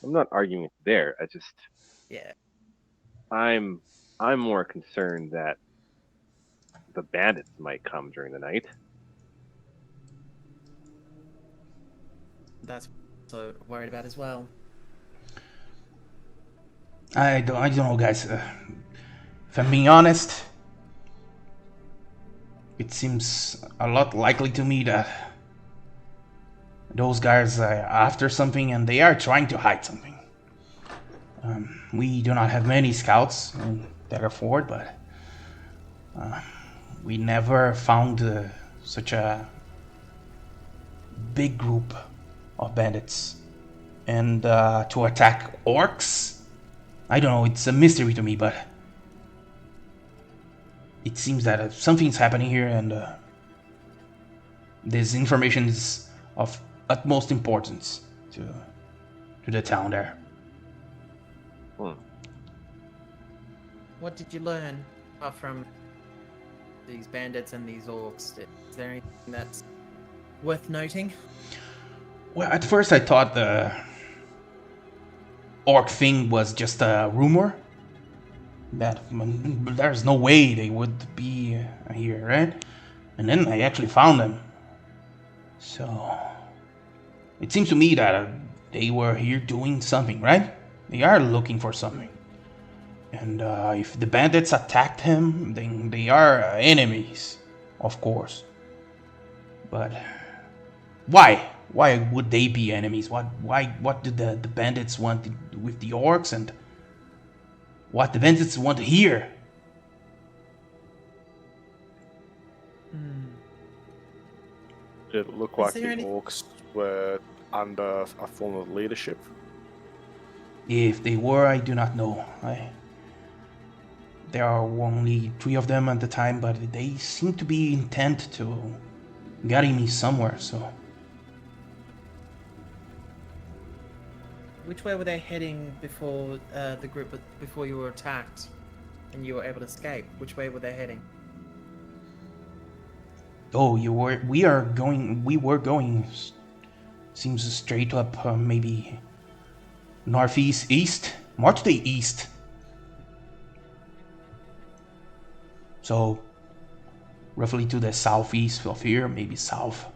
not arguing there. Yeah. I'm more concerned that the bandits might come during the night. That's so worried about as well. I don't know, guys. If I'm being honest, it seems a lot likely to me that those guys are after something and they are trying to hide something. We do not have many scouts in Daggerford, but we never found such a big group of bandits. And to attack orcs, I don't know, it's a mystery to me, but it seems that something's happening here, and this information is of utmost importance to the town there. What did you learn from these bandits and these orcs? Is there anything that's worth noting? Well, at first I thought the orc thing was just a rumor. That there's no way they would be here, right? And then I actually found them. So it seems to me that they were here doing something, right? They are looking for something. And if the bandits attacked him, then they are enemies, of course. But why? Why would they be enemies? What did the bandits want with the orcs, and what the bandits want here? Did it look Is like there the any- orcs were under a form of leadership? If they were, I do not know. There are only 3 of them at the time, but they seem to be intent to getting me somewhere, so... Which way were they heading before before you were attacked and you were able to escape? Which way were they heading? Oh, we were going, seems straight up, maybe northeast, east, more to the east. So, roughly to the southeast of here, maybe south.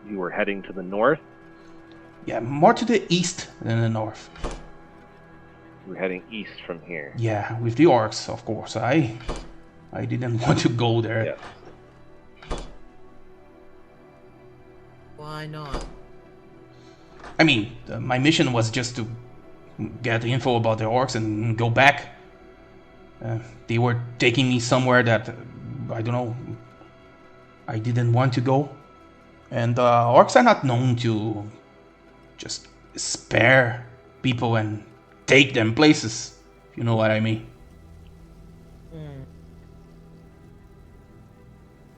You were heading to the north. Yeah, more to the east than the north. You were heading east from here. Yeah, with the orcs, of course. I didn't want to go there. Yes. Why not? I mean, my mission was just to get the info about the orcs and go back. They were taking me somewhere that, I don't know, I didn't want to go. And orcs are not known to just spare people and take them places, if you know what I mean.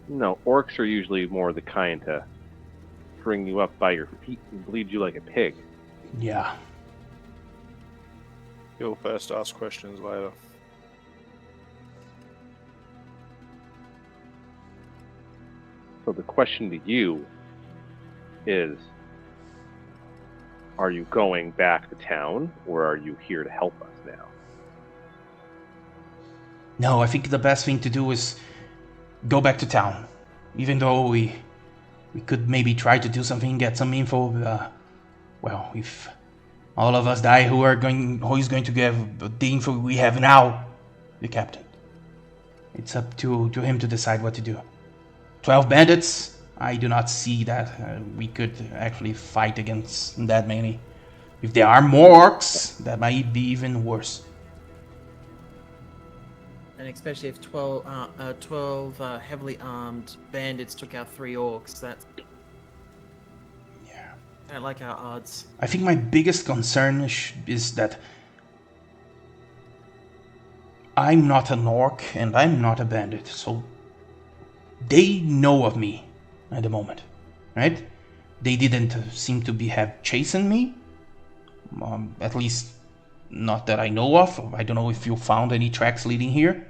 No, orcs are usually more the kind to bring you up by your feet and bleed you like a pig. Yeah. You'll first ask questions later. So the question to you is, are you going back to town, or are you here to help us now? No, I think the best thing to do is go back to town. Even though we could maybe try to do something, get some info. Well, if all of us die, who is going to give the info we have now? The captain. It's up to him to decide what to do. 12 bandits? I do not see that we could actually fight against that many. If there are more orcs, that might be even worse. And especially if 12 heavily armed bandits took out 3 orcs, that's... Yeah. I don't like our odds. I think my biggest concern is that I'm not an orc and I'm not a bandit, so they know of me at the moment, right? They didn't seem to have chasing me, at least not that I know of. I don't know if you found any tracks leading here,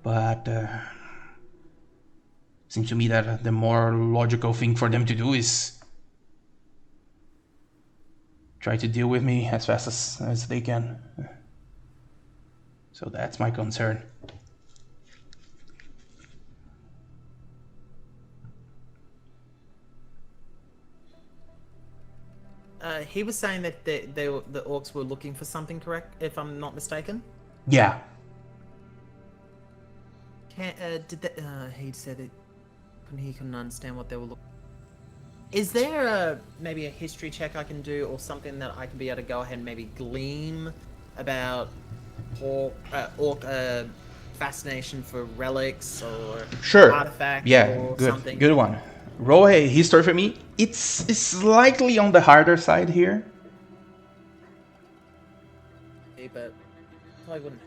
but seems to me that the more logical thing for them to do is try to deal with me as fast as they can. So that's my concern. He was saying that the orcs were looking for something, correct? If I'm not mistaken. Yeah. He said it. He couldn't understand what they were looking. Is there maybe a history check I can do, or something that I can be able to go ahead and maybe glean about orc fascination for relics or Sure. artifacts? Yeah, or good. something? Good one. Roll a history for me. It's slightly on the harder side here. Yeah, but I wouldn't.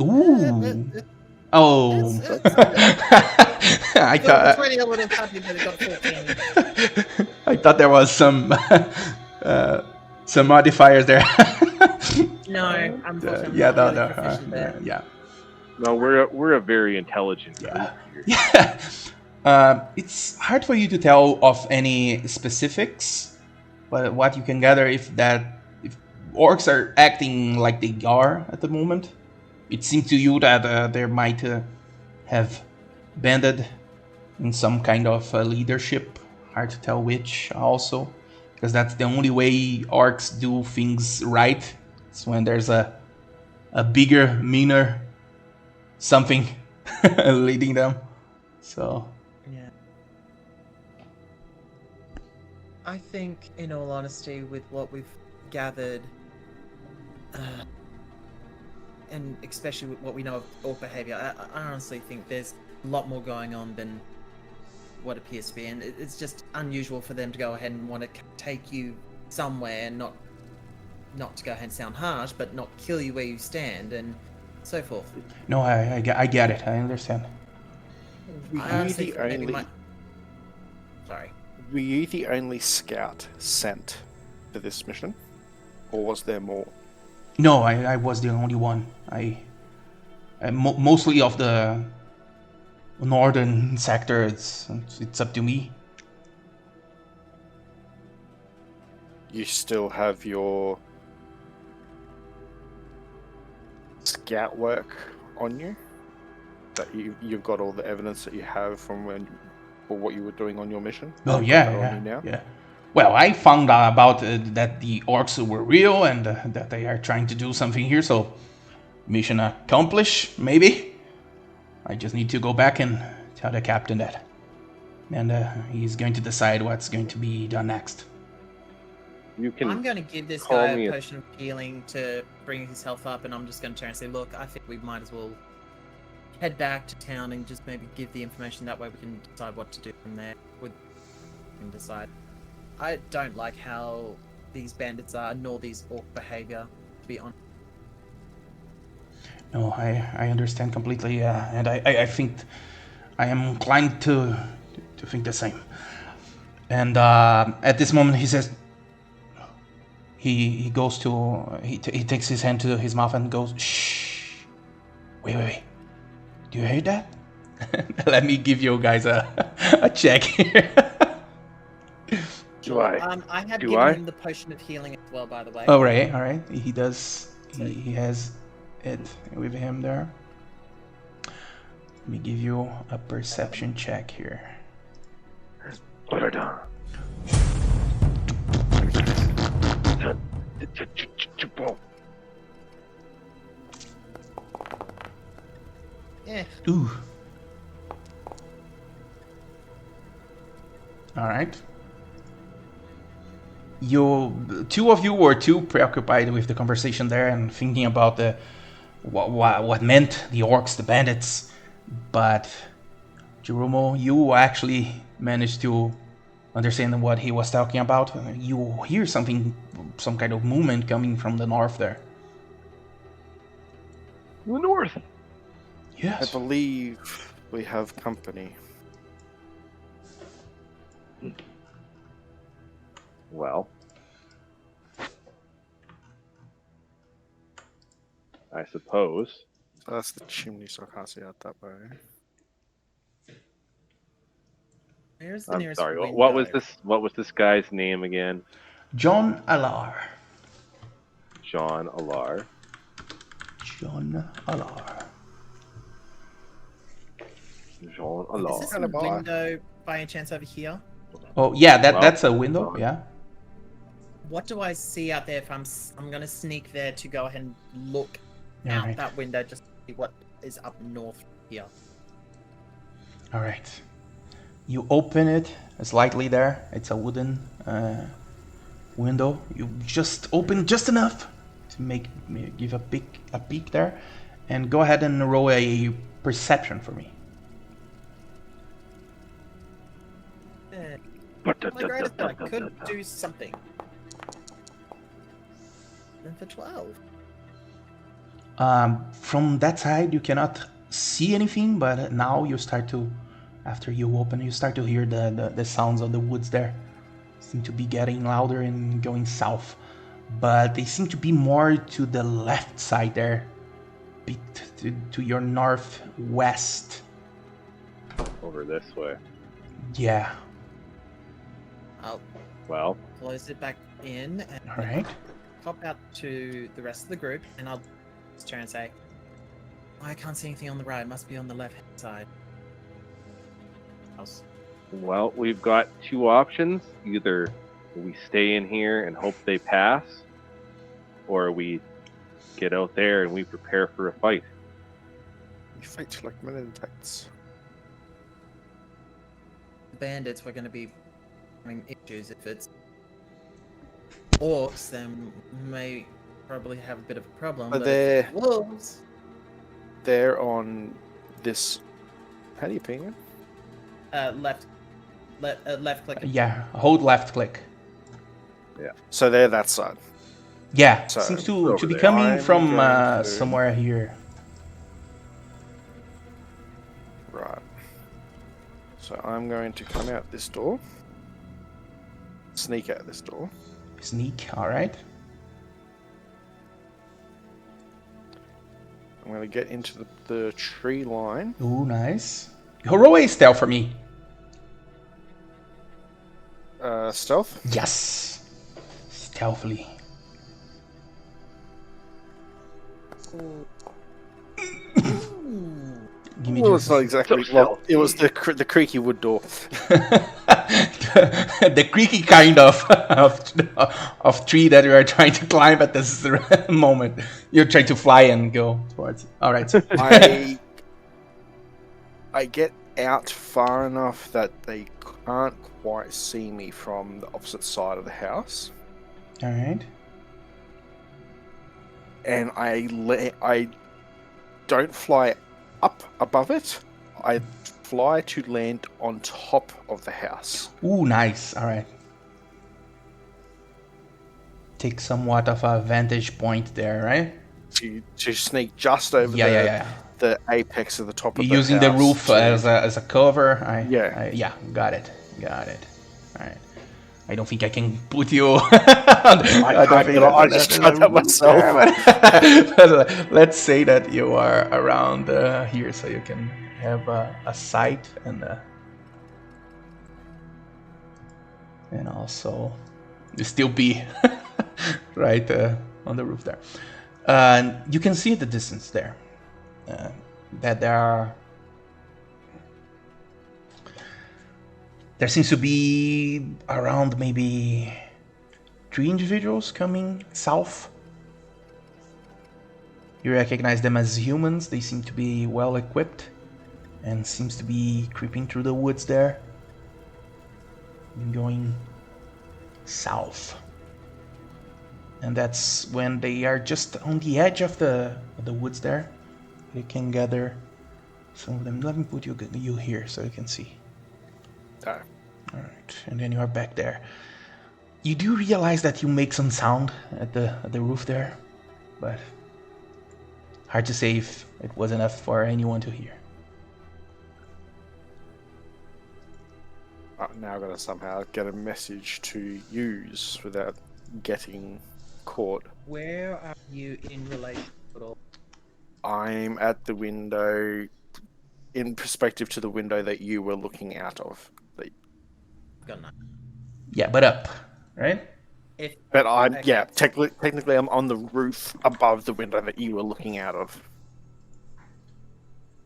Ooh. Oh. I thought 20, I would have happy that it got 14. I thought there was some modifiers there. No, unfortunately, yeah, I'm not really proficient there. yeah. No, we're a very intelligent group here. Yeah. It's hard for you to tell of any specifics, but what you can gather if orcs are acting like they are at the moment, it seems to you that they might have banded in some kind of leadership. Hard to tell which also, because that's the only way orcs do things right. It's when there's a bigger, meaner something leading them. So yeah, I think, in all honesty, with what we've gathered, and especially with what we know of orc behavior, I honestly think there's a lot more going on than what appears to be, and it's just unusual for them to go ahead and want to take you somewhere, and not to go ahead and sound harsh, but not kill you where you stand, and so forth. No, I get it. I understand. Were I you honestly the think maybe only? my... Sorry. Were you the only scout sent for this mission, or was there more? No, I was the only one. Mostly of the northern sector. It's up to me. You still have your scout work on you? That you've got all the evidence that you have from what you were doing on your mission? Oh You've got yeah, that on yeah, you now? yeah. Well, I found out about that the orcs were real and that they are trying to do something here. So, mission accomplished. Maybe. I just need to go back and tell the captain that, and he's going to decide what's going to be done next. You can I'm going to give this call guy me a a- potion of healing to bring his health up, and I'm just going to turn and say, look, I think we might as well head back to town and just maybe give the information. That way we can decide what to do from there. We can decide. I don't like how these bandits are, nor these orc behavior, to be honest. No, I understand completely, and I think I am inclined to think the same. And at this moment, he says, he goes to he takes his hand to his mouth and goes, shh. Wait. Do you hear that? Let me give you guys a check here. Do I? I have Do given I? him the potion of healing as well, by the way. All right. He does. He has it with him there. Let me give you a perception check here. What are done? Yeah. Ooh. All right. Two of you were too preoccupied with the conversation there and thinking about the what meant the orcs, the bandits, but Jeromo, you actually managed to understand what he was talking about. You hear something, some kind of movement coming from the north there. The north. I Yes. believe we have company. Well, I suppose. So that's the chimney, so I can't see out that way. Where's the I'm nearest sorry. window? What was this guy's name again? John Alar. John Alar. John Alar. Jean Is Alar. this a Kinda bar. window by any chance over here? Oh yeah, Well, that's a window. John. Yeah. What do I see out there if I'm going to sneak there to go ahead and look out Alright. that window just to see what is up north here? All right. You open it slightly there. It's a wooden window. You just open just enough to give a peek there, and go ahead and roll a perception for me. My greatest that I could do something. And for 12. From that side, you cannot see anything, but now you start to, after you open, you start to hear the sounds of the woods there. Seem to be getting louder and going south, but they seem to be more to the left side there, bit to your northwest. Over this way. Yeah. I'll Well, close it back in and All right. pop out to the rest of the group, and I'll just turn and say, I can't see anything on the right. It must be on the left-hand side. House. well, we've got two options. Either we stay in here and hope they pass, or we get out there and we prepare for a fight. We fight like men in tights. The bandits were going to be having issues. If it's orcs, then may probably have a bit of a problem. But But if it's wolves, they're on this. How do you ping it? left click. Yeah, hold left click. So they're that side. Yeah, So, seems to over be there. coming I'm from going to- somewhere here. Right. So I'm going to come out this door. Sneak out this door. Sneak, alright. I'm going to get into the tree line. Ooh, nice. Heroic stealth for me. Stealth. Yes. Stealthily. Give me Well, just it's not exactly. Well, it was the creaky wood door. the creaky kind of tree that you are trying to climb at this moment. You're trying to fly and go towards. All right. I get out far enough that they can't quite see me from the opposite side of the house, All right. and I don't fly up above it. I fly to land on top of the house. Ooh, nice. All right. Take somewhat of a vantage point there, right? To sneak just over the apex of the top of You're using the the house. roof as a cover. Yeah. Got it. All right. I don't think I can put you. I just tried that myself. But let's say that you are around here, so you can have a sight and also you still be right on the roof there. You can see the distance there. That there seems to be around maybe 3 individuals coming south. You recognize them as humans. They seem to be well equipped and seems to be creeping through the woods there and going south. And that's when they are just on the edge of the woods there. You can gather some of them. Let me put you here so you can see. Oh. Alright, and then you are back there. You do realize that you make some sound at the roof there, but hard to say if it was enough for anyone to hear. Now I've got to somehow get a message to use without getting caught. Where are you in relation at all? I'm at the window, in perspective to the window that you were looking out of. Got none. Yeah, but up, right? But I'm Okay. technically I'm on the roof above the window that you were looking out of.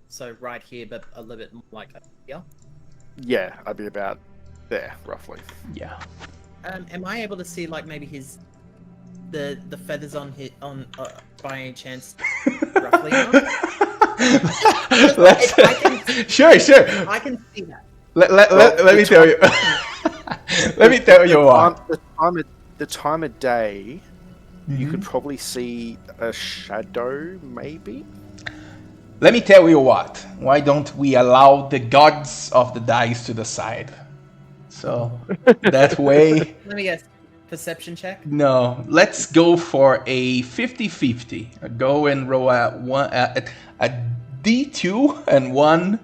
So right here, but a little bit more like here. Yeah, I'd be about there roughly. Yeah. Am I able to see like maybe the feathers on his by any chance roughly enough? Sure. I can see that. Let me tell you. Let me tell you what. The time of day, you could Mhm. probably see a shadow, maybe. Let me tell you what. Why don't we allow the gods of the dice to decide? So that way. Let me guess. Perception check. No, let's go for a 50-50. Go and roll a D2 and 1.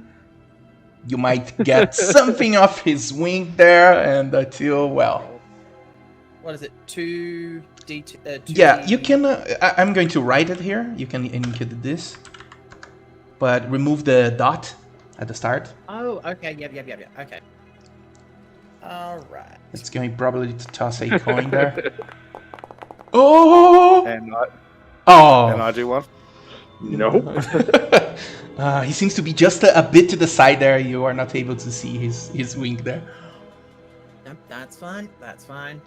You might get something off his wing there, and until What is it? 2d2. Yeah, you can. I'm going to write it here. You can indicate this, but remove the dot at the start. Oh, okay. Yep. Okay. All right. It's going probably to toss a coin there. Oh! And Oh! I do one. Nope. He seems to be just a bit to the side there. You are not able to see his wing there. Yep, that's fine. That's fine.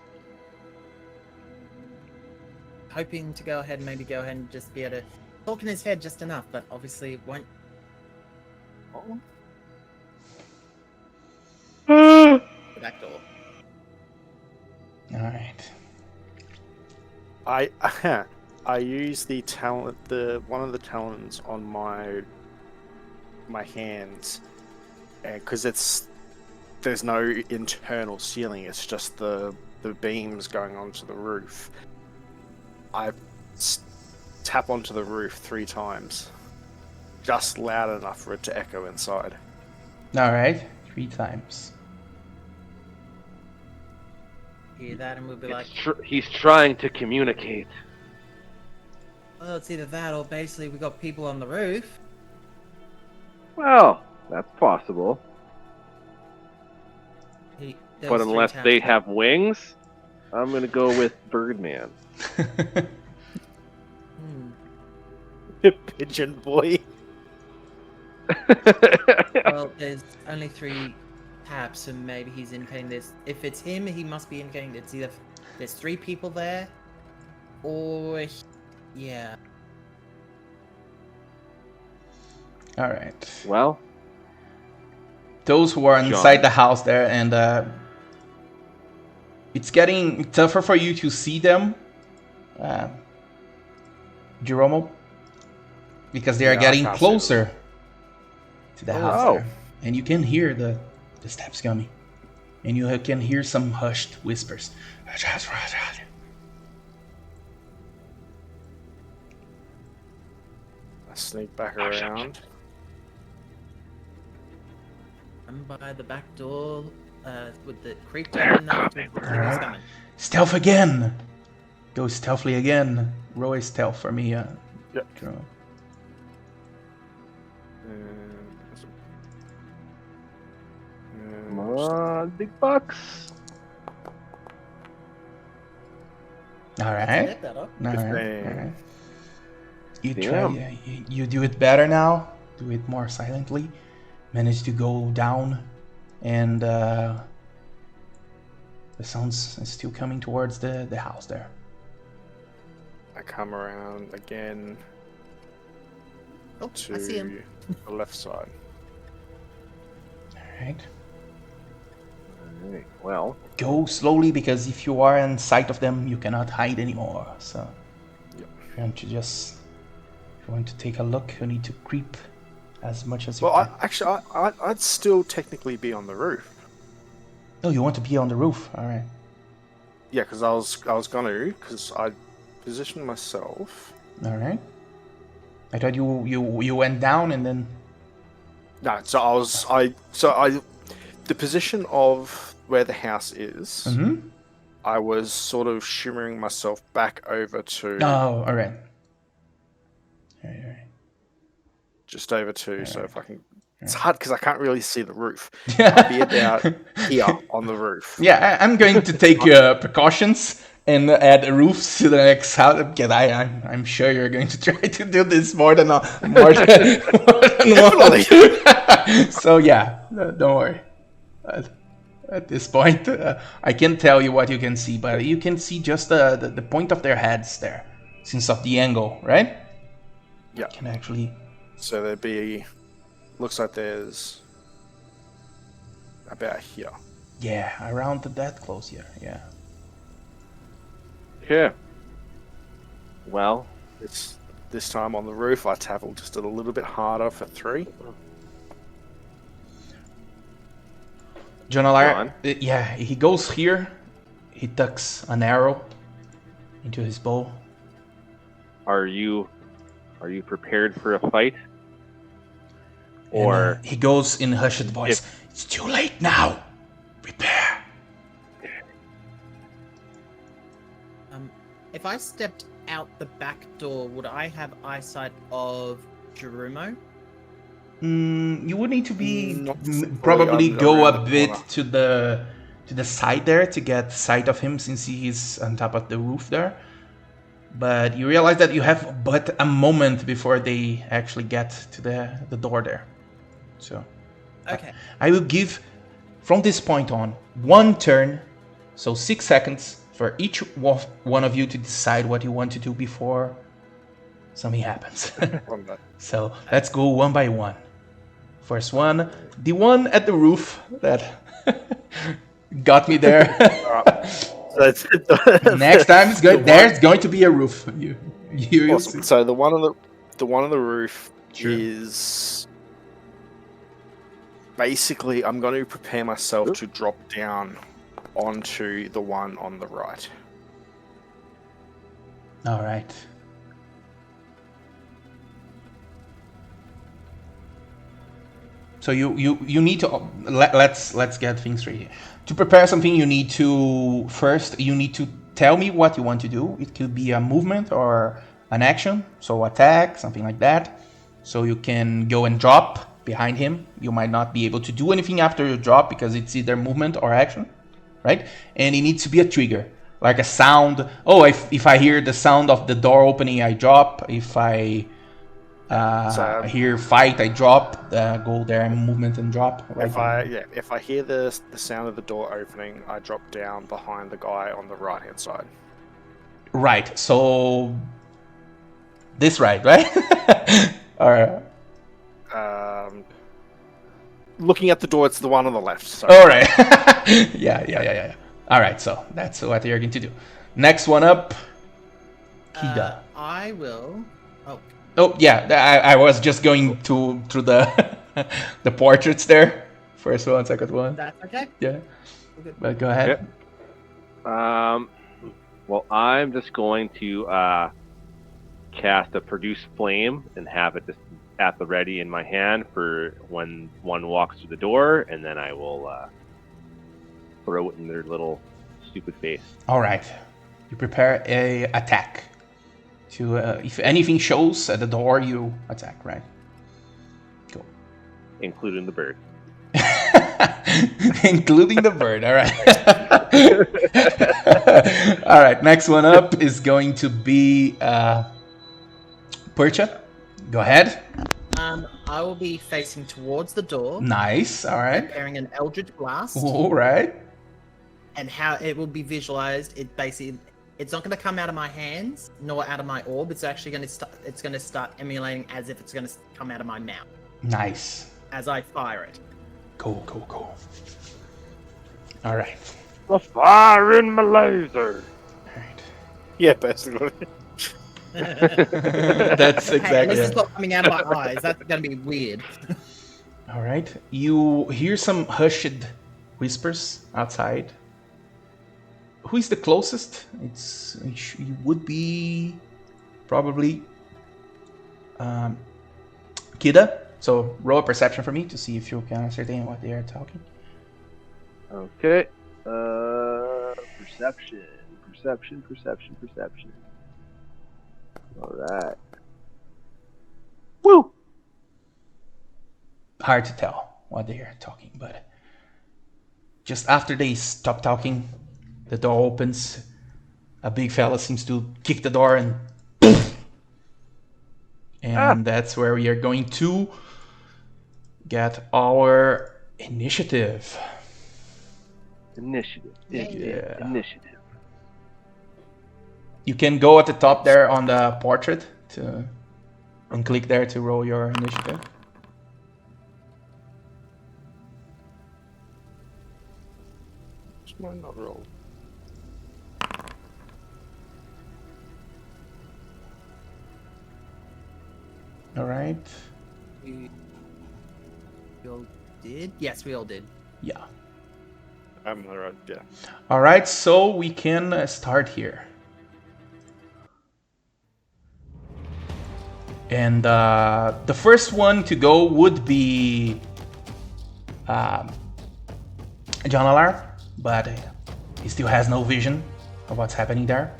Hoping to go ahead and just be able to talk in his head just enough, but obviously won't. Oh. The back door. All right. I use the talent, one of the talons on my hands, because there's no internal ceiling. It's just the beams going onto the roof. I tap onto the roof 3 times, just loud enough for it to echo inside. All right, 3 times. Hear that, and we'll be like, He's trying to communicate. well, it's either that or basically we got people on the roof. Well, that's possible. There But was 3 unless taps. they have wings, I'm gonna go with Birdman. Pigeon boy. Well, there's only 3 taps, so maybe he's indicating this. If it's him, he must be indicating it's either there's 3 people there, or yeah. All right. Well, Those who are inside the house there, and it's getting tougher for you to see them, Jeromo, because they are Yeah, I getting can't see them. closer to the house Oh. there. And you can hear the steps coming. And you can hear some hushed whispers. I sneak back around. I'm by the back door with the creep down enough. Alright. Coming. Stealth again! Go stealthily again. Roll a stealth for me, Yep. Jeromo. come on, big bucks. Alright. Better. Alright. You Damn. try. You do it better now. Do it more silently. Manage to go down, and the sounds is still coming towards the house there. I come around again Oh, to I see him. the left side. All right. Alright, well, Go slowly, because if you are in sight of them, you cannot hide anymore. So, Yep. if you want to take a look, you need to creep as much as you Well, can. I'd still technically be on the roof. Oh, you want to be on the roof? All right. Yeah, because I was gonna, because I positioned myself. All right. I thought you went down and then. No, the position of where the house is, Mm-hmm. I was sort of shimmering myself back over to Oh, all right. All right. just over to, so Alright. if I can. It's hard because I can't really see the roof. Yeah. I'll be about here on the roof. Yeah, I'm going to take precautions and add roofs to the next house, because I'm sure you're going to try to do this more than more than once. So yeah, don't worry. At this point, I can't tell you what you can see, but you can see just the point of their heads there, since of the angle, right? Yeah. Can actually. So there'd be. Looks like there's about here. Yeah, around that close here. Yeah. okay. Well, This time on the roof, I tackled just a little bit harder for 3. Jonalar, yeah, he goes here. He tucks an arrow into his bow. are you prepared for a fight? And, Or he goes in hushed voice. It's too late now. Prepare. If I stepped out the back door, would I have eyesight of Jerumo? You would need to be Not probably fully go around a the bit corner. to the side there to get sight of him, since he is on top of the roof there. But you realize that you have but a moment before they actually get to the door there. So Okay. I will give, from this point on, 1 turn, so 6 seconds for each one of you to decide what you want to do before something happens. On that. So let's go one by one. First one, the one at the roof that got me there. Alright. So Next time there's going to be a roof. You Awesome. So the one on the roof Sure. is basically I'm going to prepare myself Oop. to drop down onto the one on the right. All right. So you need to let's get things straight here. To prepare something, you need to tell me what you want to do. It could be a movement or an action, so attack, something like that. So you can go and drop behind him. You might not be able to do anything after you drop because it's either movement or action, right? And it needs to be a trigger, like a sound. Oh, if I hear the sound of the door opening, I drop. If I I hear fight, I drop, go there and movement and drop. If I hear the sound of the door opening, I drop down behind the guy on the right hand side. Right. So this right? Or looking at the door, it's the one on the left. So. all right. Yeah. All right. So that's what you're going to do. Next one up, Kida. I will. Oh, Oh yeah, I was just going through the the portraits there. First one, second one. that's okay. Yeah. Okay. But go ahead. Well, I'm just going to cast a produce flame and have it just at the ready in my hand for when one walks through the door, and then I will throw it in their little stupid face. All right. You prepare a attack. To if anything shows at the door, you attack. Right. Go. Including the bird. Including the bird. All right. All right. Next one up is going to be Percha. Go ahead. I will be facing towards the door, Nice. All right. preparing an Eldritch Blast, All right. and how it will be visualized. It basically, it's not going to come out of my hands nor out of my orb. It's actually going to it's going to start emulating as if it's going to come out of my mouth Nice. as I fire it. Go. All right. The fire in my laser. All right. Yeah, basically. That's Hey, and exactly this is it. not coming out of my eyes. That's going to be weird. All right. You hear some hushed whispers outside. Who is the closest? It would be probably Kida. So roll a perception for me to see if you can ascertain what they are talking. Okay. Perception. All right. Woo! Hard to tell what they are talking, but just after they stop talking, the door opens. A big fella seems to kick the door and that's where we are going to get our initiative. Initiative. Yeah. Initiative. You can go at the top there on the portrait and click there to roll your initiative. It's my not roll. All right. We all did? Yes, we all did. Yeah. I'm alright. Yeah. All right. So we can start here. And the first one to go would be John Alar, but he still has no vision of what's happening there.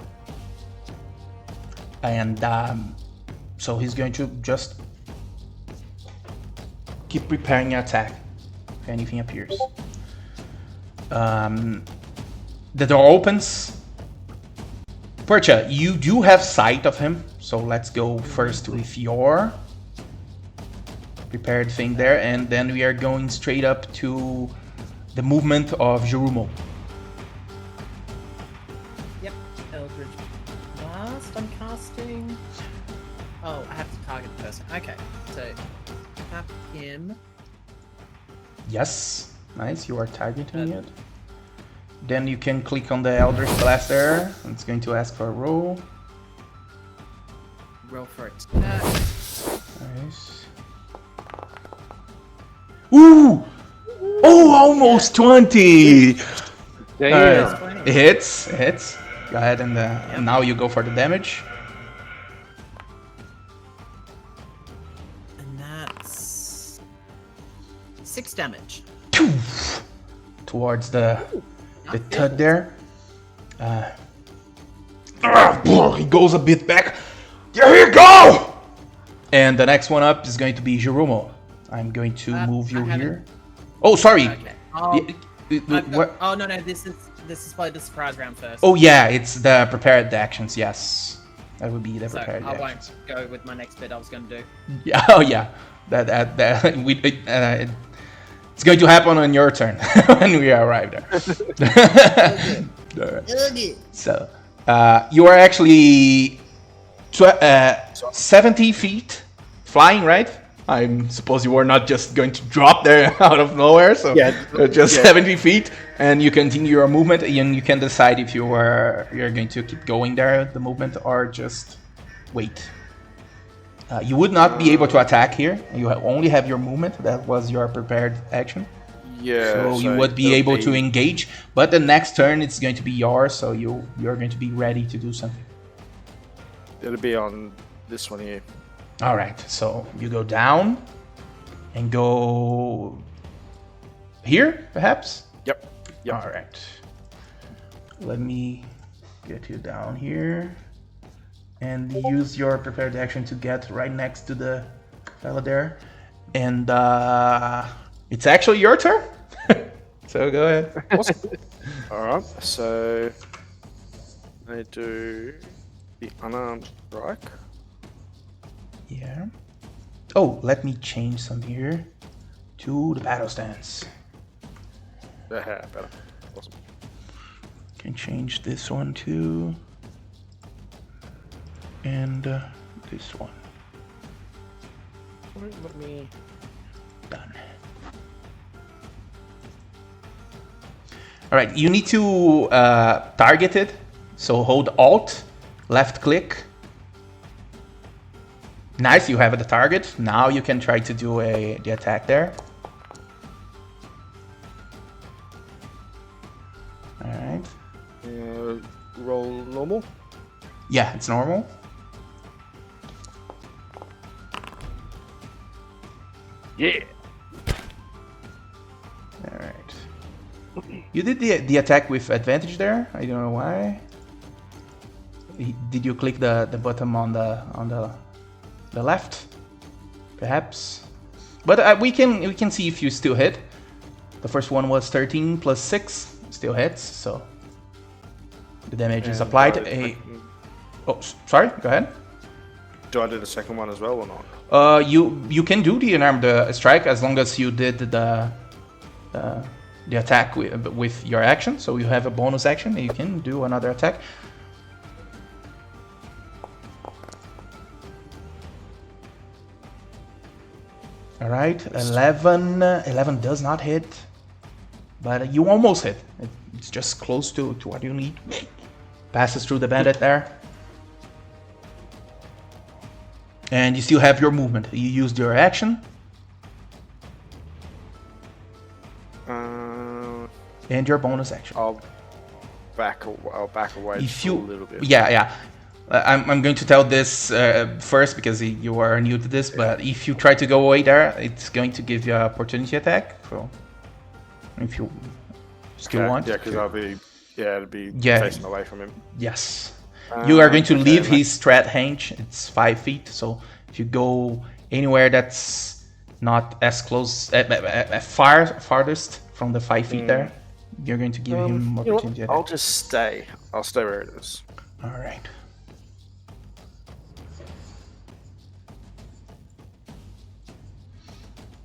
And so he's going to just keep preparing an attack if anything appears. The door opens. Percha, you do have sight of him, so let's go first with your prepared thing there, and then we are going straight up to the movement of Jurumo. Yep. Eldritch Blast. I'm casting. Oh, I have to target the person. Okay. So, tap him. Yes, nice, you are targeting it. Then you can click on the Eldritch Blast there. It's going to ask for a roll. roll for it. Nice. Ooh! Oh, almost 20! Damn. It hits. It hits. Go ahead and now you go for the damage. And that's 6 damage. Towards the Not tud bad. there. He goes a bit back. Here you go! And the next one up is going to be Jeromo. I'm going to move you I haven't- here. Oh, sorry. Okay. Oh no, this is probably the surprise round first. Oh yeah, it's the prepared actions. Yes, that would be the So prepared I actions. won't go with my next bit I was going to do. Yeah. Oh yeah. That it's going to happen on your turn when we arrive there. Alright. So you are actually 70 feet flying, right? I suppose you were not just going to drop there out of nowhere, so just 70 feet, and you continue your movement, and you can decide if you're going to keep going there, the movement, or just wait. You would not be able to attack here. You only have your movement. That was your prepared action. Yeah. So you would be able to engage, but the next turn it's going to be yours, so you're going to be ready to do something. It'll be on this one here. All right, so you go down and go here, perhaps? Yep. All right. Let me get you down here and use your prepared action to get right next to the fella there. And it's actually your turn. So go ahead. Awesome. Alright, so I do the unarmed strike. Yeah. Oh, let me change some here to the battle stance. Yeah, better. Awesome. Can change this one too. And this one. Let me. Done. All right, you need to target it. So hold Alt, left click. Nice, you have the target. Now you can try to do the attack there. All right. Roll normal. Yeah, it's normal. Yeah. All right. You did the attack with advantage there. I don't know why. Did you click the button on the left? Perhaps. But we can see if you still hit. The first one was 13 plus 6, still hits. So the damage is applied. Oh, sorry. Go ahead. Do I do the second one as well or not? You can do the unarmed strike as long as you did the attack with your action. So you have a bonus action and you can do another attack. All right, 11. 11 does not hit, but you almost hit. It's just close to what you need. Passes through the bandit there. And you still have your movement. You used your action. And your bonus action. I'll back away If just a you, little bit. yeah. I'm going to tell this first because you are new to this. But if you try to go away there, it's going to give you an opportunity attack. So if you still want. Yeah, because it'll be facing away from him. Yes. You are going to okay, leave his strat range. It's 5 feet. So if you go anywhere that's not as close, farthest from the 5 feet there, you're going to give him opportunity attack. I'll just stay. I'll stay where it is. All right.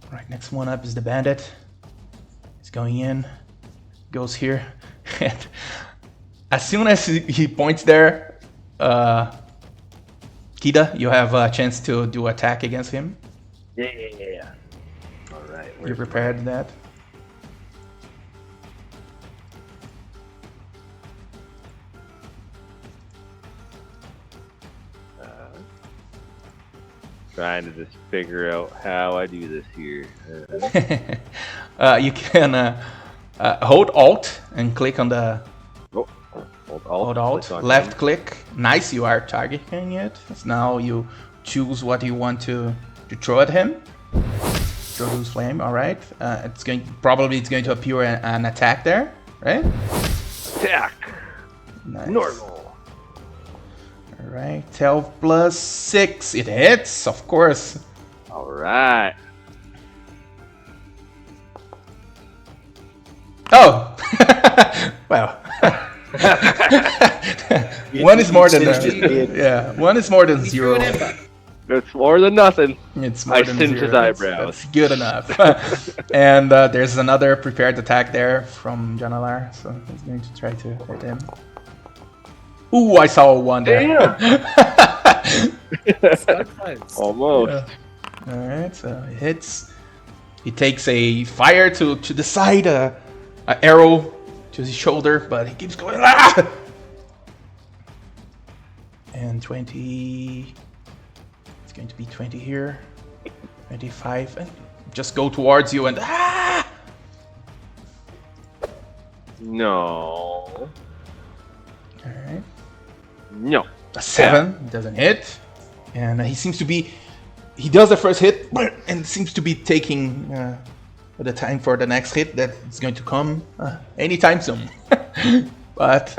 All right. Next one up is the bandit. He's going in. Goes here. And as soon as he points there, Kida, you have a chance to do attack against him. Yeah. All right. You prepared that? Trying to just figure out how I do this here. You can hold Alt and click on the Hold Alt, left click. Nice, you are targeting it. So now you choose what you want to throw at him. Introduce flame. All right. It's going to appear an attack there, right? Attack. Nice. Normal. All right. 12 plus 6. It hits, of course. All right. Oh. Well. One is more than yeah. One is more than 0. It's more than nothing. It's more I than singed 0. his eyebrows. That's good enough. And there's another prepared attack there from Janalar, so he's going to try to hit him. Ooh, I saw a 1 there. So close. Almost. Yeah. Alright, so he hits. He takes a fire to the side, an arrow to his shoulder, but he keeps going. Ah! And 20. It's going to be 20 here. 25. And just go towards you and. Ah! No. Alright. No. A 7 doesn't hit. And he seems to be. He does the first hit and seems to be taking the time for the next hit that's going to come anytime soon. But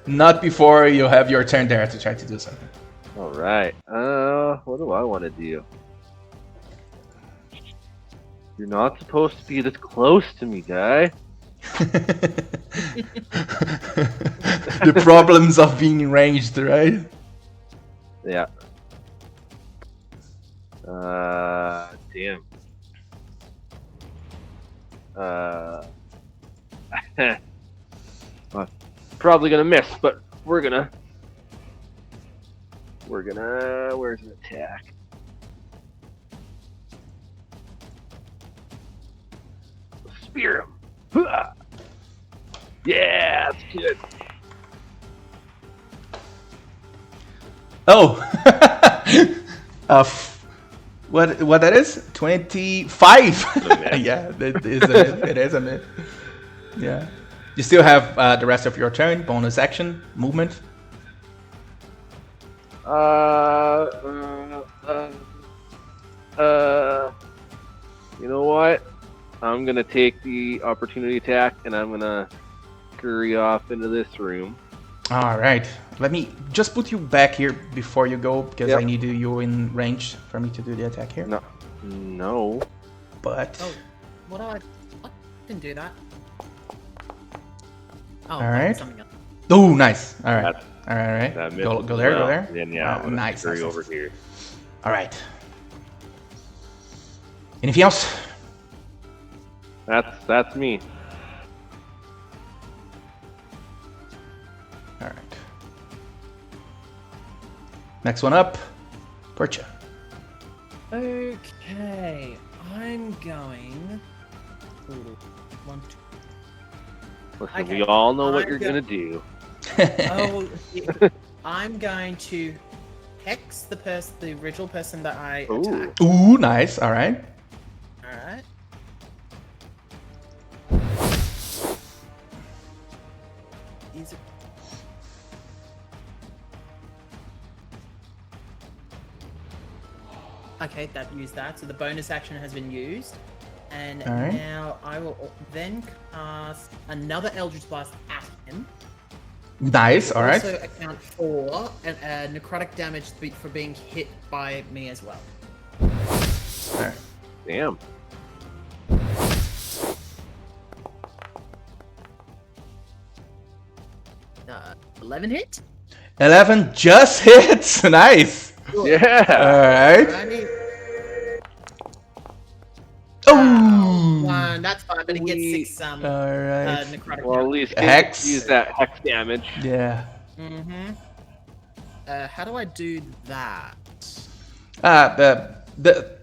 not before you have your turn there to try to do something. All right. What do I want to do? You're not supposed to be this close to me, guy. The problems of being ranged, right? Yeah. Damn. Probably gonna miss, but we're gonna. Where's an attack? Spear him. Hoo-ah! Yeah, that's good. Oh, what that is? 25. Yeah, it is a myth. Yeah, you still have the rest of your turn, bonus action, movement. You know what? I'm gonna take the opportunity attack and I'm gonna scurry off into this room. All right, let me just put you back here before you go because Yep. I need you in range for me to do the attack here. No. But Oh, what do I can do that. Oh, All right. something else. oh, nice. All right, That's- all right. That Go misses go as there, well. go there. Then yeah, Oh, I'm gonna nice, scurry nice, over nice. here. All right. Anything else? That's me. All right. Next one up, Percha. Okay, I'm going. Ooh, 1, 2. Listen, Okay, we all know what I'm you're go- gonna do. Oh, I'm going to hex the original person that I Ooh. attacked. Ooh, nice. All right. All right. Is it? Okay, that used that. So the bonus action has been used. And All right. now I will then cast another Eldritch Blast at him. Nice. All right. Also account for necrotic damage for being hit by me as well. All right. Damn. 11 hit? 11 just hits. Nice. Yeah. All right. Alrighty. Oh. 1, that's fine, but he gets 6 All right. necrotic Well, at damage. least Hex. use that hex damage. Yeah. Mm-hmm. How do I do that? The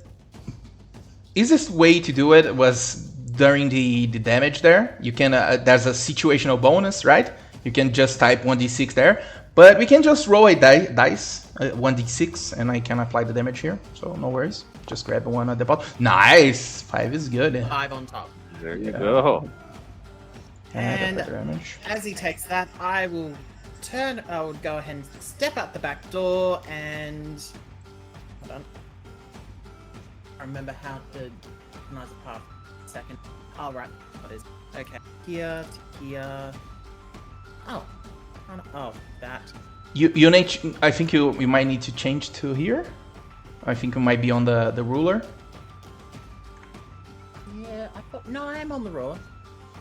easiest way to do it was during the damage there. You can there's a situational bonus, right? You can just type 1d6 there. But we can just roll a dice, 1d6, and I can apply the damage here. So no worries. Just grab one at the bottom. Nice! 5 is good. 5 on top. There you Yeah. go. And the damage. as he takes that, I will go ahead and step out the back door and... Hold on. I remember how to recognize the path. Second. Oh, right. What is it? Okay. Here to here. Oh. Oh, that. You need. I think you might need to change to here. I think you might be on the ruler. Yeah, I thought... No, I am on the roll.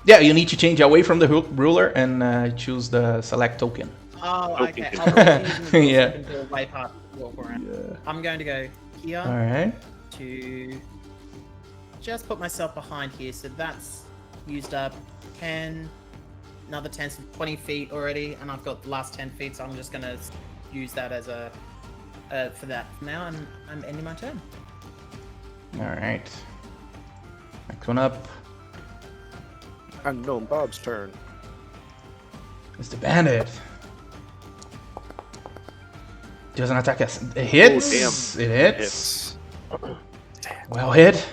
Yeah, you need to change away from the ruler and choose the select token. Oh, Token okay. control. I'll use the Yeah. second door way past walk around. Yeah. I'm going to go here All right. to just put myself behind here. So that's used up 10, another 10, so 20 feet already, and I've got the last 10 feet. So I'm just going to use that as a for that now, and I'm ending my turn. All right. Next one up Unknown Bob's turn. is the bandit. Doesn't attack us. It hits. damn. It hits. Hits. Well hit.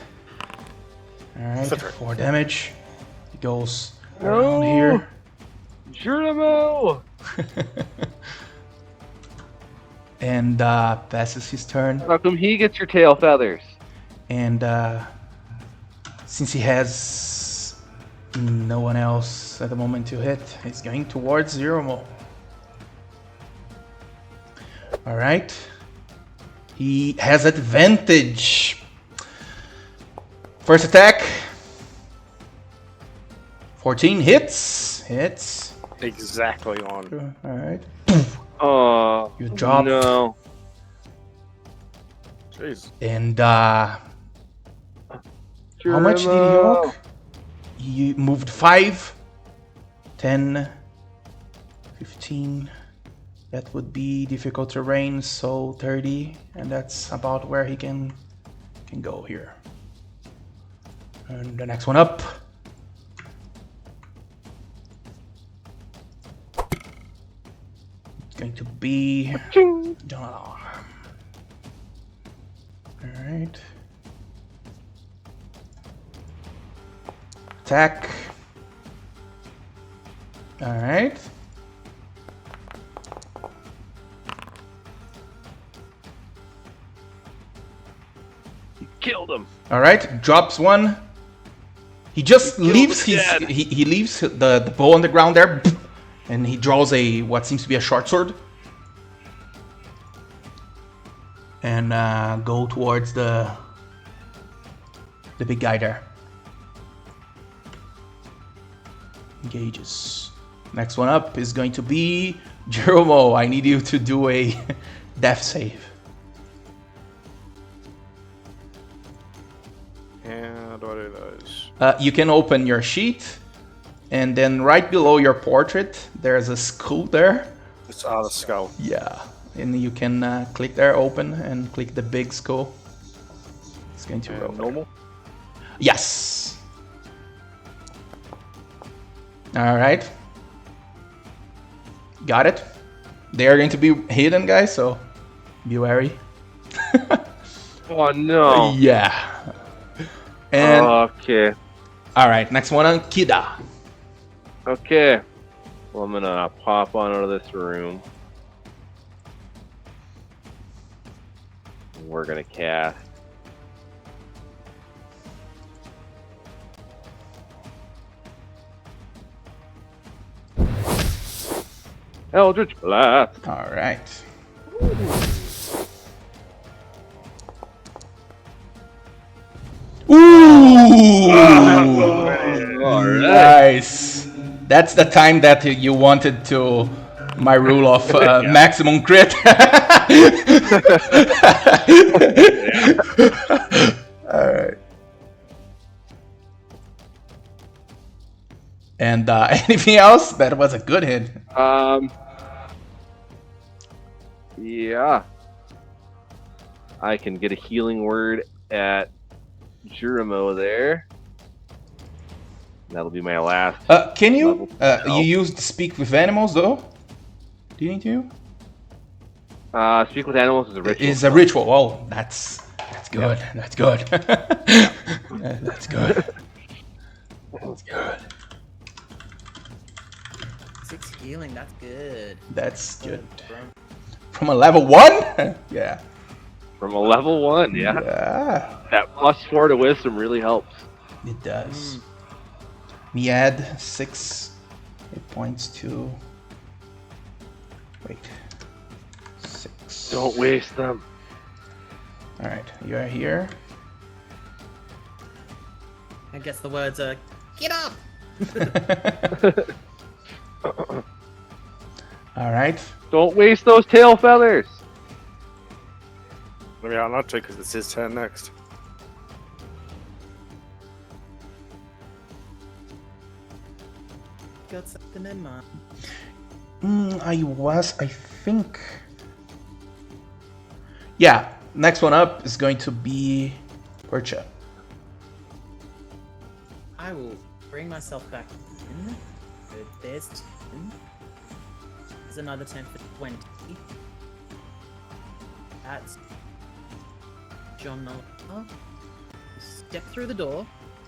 All right. Flipper. 4 damage. He goes around here. Geronimo! And passes his turn. How come he gets your tail feathers? And since he has no one else at the moment to hit, he's going towards Zeromo. Alright. He has advantage. First attack. 14 hits. Hits. Exactly on. Alright. Oh, You drop. no. Jeez. And how much did he walk? He moved 5, 10, 15. That would be difficult terrain, so 30, and that's about where he can go here. And the next one up. It's going to be John. Alright. Attack. Alright. Killed him. Alright, drops one. He just Killed leaves the his dad. he leaves the bow on the ground there, and he draws a what seems to be a short sword. And go towards the big guy there. Engages. Next one up is going to be Jeromo. I need you to do a death save. How do I do those? You can open your sheet, and then right below your portrait, there's a skull there. It's the skull. Yeah, and you can click there, open, and click the big skull. It's going to roll. And normal. Yes. All right. Got it. They are going to be hidden, guys, so be wary. Oh, no. Yeah. And Okay. all right, next one on Kida. Okay. Well, I'm gonna pop on out of this room. We're gonna cast. Eldritch Blast. All right. Ooh! Nice. That's the time that you wanted to my rule of maximum crit. All right. And anything else? That was a good hit. Yeah. I can get a healing word at Juramo there. That'll be my last. Can you? Level You used speak with animals though. do you need to? Speak with animals is a ritual. Is a ritual. Oh, that's good. That's good. That's good. That's good. 6 healing, that's good. That's good. Bro. From a level 1? Yeah. From a level 1, yeah. Yeah. That +4 to wisdom really helps. It does. We add 6 hit points to. Wait. 6. Don't waste them. Alright, you are here. I guess the words are, get up! Alright. Don't waste those tail feathers. I mean, I'll not to because it's his turn next. Got something in mind. I think. Yeah, next one up is going to be Percha. I will bring myself back in. Good, there's 10. There's another 10 for 20. That's John Noah. Step through the door.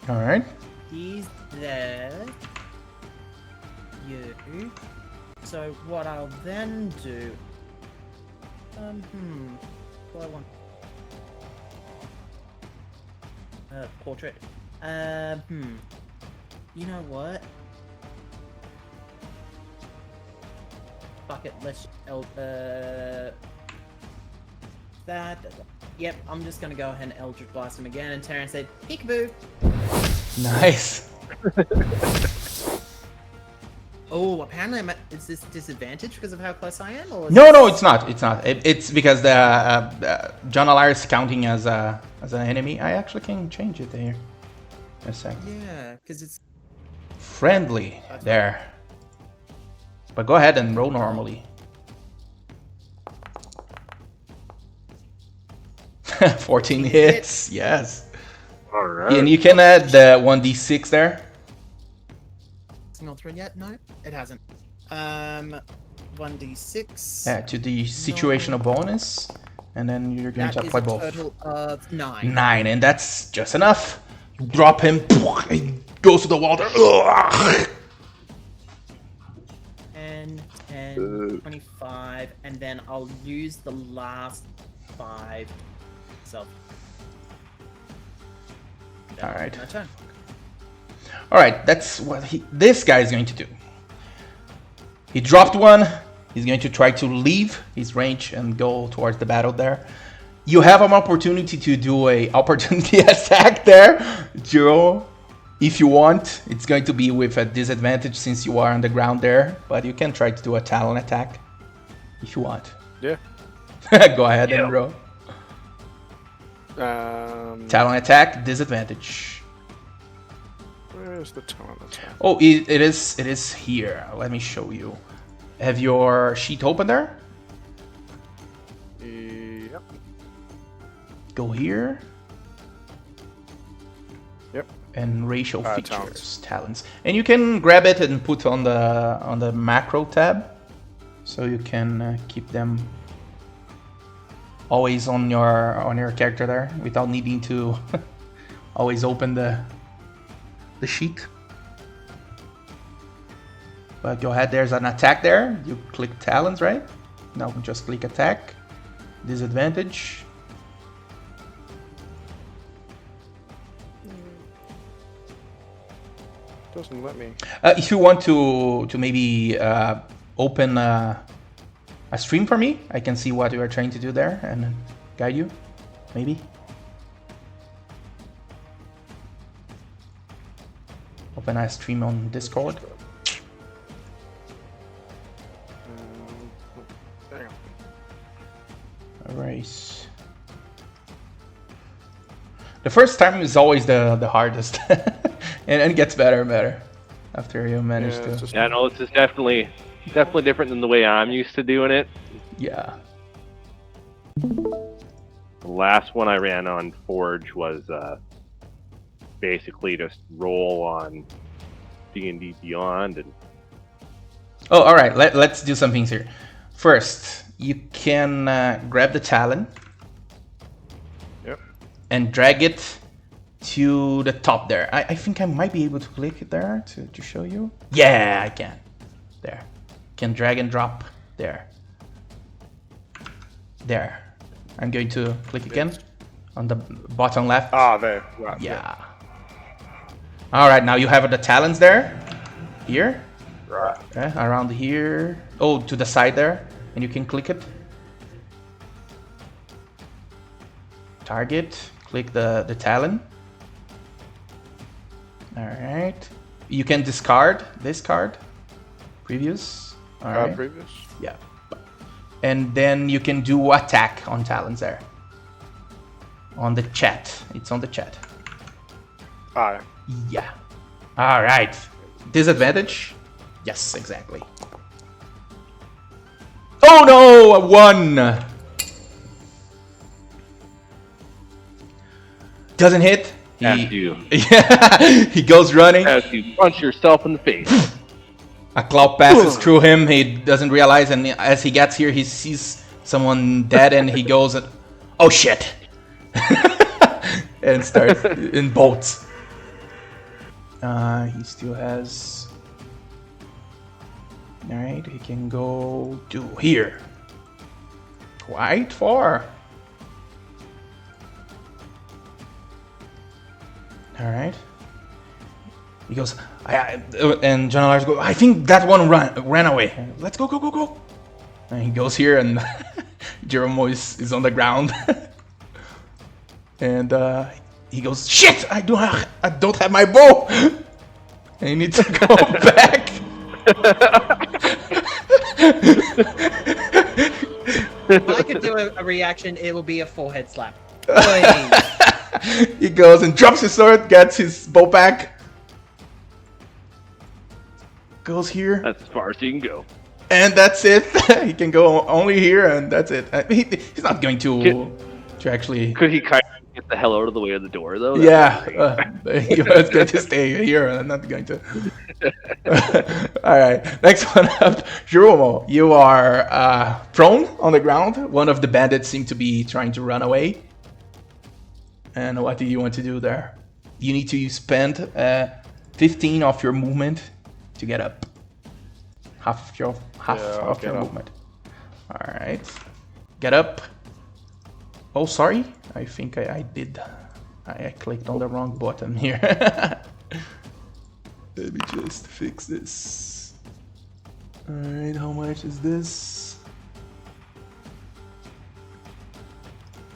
Alright. He's there. You. So what I'll then do. What do I want? Portrait. You know what? Fuck it. Let's that. Yep. I'm just gonna go ahead and Eldritch Blast him again. And Terran said, "Peekaboo." Nice. Oh, apparently is this disadvantage because of how close I am, or is No, it's not. It's not. It's because the John Alar is counting as an enemy. I actually can change it here. A sec. Yeah, because it's Friendly there. But go ahead and roll normally. 14 hits. Yes. All right. And you can add the 1d6 there. not thrown yet. No, it hasn't. 1d6. Yeah, to the situational bonus, and then you're going to That is apply a both. total of 9. 9, and that's just enough. You drop him, he goes to the wall there. 10, 10, 25, and then I'll use the last 5 self. Alright. My turn. Alright, that's what this guy is going to do. He dropped one. He's going to try to leave his range and go towards the battle there. You have an opportunity to do a opportunity attack there, Joe. If you want, it's going to be with a disadvantage since you are on the ground there. But you can try to do a talon attack if you want. Yeah. Go ahead and roll. Talon attack, disadvantage. Where's the talent attack? Oh, it is here. Let me show you. Have your sheet open there? Yep. Go here. Yep. And racial features, talents. talents, and you can grab it and put on the macro tab, so you can keep them always on your character there without needing to always open the sheet. But go ahead, there's an attack there. You click talents, right? No, just click attack. Disadvantage. Doesn't let me. If you want to maybe open a stream for me, I can see what you are trying to do there and guide you, maybe. Open a stream on Discord. Hang on. Alright. The first time is always the hardest, and it gets better and better after you manage Yeah, to. it's just- Yeah, no, this is definitely different than the way I'm used to doing it. Yeah. The last one I ran on Forge was basically just roll on D&D Beyond, and Oh, all right. Let's do some things here. First, you can grab the talon. Yep. And drag it to the top there. I think I might be able to click it there to show you. Yeah, I can. There. Can drag and drop there. There. I'm going to click again on the bottom left. Ah, there. Right. Yeah. Alright, now you have the talons there. Here. Right. Okay, around here. Oh, to the side there. And you can click it. Target. Click the talon. Alright. You can discard this card. Previous. Alright. Previous. Yeah. And then you can do attack on talons there. On the chat. It's on the chat. Ah, Yeah. Alright. Disadvantage? Yes, exactly. Oh no! I won! Doesn't hit. As you, Yeah, he goes running. as you punch yourself in the face. A cloud passes through him. He doesn't realize, and as he gets here, he sees someone dead, and he goes, "Oh shit!" and starts in bolts. He still has. All right, he can go to here. Quite far. All right. He goes, and John Lars goes, I think that one ran away. Let's go, go, go, go. And he goes here, and Jeromo is on the ground. And he goes, shit, I don't have my bow. And he needs to go back. If I could do a reaction, it will be a forehead slap. Please. He goes and drops his sword, gets his bow back. Goes here. That's as far as you can go. And that's it. He can go only here, and that's it. He's not going to actually. Could he kind of get the hell out of the way of the door, though? Yeah, he was going to stay here. I'm not going to. All right, next one up, Jeromo. You are prone on the ground. One of the bandits seem to be trying to run away. And what do you want to do there? You need to spend 15 of your movement to get up. Half of your movement. All right, get up. Oh, sorry. I think I did. I clicked on the wrong button here. Let me just fix this. All right, how much is this?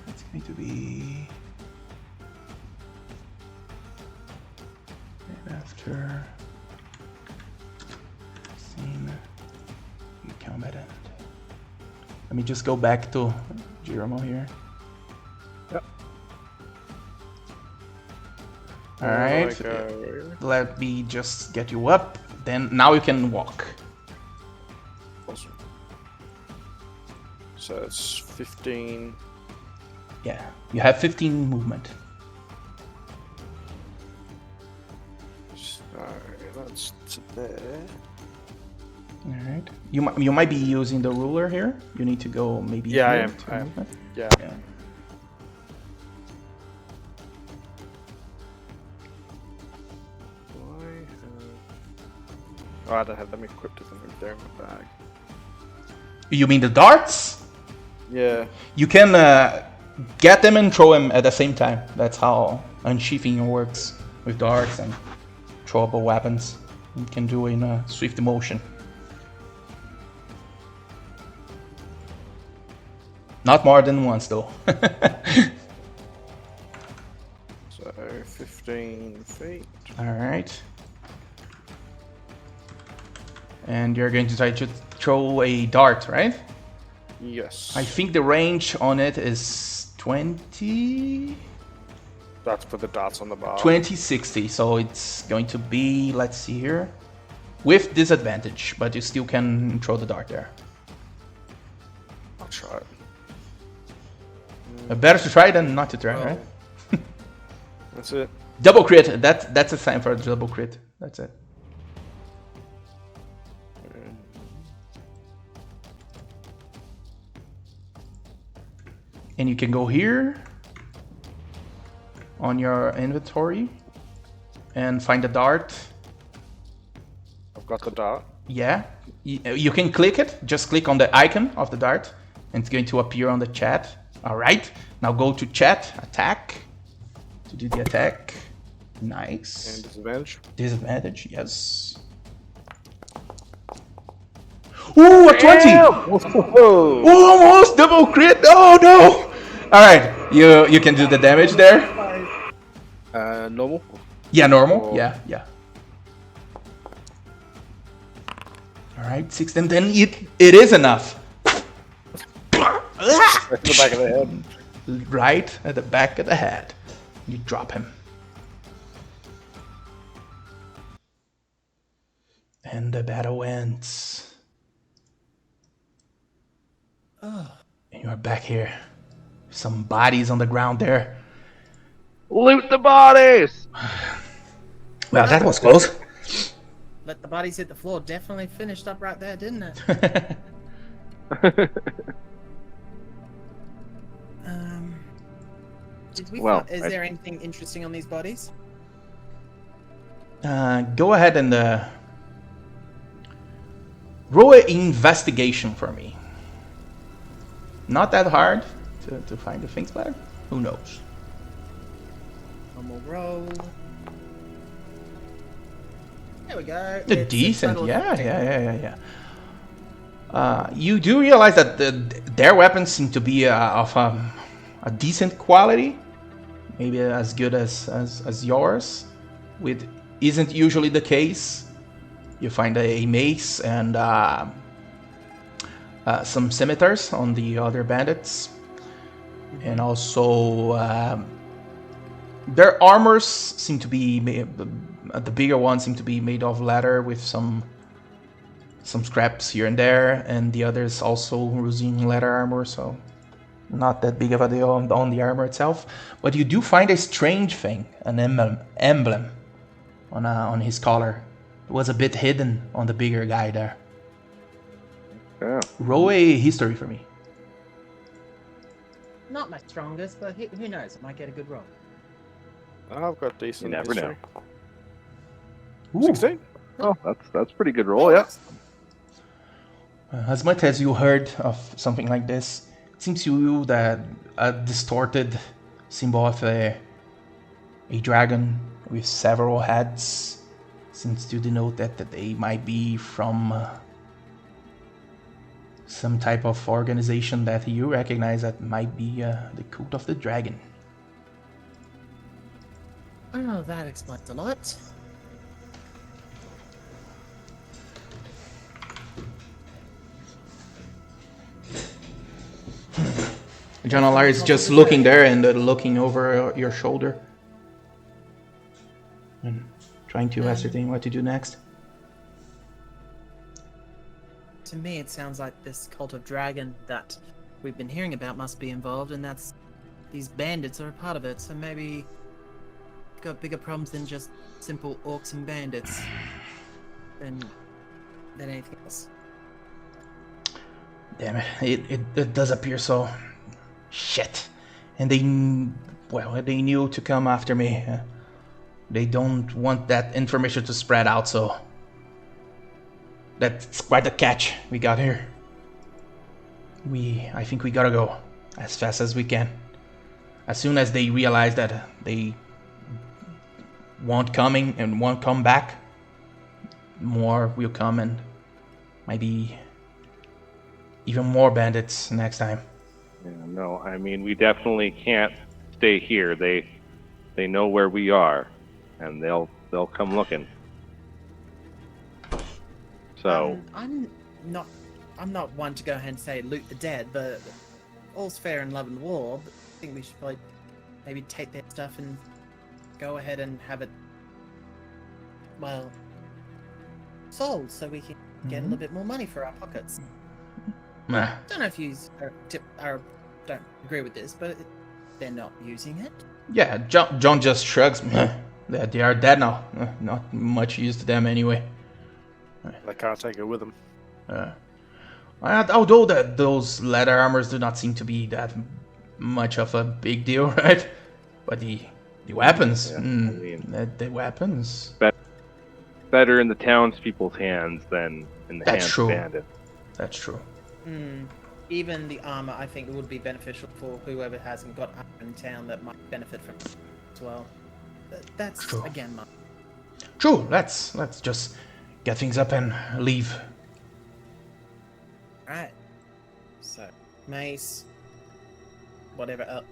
It's going to be. And after. Scene. Combatant. Let me just go back to Jeromo here. Yep. Alright. Let me just get you up. Then now you can walk. Awesome. So it's 15. Yeah. You have 15 movement. So that's to there. Alright. You might be using the ruler here. You need to go maybe. Yeah, I here am. to I am. movement. Yeah. Yeah. Oh, I don't have them equipped with them there in my bag. You mean the darts? Yeah. You can get them and throw them at the same time. That's how unsheathing works with darts and throwable weapons. You can do in a swift motion. Not more than once, though. So 15 feet. All right. And you're going to try to throw a dart, right? Yes. I think the range on it is 20... That's for the dots on the bar. 2060, so it's going to be, let's see here, with disadvantage, but you still can throw the dart there. I'll try it. Better to try than not to try, right? That's it. Double crit, that's a sign for a double crit. That's it. And you can go here on your inventory and find the dart. I've got the dart. Yeah, you can click it. Just click on the icon of the dart and it's going to appear on the chat. All right, now go to chat, attack, to do the attack. Nice. And disadvantage. Disadvantage, yes. Ooh, a 20! Whoa. Almost double crit! Oh no! Alright, you can do the damage there. Normal. Yeah, normal. Or- Yeah. Alright, 6 and then it is enough. Right to the back of the head. Right at the back of the head. You drop him. And the battle ends. And you're back here. Some bodies on the ground there. Loot the bodies! Well, that was close. Let the bodies hit the floor. Definitely finished up right there, didn't it? Did we Well, is there anything interesting on these bodies? Go ahead and roll an investigation for me. Not that hard to find the things, but who knows? Normal roll. There we go. A It's a decent, total of yeah. You do realize that their weapons seem to be of a decent quality, maybe as good as yours, which isn't usually the case. You find a mace and some scimitars on the other bandits, and also their armors seem to be the bigger ones seem to be made of leather with some scraps here and there, and the others also using leather armor, so not that big of a deal on the armor itself. But you do find a strange thing, an emblem on his collar. It was a bit hidden on the bigger guy there. Yeah. Roll a history for me. Not my strongest, but who knows? I might get a good roll. I've got decent. You never history. Ooh. 16. Oh, that's pretty good roll, yeah. As much as you heard of something like this, it seems to you that a distorted symbol of a dragon with several heads seems to denote that they might be from some type of organization that you recognize that might be the Cult of the Dragon. Oh, that explains a lot. John Alar is just looking there and looking over your shoulder and trying to ascertain what to do next. To me, it sounds like this cult of dragon that we've been hearing about must be involved, and that's these bandits are a part of it. So maybe got bigger problems than just simple orcs and bandits than anything else. Damn it, it does appear so. Shit. And they knew to come after me. They don't want that information to spread out, so that's quite a catch we got here. I think we gotta go as fast as we can. As soon as they realize that they won't come back, more will come, and maybe even more bandits next time. Yeah, no, I mean, we definitely can't stay here. They know where we are, and they'll come looking. So I'm not one to go ahead and say loot the dead, but all's fair in love and war. But I think we should probably maybe take their stuff and go ahead and have it, well, sold so we can get a little bit more money for our pockets. Don't know if you don't agree with this, but they're not using it. Yeah, John just shrugs. They are dead now. Not much use to them anyway. They can't take it with them. Although those leather armors do not seem to be that much of a big deal, right? But the weapons, Yeah, I mean- the weapons. Better in the townspeople's hands than in the That's hands true. of bandits. That's true. Even the armor, I think, would be beneficial for whoever hasn't got armor in town that might benefit from it as well. That's True. again my. True. Let's just get things up and leave. Right. So, mace, whatever.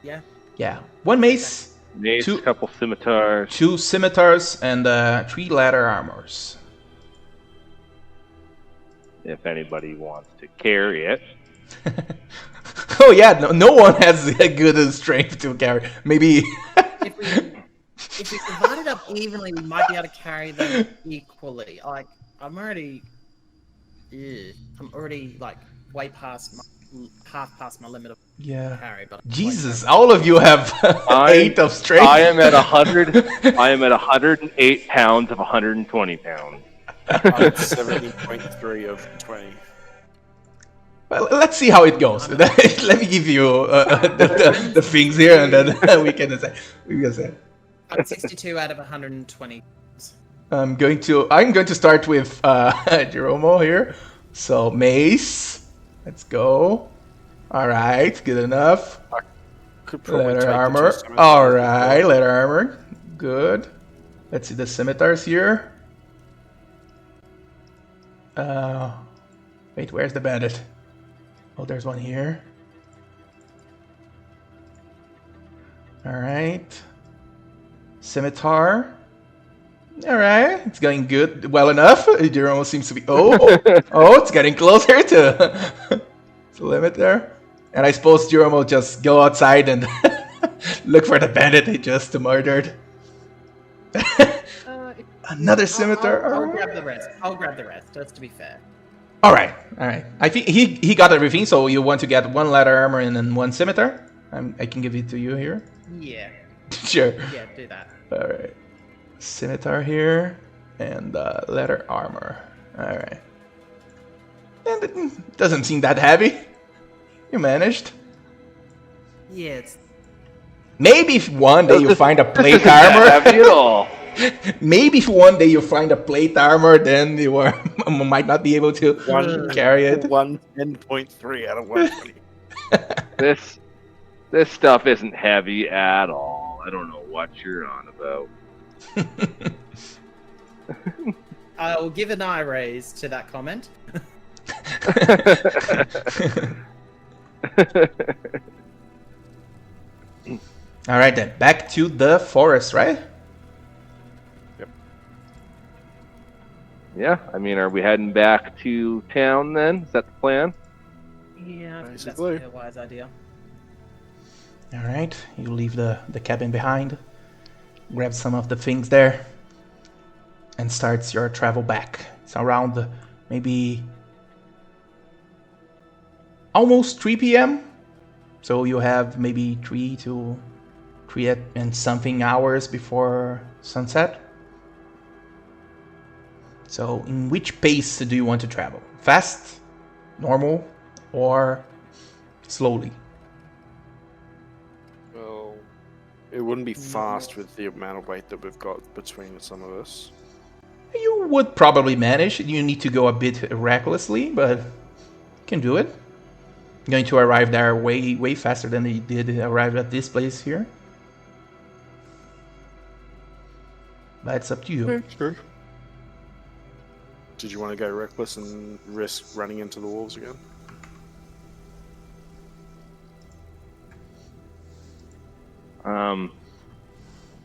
Yeah. Yeah. One mace, Mace, Two- couple scimitars. 2 scimitars, and 3 ladder armors. If anybody wants to carry it. Oh yeah, no one has a good strength to carry. Maybe. If we divide it up evenly, we might be able to carry them equally. Like, I'm already like way past half past my limit of Yeah. carry. But Jesus, all of you have 8 of strength. I am at 100. I am at 108 pounds of 120 pounds. I'm at 70.3 of 20. Well, let's see how it goes. Let me give you the things here, and then we can say. I'm 62 out of 120. I'm going to start with Jeromo here. So mace, let's go. All right, good enough. Could probably take Leather the armor. 2 scimitars All as right, well. leather armor. Good. Let's see the scimitars here. Wait, where's the bandit? Oh, there's one here. All right. Scimitar. All right, it's going good, well enough. Jerome seems to be. Oh, it's getting closer to the limit there. And I suppose Jerome will just go outside and look for the bandit he just murdered. Another scimitar. I'll grab the rest. I'll grab the rest. Just to be fair. All right. I think he got everything. So you want to get 1 leather armor and then 1 scimitar? I can give it to you here. Yeah. Sure. Yeah. Do that. All right. Scimitar here and leather armor. All right. And it doesn't seem that heavy. You managed. Yeah. It's Maybe if one day you find a plate This isn't that armor. heavy at all. Maybe if one day you find a plate armor, then you might not be able to carry it. 110.3 out of 120. This stuff isn't heavy at all. I don't know what you're on about. I will give an eye raise to that comment. All right then, back to the forest, right? Yeah, I mean, are we heading back to town then? Is that the plan? Yeah, I think that's Basically. a wise idea. All right, you leave the cabin behind, grab some of the things there, and starts your travel back. It's around maybe almost 3 p.m. So you have maybe 3 and something hours before sunset. So in which pace do you want to travel? Fast, normal, or slowly? Well, it wouldn't be fast with the amount of weight that we've got between some of us. You would probably manage. You need to go a bit recklessly, but you can do it. Going to arrive there way faster than they did arrive at this place here. But it's up to you. Sure. Did you want to go reckless and risk running into the wolves again? I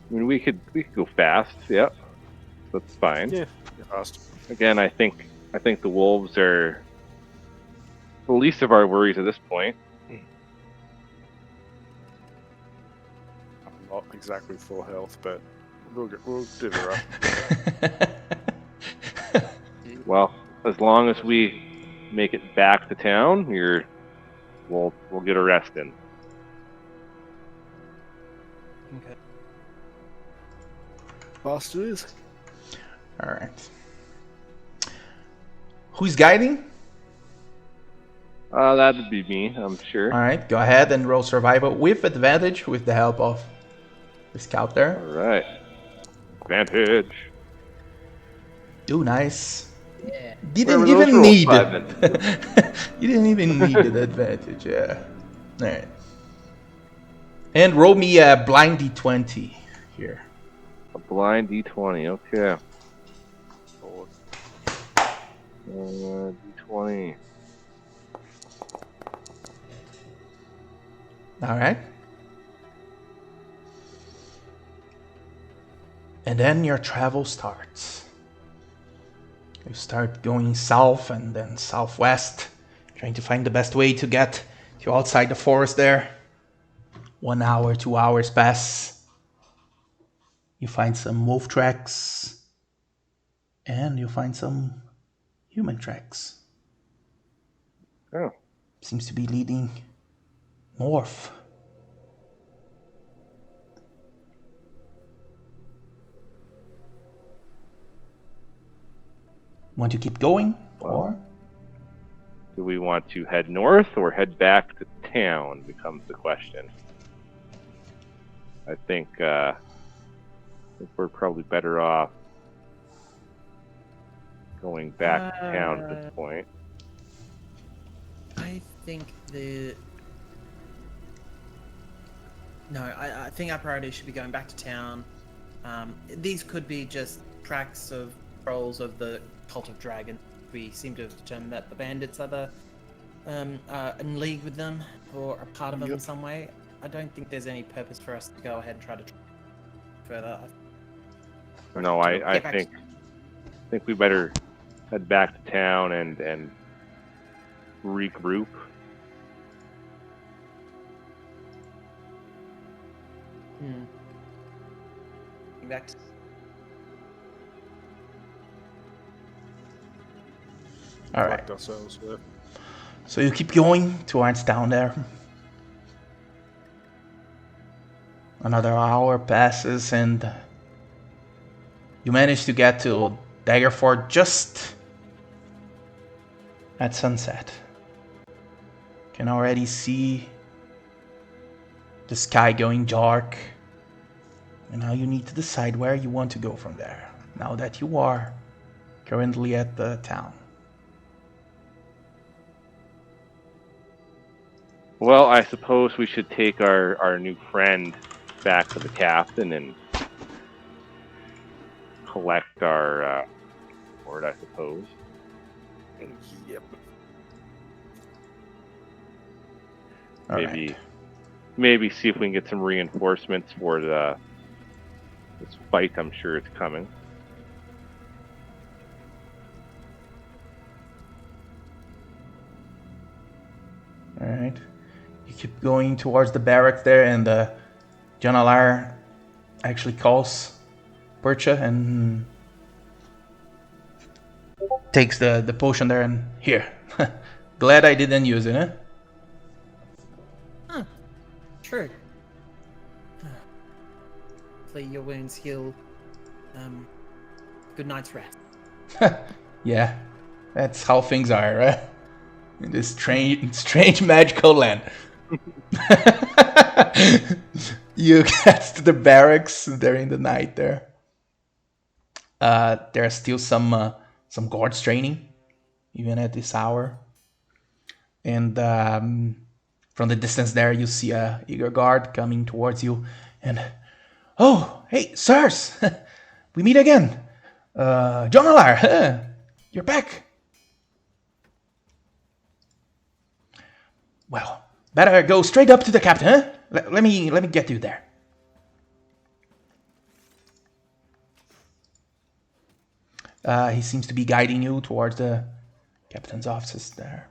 mean, we could go fast. Yep, that's fine. Yeah, fast. Again, I think the wolves are the least of our worries at this point. I'm not exactly full health, but we'll do the right. Well, as long as we make it back to town, we'll get a rest in. Okay. Fast it is. All right. Who's guiding? That'd be me, I'm sure. All right, go ahead and roll survival with advantage with the help of the scout there. All right. Advantage. Ooh, nice. Yeah. You Where didn't were those even rolls, need it. Simon? You didn't even need an advantage, yeah. All right. And roll me a blind d20 here. A blind D20. Okay. Or D20. All right. And then your travel starts. You start going south and then southwest, trying to find the best way to get to outside the forest there. 1 hour, 2 hours pass. You find some wolf tracks, and you find some human tracks. Oh. Seems to be leading north. Want to keep going, or? Do we want to head north or head back to town becomes the question. I think we're probably better off going back to town at this point. I think I think our priority should be going back to town. These could be just tracks of trolls of the Cult of Dragon. We seem to have determined that the bandits are in league with them or a part of them in some way. I don't think there's any purpose for us to go ahead and try to further. No, I think we better head back to town and regroup. Back to... All right. collect ourselves with. So you keep going towards town there. Another hour passes and you manage to get to Daggerford just at sunset. Can already see the sky going dark. And now you need to decide where you want to go from there. Now that you are currently at the town. Well, I suppose we should take our new friend back to the captain and collect our reward, I suppose. Yep. All right. Maybe see if we can get some reinforcements for this fight. I'm sure it's coming. All right. You keep going towards the barracks there, and John Alar actually calls Percha and takes the potion there and here. Glad I didn't use it, huh? True. Hopefully your wounds heal. Good night's rest. Yeah, that's how things are, right? In this strange magical land. You get to the barracks during the night there. There are still some guards training, even at this hour. And from the distance there, you see a eager guard coming towards you. And, oh, hey, sirs, we meet again. John Alar, you're back. Well, better go straight up to the captain, huh? Let me get you there. He seems to be guiding you towards the captain's offices there.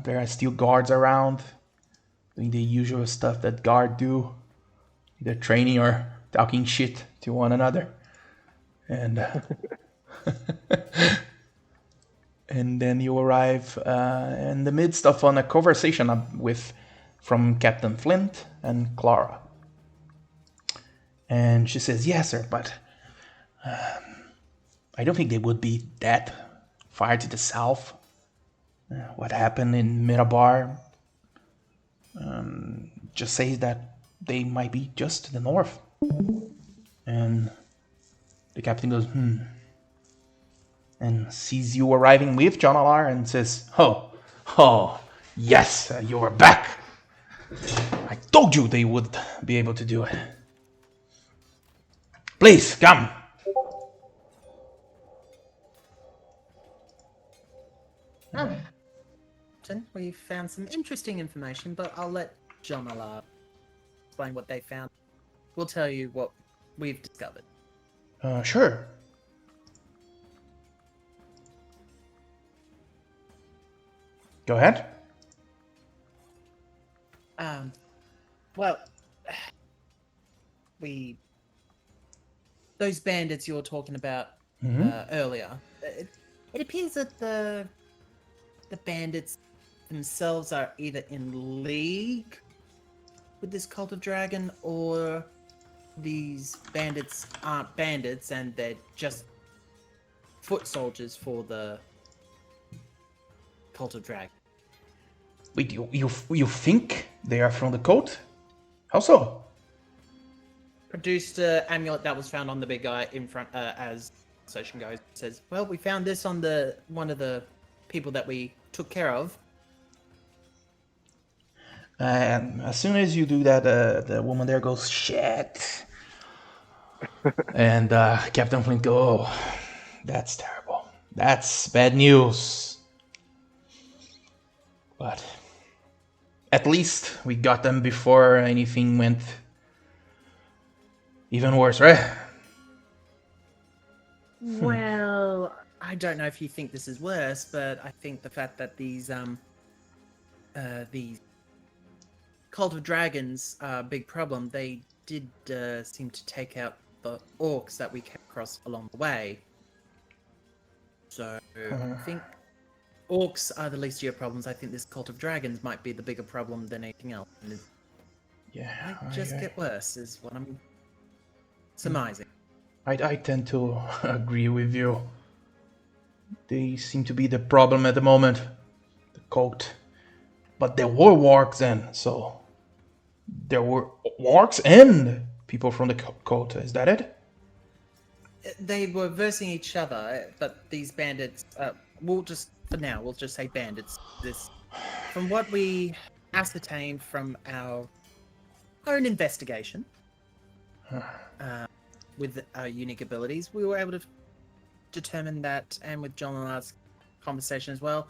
There are still guards around, doing the usual stuff that guards do, either training or talking shit to one another. And and then you arrive in the midst of a conversation from Captain Flint and Clara. And she says, yes, sir, but I don't think they would be that far to the south. what happened in Mirabar. Just says that they might be just to the north. And the captain goes, and sees you arriving with John Alar and says, oh, yes, you are back. I told you they would be able to do it. Please, come. We found some interesting information, but I'll let John Alar explain what they found. We'll tell you what we've discovered. Sure. Go ahead. Well, those bandits you were talking about earlier, it appears that the bandits themselves are either in league with this cult of dragon, or these bandits aren't bandits and they're just foot soldiers for the cult of dragon. Wait, you think they are from the cult? How so? Produced an amulet that was found on the big guy in front, as session goes. Says, well, we found this on one of the people that we took care of. And as soon as you do that, the woman there goes, shit. And Captain Flint goes, oh, that's terrible. That's bad news. But at least we got them before anything went even worse, right? Well, I don't know if you think this is worse, but I think the fact that these cult of dragons are a big problem. They did seem to take out the orcs that we came across along the way. So I think orcs are the least of your problems. I think this cult of dragons might be the bigger problem than anything else. And it might just get worse, is what I'm surmising. I tend to agree with you. They seem to be the problem at the moment. The cult. But there were wargs then, so there were wargs and people from the cult. Is that it? They were versing each other, but these bandits, we'll just say bandits. From what we ascertained from our own investigation, with our unique abilities, we were able to determine that, and with John and I's conversation as well,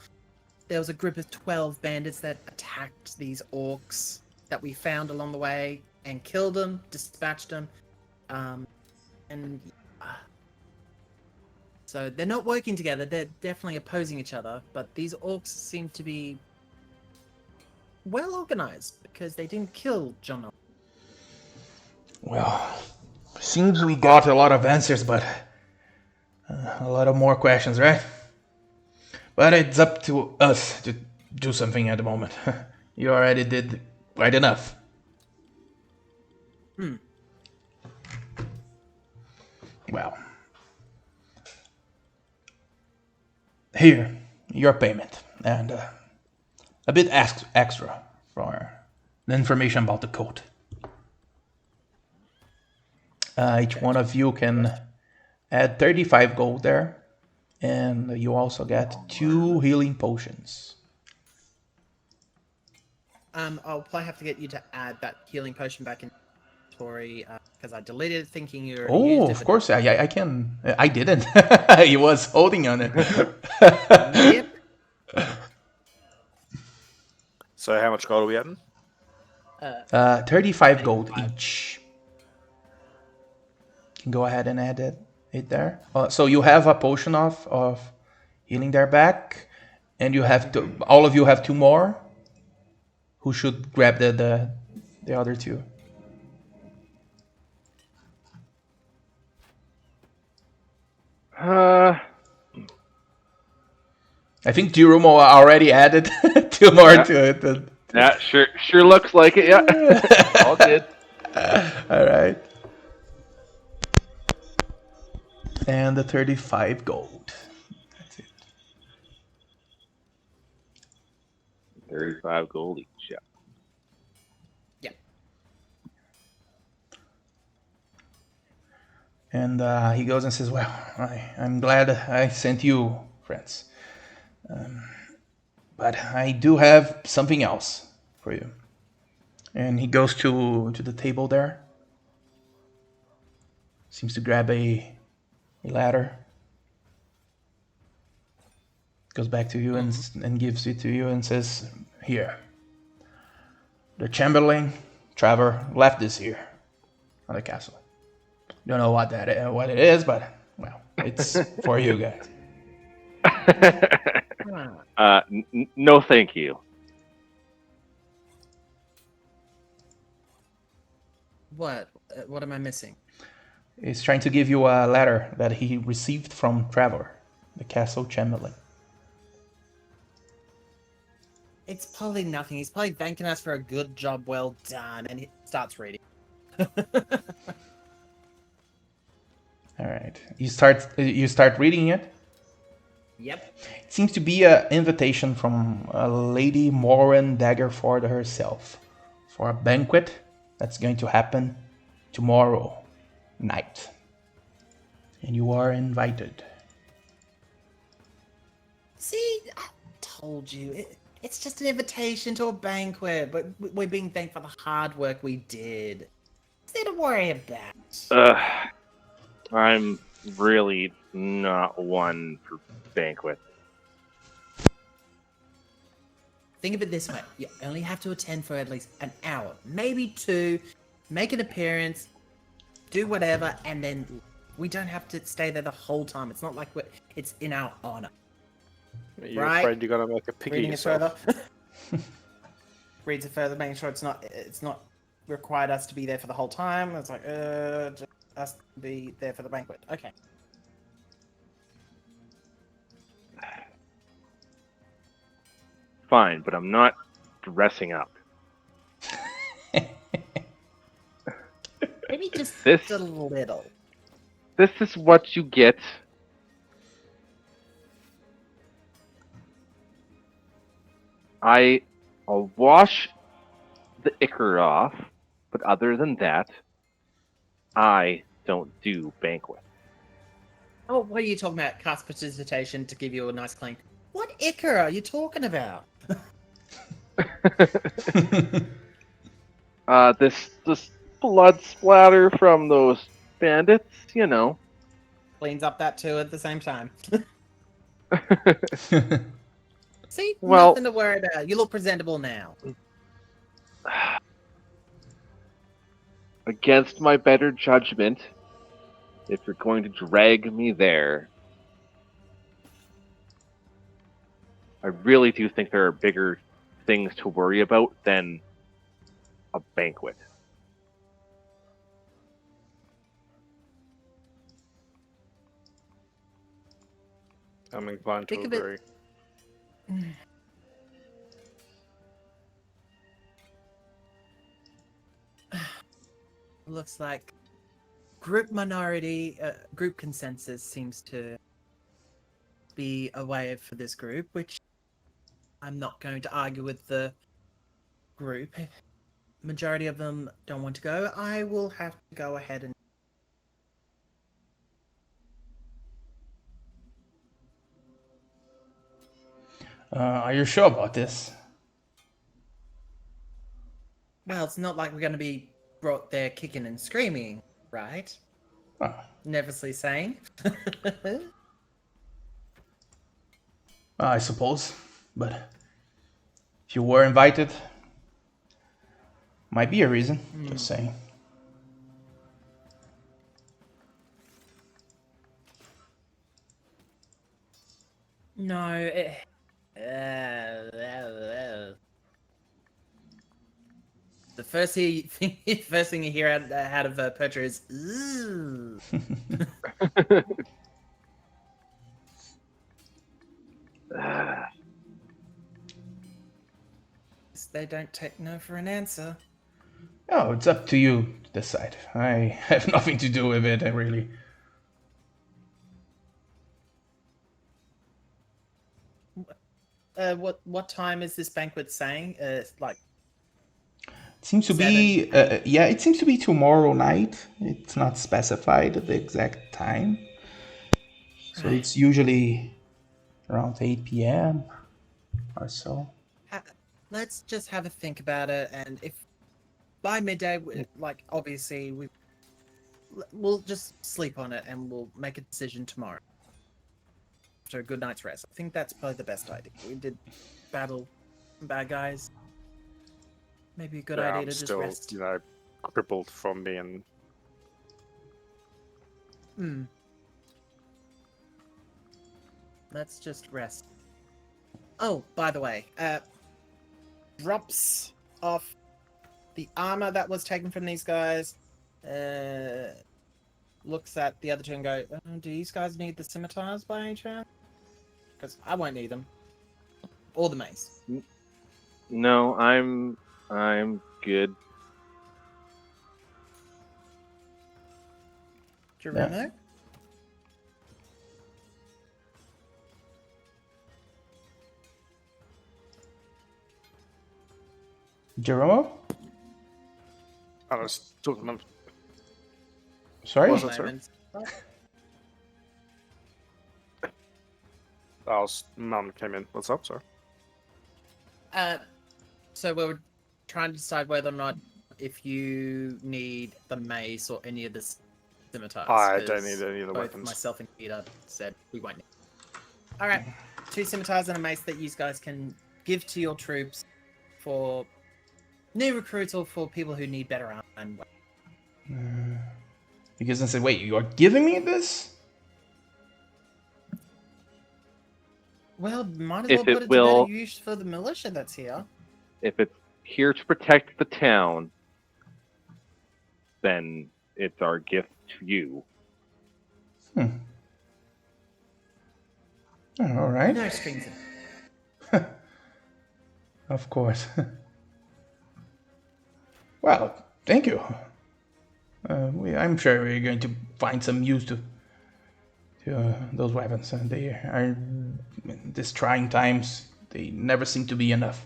there was a group of 12 bandits that attacked these orcs that we found along the way and killed them, dispatched them, so they're not working together. They're definitely opposing each other, but these orcs seem to be well organized because they didn't kill John. Well, seems we got a lot of answers, but a lot of more questions, right? But it's up to us to do something at the moment. You already did quite enough. Well, here, your payment, and a bit extra for the information about the code. Each one of you can add 35 gold there, and you also get 2 healing potions. I'll probably have to get you to add that healing potion back in inventory because I deleted it thinking you already used it. Of course, I can. I didn't. He was holding on it. Yep. So how much gold are we adding? 35 gold each. You can go ahead and add it there. So you have a potion of healing there back, and you have all of you have 2 more. Who should grab the other 2? I think Jirumo already added 2 more to it. Yeah, sure looks like it. Yeah, all good. All right. And the 35 gold. That's it. 35 gold each. Yeah. And he goes and says, "Well, I'm glad I sent you, friends. But I do have something else for you." And he goes to the table there. Seems to grab a ladder. Goes back to you and gives it to you and says, "Here. The Chamberlain, Trevor, left this here on the castle. Don't know what it is, but well, it's for you guys." No, thank you. What? What am I missing? He's trying to give you a letter that he received from Trevor, the castle Chamberlain. It's probably nothing. He's probably thanking us for a good job well done, and he starts reading. All right, you start reading it. Yep. It seems to be an invitation from Lady Moran Daggerford herself for a banquet that's going to happen tomorrow night. And you are invited. See, I told you. It's just an invitation to a banquet, but we're being thanked for the hard work we did. Nothing to worry about. I'm really not one for banquets. Think of it this way. You only have to attend for at least an hour, maybe 2, make an appearance, do whatever, and then we don't have to stay there the whole time. It's not like it's in our honor. Are you Right. afraid you're gonna make a pig of Reading it further. yourself? Reads it further, making sure it's not required us to be there for the whole time. It's like, just us to be there for the banquet. Okay. Fine, but I'm not dressing up. Maybe just This- a little. This is what you get. I'll wash the ichor off, but other than that, I don't do banquets. Oh, what are you talking about? Cast precipitation to give you a nice clean. What ichor are you talking about? This blood splatter from those bandits, you know. Cleans up that too at the same time. See, Well- nothing to worry about. You look presentable now. Against my better judgment, if you're going to drag me there, I really do think there are bigger things to worry about than a banquet. I'm inclined to Think of it- agree. Looks like group consensus seems to be a way for this group, which I'm not going to argue with the group. Majority of them don't want to go. I will have to go ahead and Are you sure about this? well, it's not like we're going to be brought there kicking and screaming, right? Oh, Nervously saying. I suppose. But if you were invited, might be a reason. Just saying. No, the first thing you hear out of Petra is, "Ooh." They don't take no for an answer. Oh, it's up to you to decide. I have nothing to do with it, really. what time is this banquet saying? Like It seems to be, 7, 8? yeah, it seems to be tomorrow night. It's not specified the exact time. So Right. it's usually around 8 p.m. or so. Let's just have a think about it, and if by midday, like obviously we'll just sleep on it, and we'll make a decision tomorrow after a good night's rest. I think that's probably the best idea. We did battle some bad guys. Maybe a good Yeah, idea I'm to just still, rest. crippled from being. Let's just rest. Oh, by the way, drops off the armor that was taken from these guys. Looks at the other two and go, do these guys need the scimitars by any chance? Because I won't need them. Or the mace. No, I'm good. Geronimo? Jeromo? I was talking about. Sorry? Was it, sir? Mum came in. What's up, sir? So we were trying to decide whether or not if you need the mace or any of the scimitars. I don't 'cause need any of the both weapons. myself and Peter said we won't need. All right, 2 scimitars and a mace that you guys can give to your troops for new recruits or for people who need better armor and weapons. Because I said, wait, you are giving me this? Well, might as If well put it it to will- better use for the militia that's here. If it's here to protect the town, then it's our gift to you. Oh, all right. No strings attached. Of course. Well, thank you. I'm sure we're going to find some use to those weapons. They are, in these trying times, they never seem to be enough.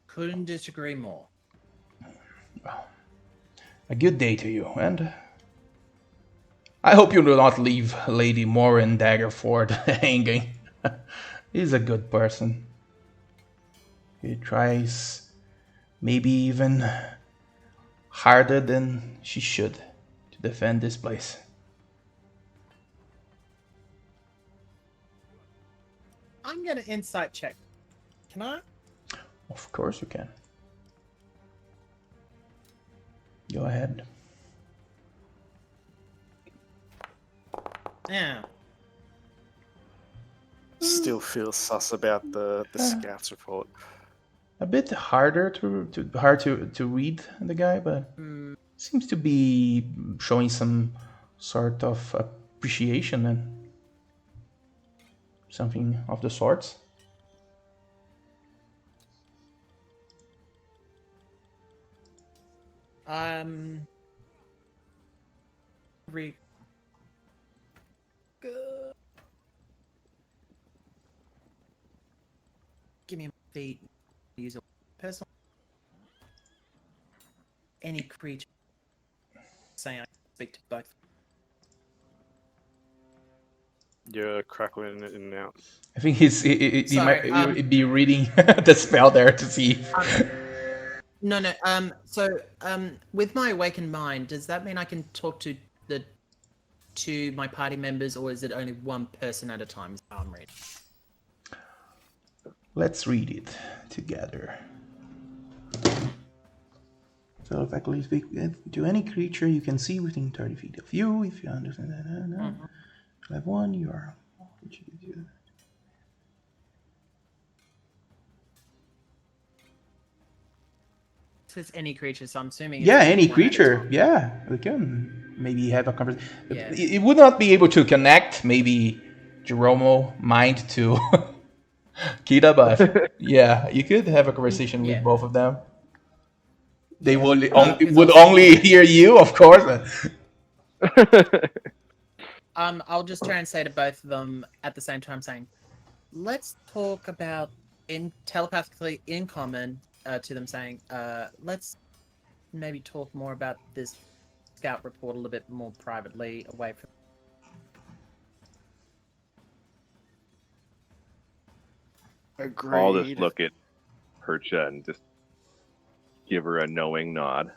Couldn't disagree more. A good day to you, and I hope you do not leave Lady Morin Daggerford hanging. He's a good person. He tries maybe even harder than she should to defend this place. I'm gonna insight check. Can I? Of course you can. Go ahead. Yeah. Still feel sus about the scouts report. A bit harder to read the guy, but seems to be showing some sort of appreciation and something of the sorts. Give me my feet. Use a personal. Any creature. Saying I can speak to both. You're crackling in and out. I think he Sorry, might be reading the spell there to see. No. So, with my awakened mind, does that mean I can talk to my party members, or is it only one person at a time? Is how I'm reading. Let's read it together. So effectively speak to any creature you can see within 30 feet of you. If you understand that, level 1, you are. So it's any creature, so I'm assuming. Yeah, it's any one at a creature. time. Yeah, we can maybe have a conversation. Yeah. It would not be able to connect. Maybe Jeromo mind to Kita, but yeah, you could have a conversation with Yeah. both of them. They would because would also- only hear you, of course. I'll just try and say to both of them at the same time, saying, "Let's talk about telepathically in common to them, saying, let's maybe talk more about this scout report a little bit more privately, away from." Agreed. I'll just look at Percha and just give her a knowing nod.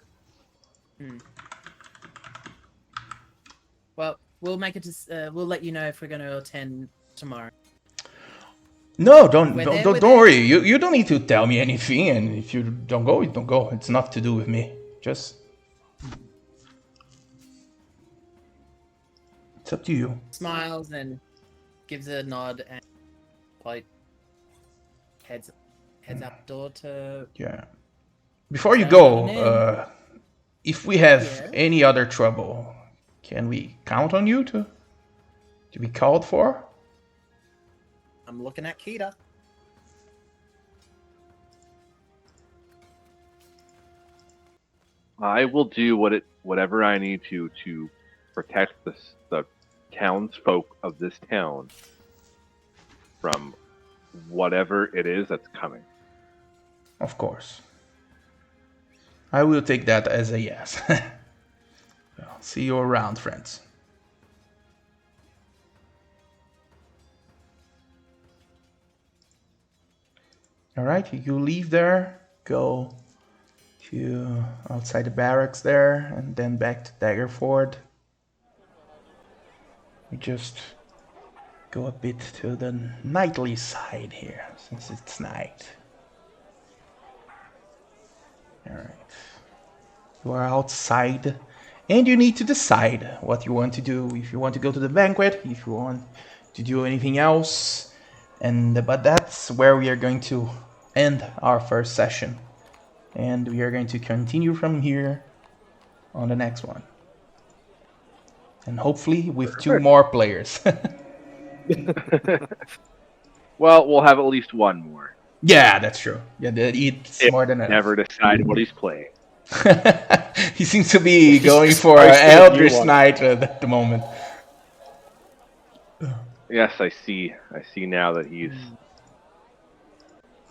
Well, we'll make it. We'll let you know if we're going to attend tomorrow. No, don't We're don't there, don't, we're don't there. worry. You don't need to tell me anything, and if you don't go, you don't go. It's not to do with me. Just it's up to you. Smiles and gives a nod and like heads out the door to. Yeah. Before you Sound go, like an end. if we have Yeah. any other trouble, can we count on you to be called for? I'm looking at Kita. I will do whatever I need to protect the townsfolk of this town from whatever it is that's coming. Of course. I will take that as a yes. Well, see you around, friends. All right, you leave there, go to outside the barracks there, and then back to Daggerford. We just go a bit to the nightly side here, since it's night. All right. You are outside, and you need to decide what you want to do. If you want to go to the banquet, if you want to do anything else. But that's where we are going to end our first session. And we are going to continue from here on the next one. And hopefully with 2 more players. Well, we'll have at least one more. Yeah, that's true. Yeah, it's more than enough. Never decide what he's playing. He seems to be He's going just for posting a new Eldritch one. Knight at the moment. Yes, I see. I see now that he's.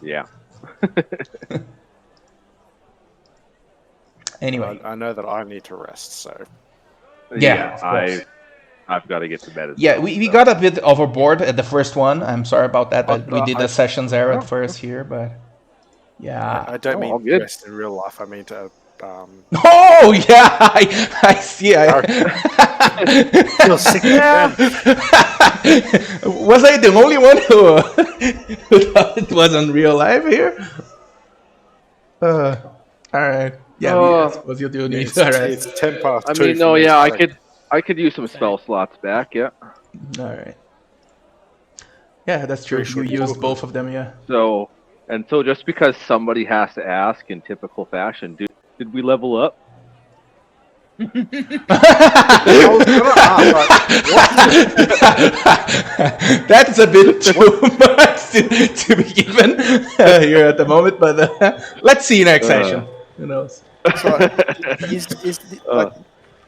Yeah. Anyway, I know that I need to rest, so Yeah, of course. I've got to get to bed as yeah, well. we so. got a bit overboard at the first one. I'm sorry about that. Oh, We did the sessions there no. at first here, but yeah. I don't all mean good. rest in real life. I mean to. Oh yeah, I see. Feel sick again. Was I the only one who thought it wasn't real life here? All right. Yeah, Oh. I suppose you do need It's, to rest. it's 10 past I 2 mean, for no, me, yeah, so- I could use some spell slots back, yeah. All right. Yeah, that's true. Pretty sure You you used will. both of them, yeah. So just because somebody has to ask in typical fashion, did we level up? I was gonna ask, That's a bit too much to be given here at the moment, but let's see next session. Who knows? like,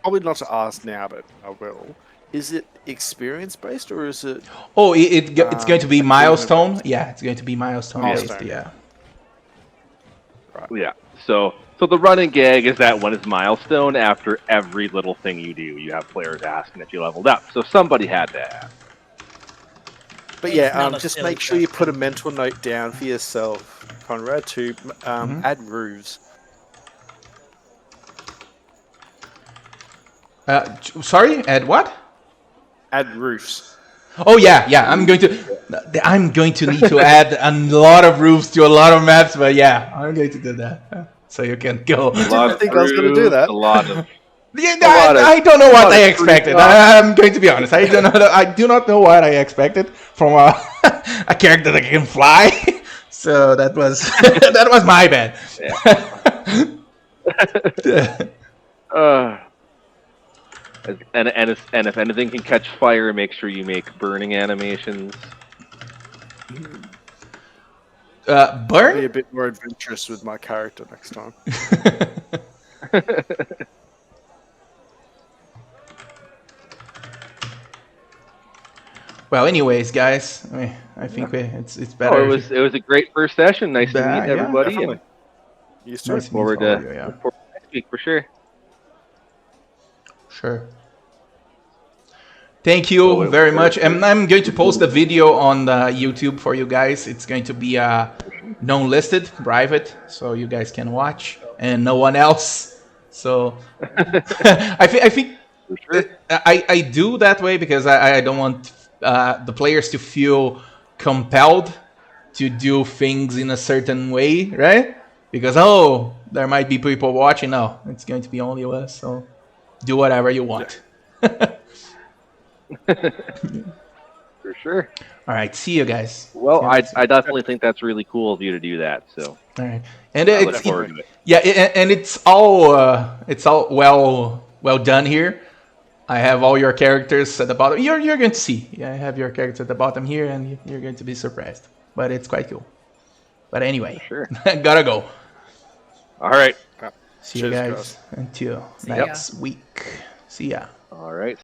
probably not to ask now, but I will. Is it experience based or is it? Oh, it's going to be achievement milestone. based? Yeah, it's going to be milestone based. Milestone. Yeah. Yeah. So the running gag is that when it's milestone, after every little thing you do, you have players asking if you leveled up. So somebody had to ask. But It's yeah, not a just silly make sure you question. put a mental note down for yourself, Conrad, to add roofs. Sorry, Ed. What? Add roofs. Oh yeah. I'm going to need to add a lot of roofs to a lot of maps, but yeah, I'm going to do that. So you can go. A lot of think I was gonna do roofs, that. A lot of Yeah, lot of- I don't know what lot I of expected. free I'm going to be honest. I do not know what I expected from a character that can fly. So that was that was my bad. And if anything can catch fire, make sure you make burning animations. Be a Burn? bit more adventurous with my character next time. Well, anyways, guys, I think it's better. Oh, it was a great first session. Nice to meet Yeah, everybody, Definitely. and You too. Nice to meet forward all to of you. Yeah, look forward to next week for sure. sure. Thank you So very much. And I'm going to post a video on YouTube for you guys. It's going to be non-listed, private, so you guys can watch, and no one else. So I think For sure. I do that way because I don't want the players to feel compelled to do things in a certain way, right? Because there might be people watching. No, it's going to be only us. So do whatever you want. For sure. All right, see you guys. Well, See you next I definitely think that's really cool of you to do that. So All right, and I look it's forward to it. yeah, and it's all well done here. I have all your characters at the bottom. You're going to see. Yeah, I have your characters at the bottom here, and you're going to be surprised. But it's quite cool. But anyway, Sure. gotta go. All right. See you Cheers, guys guys. until See ya. next week. See ya. All right.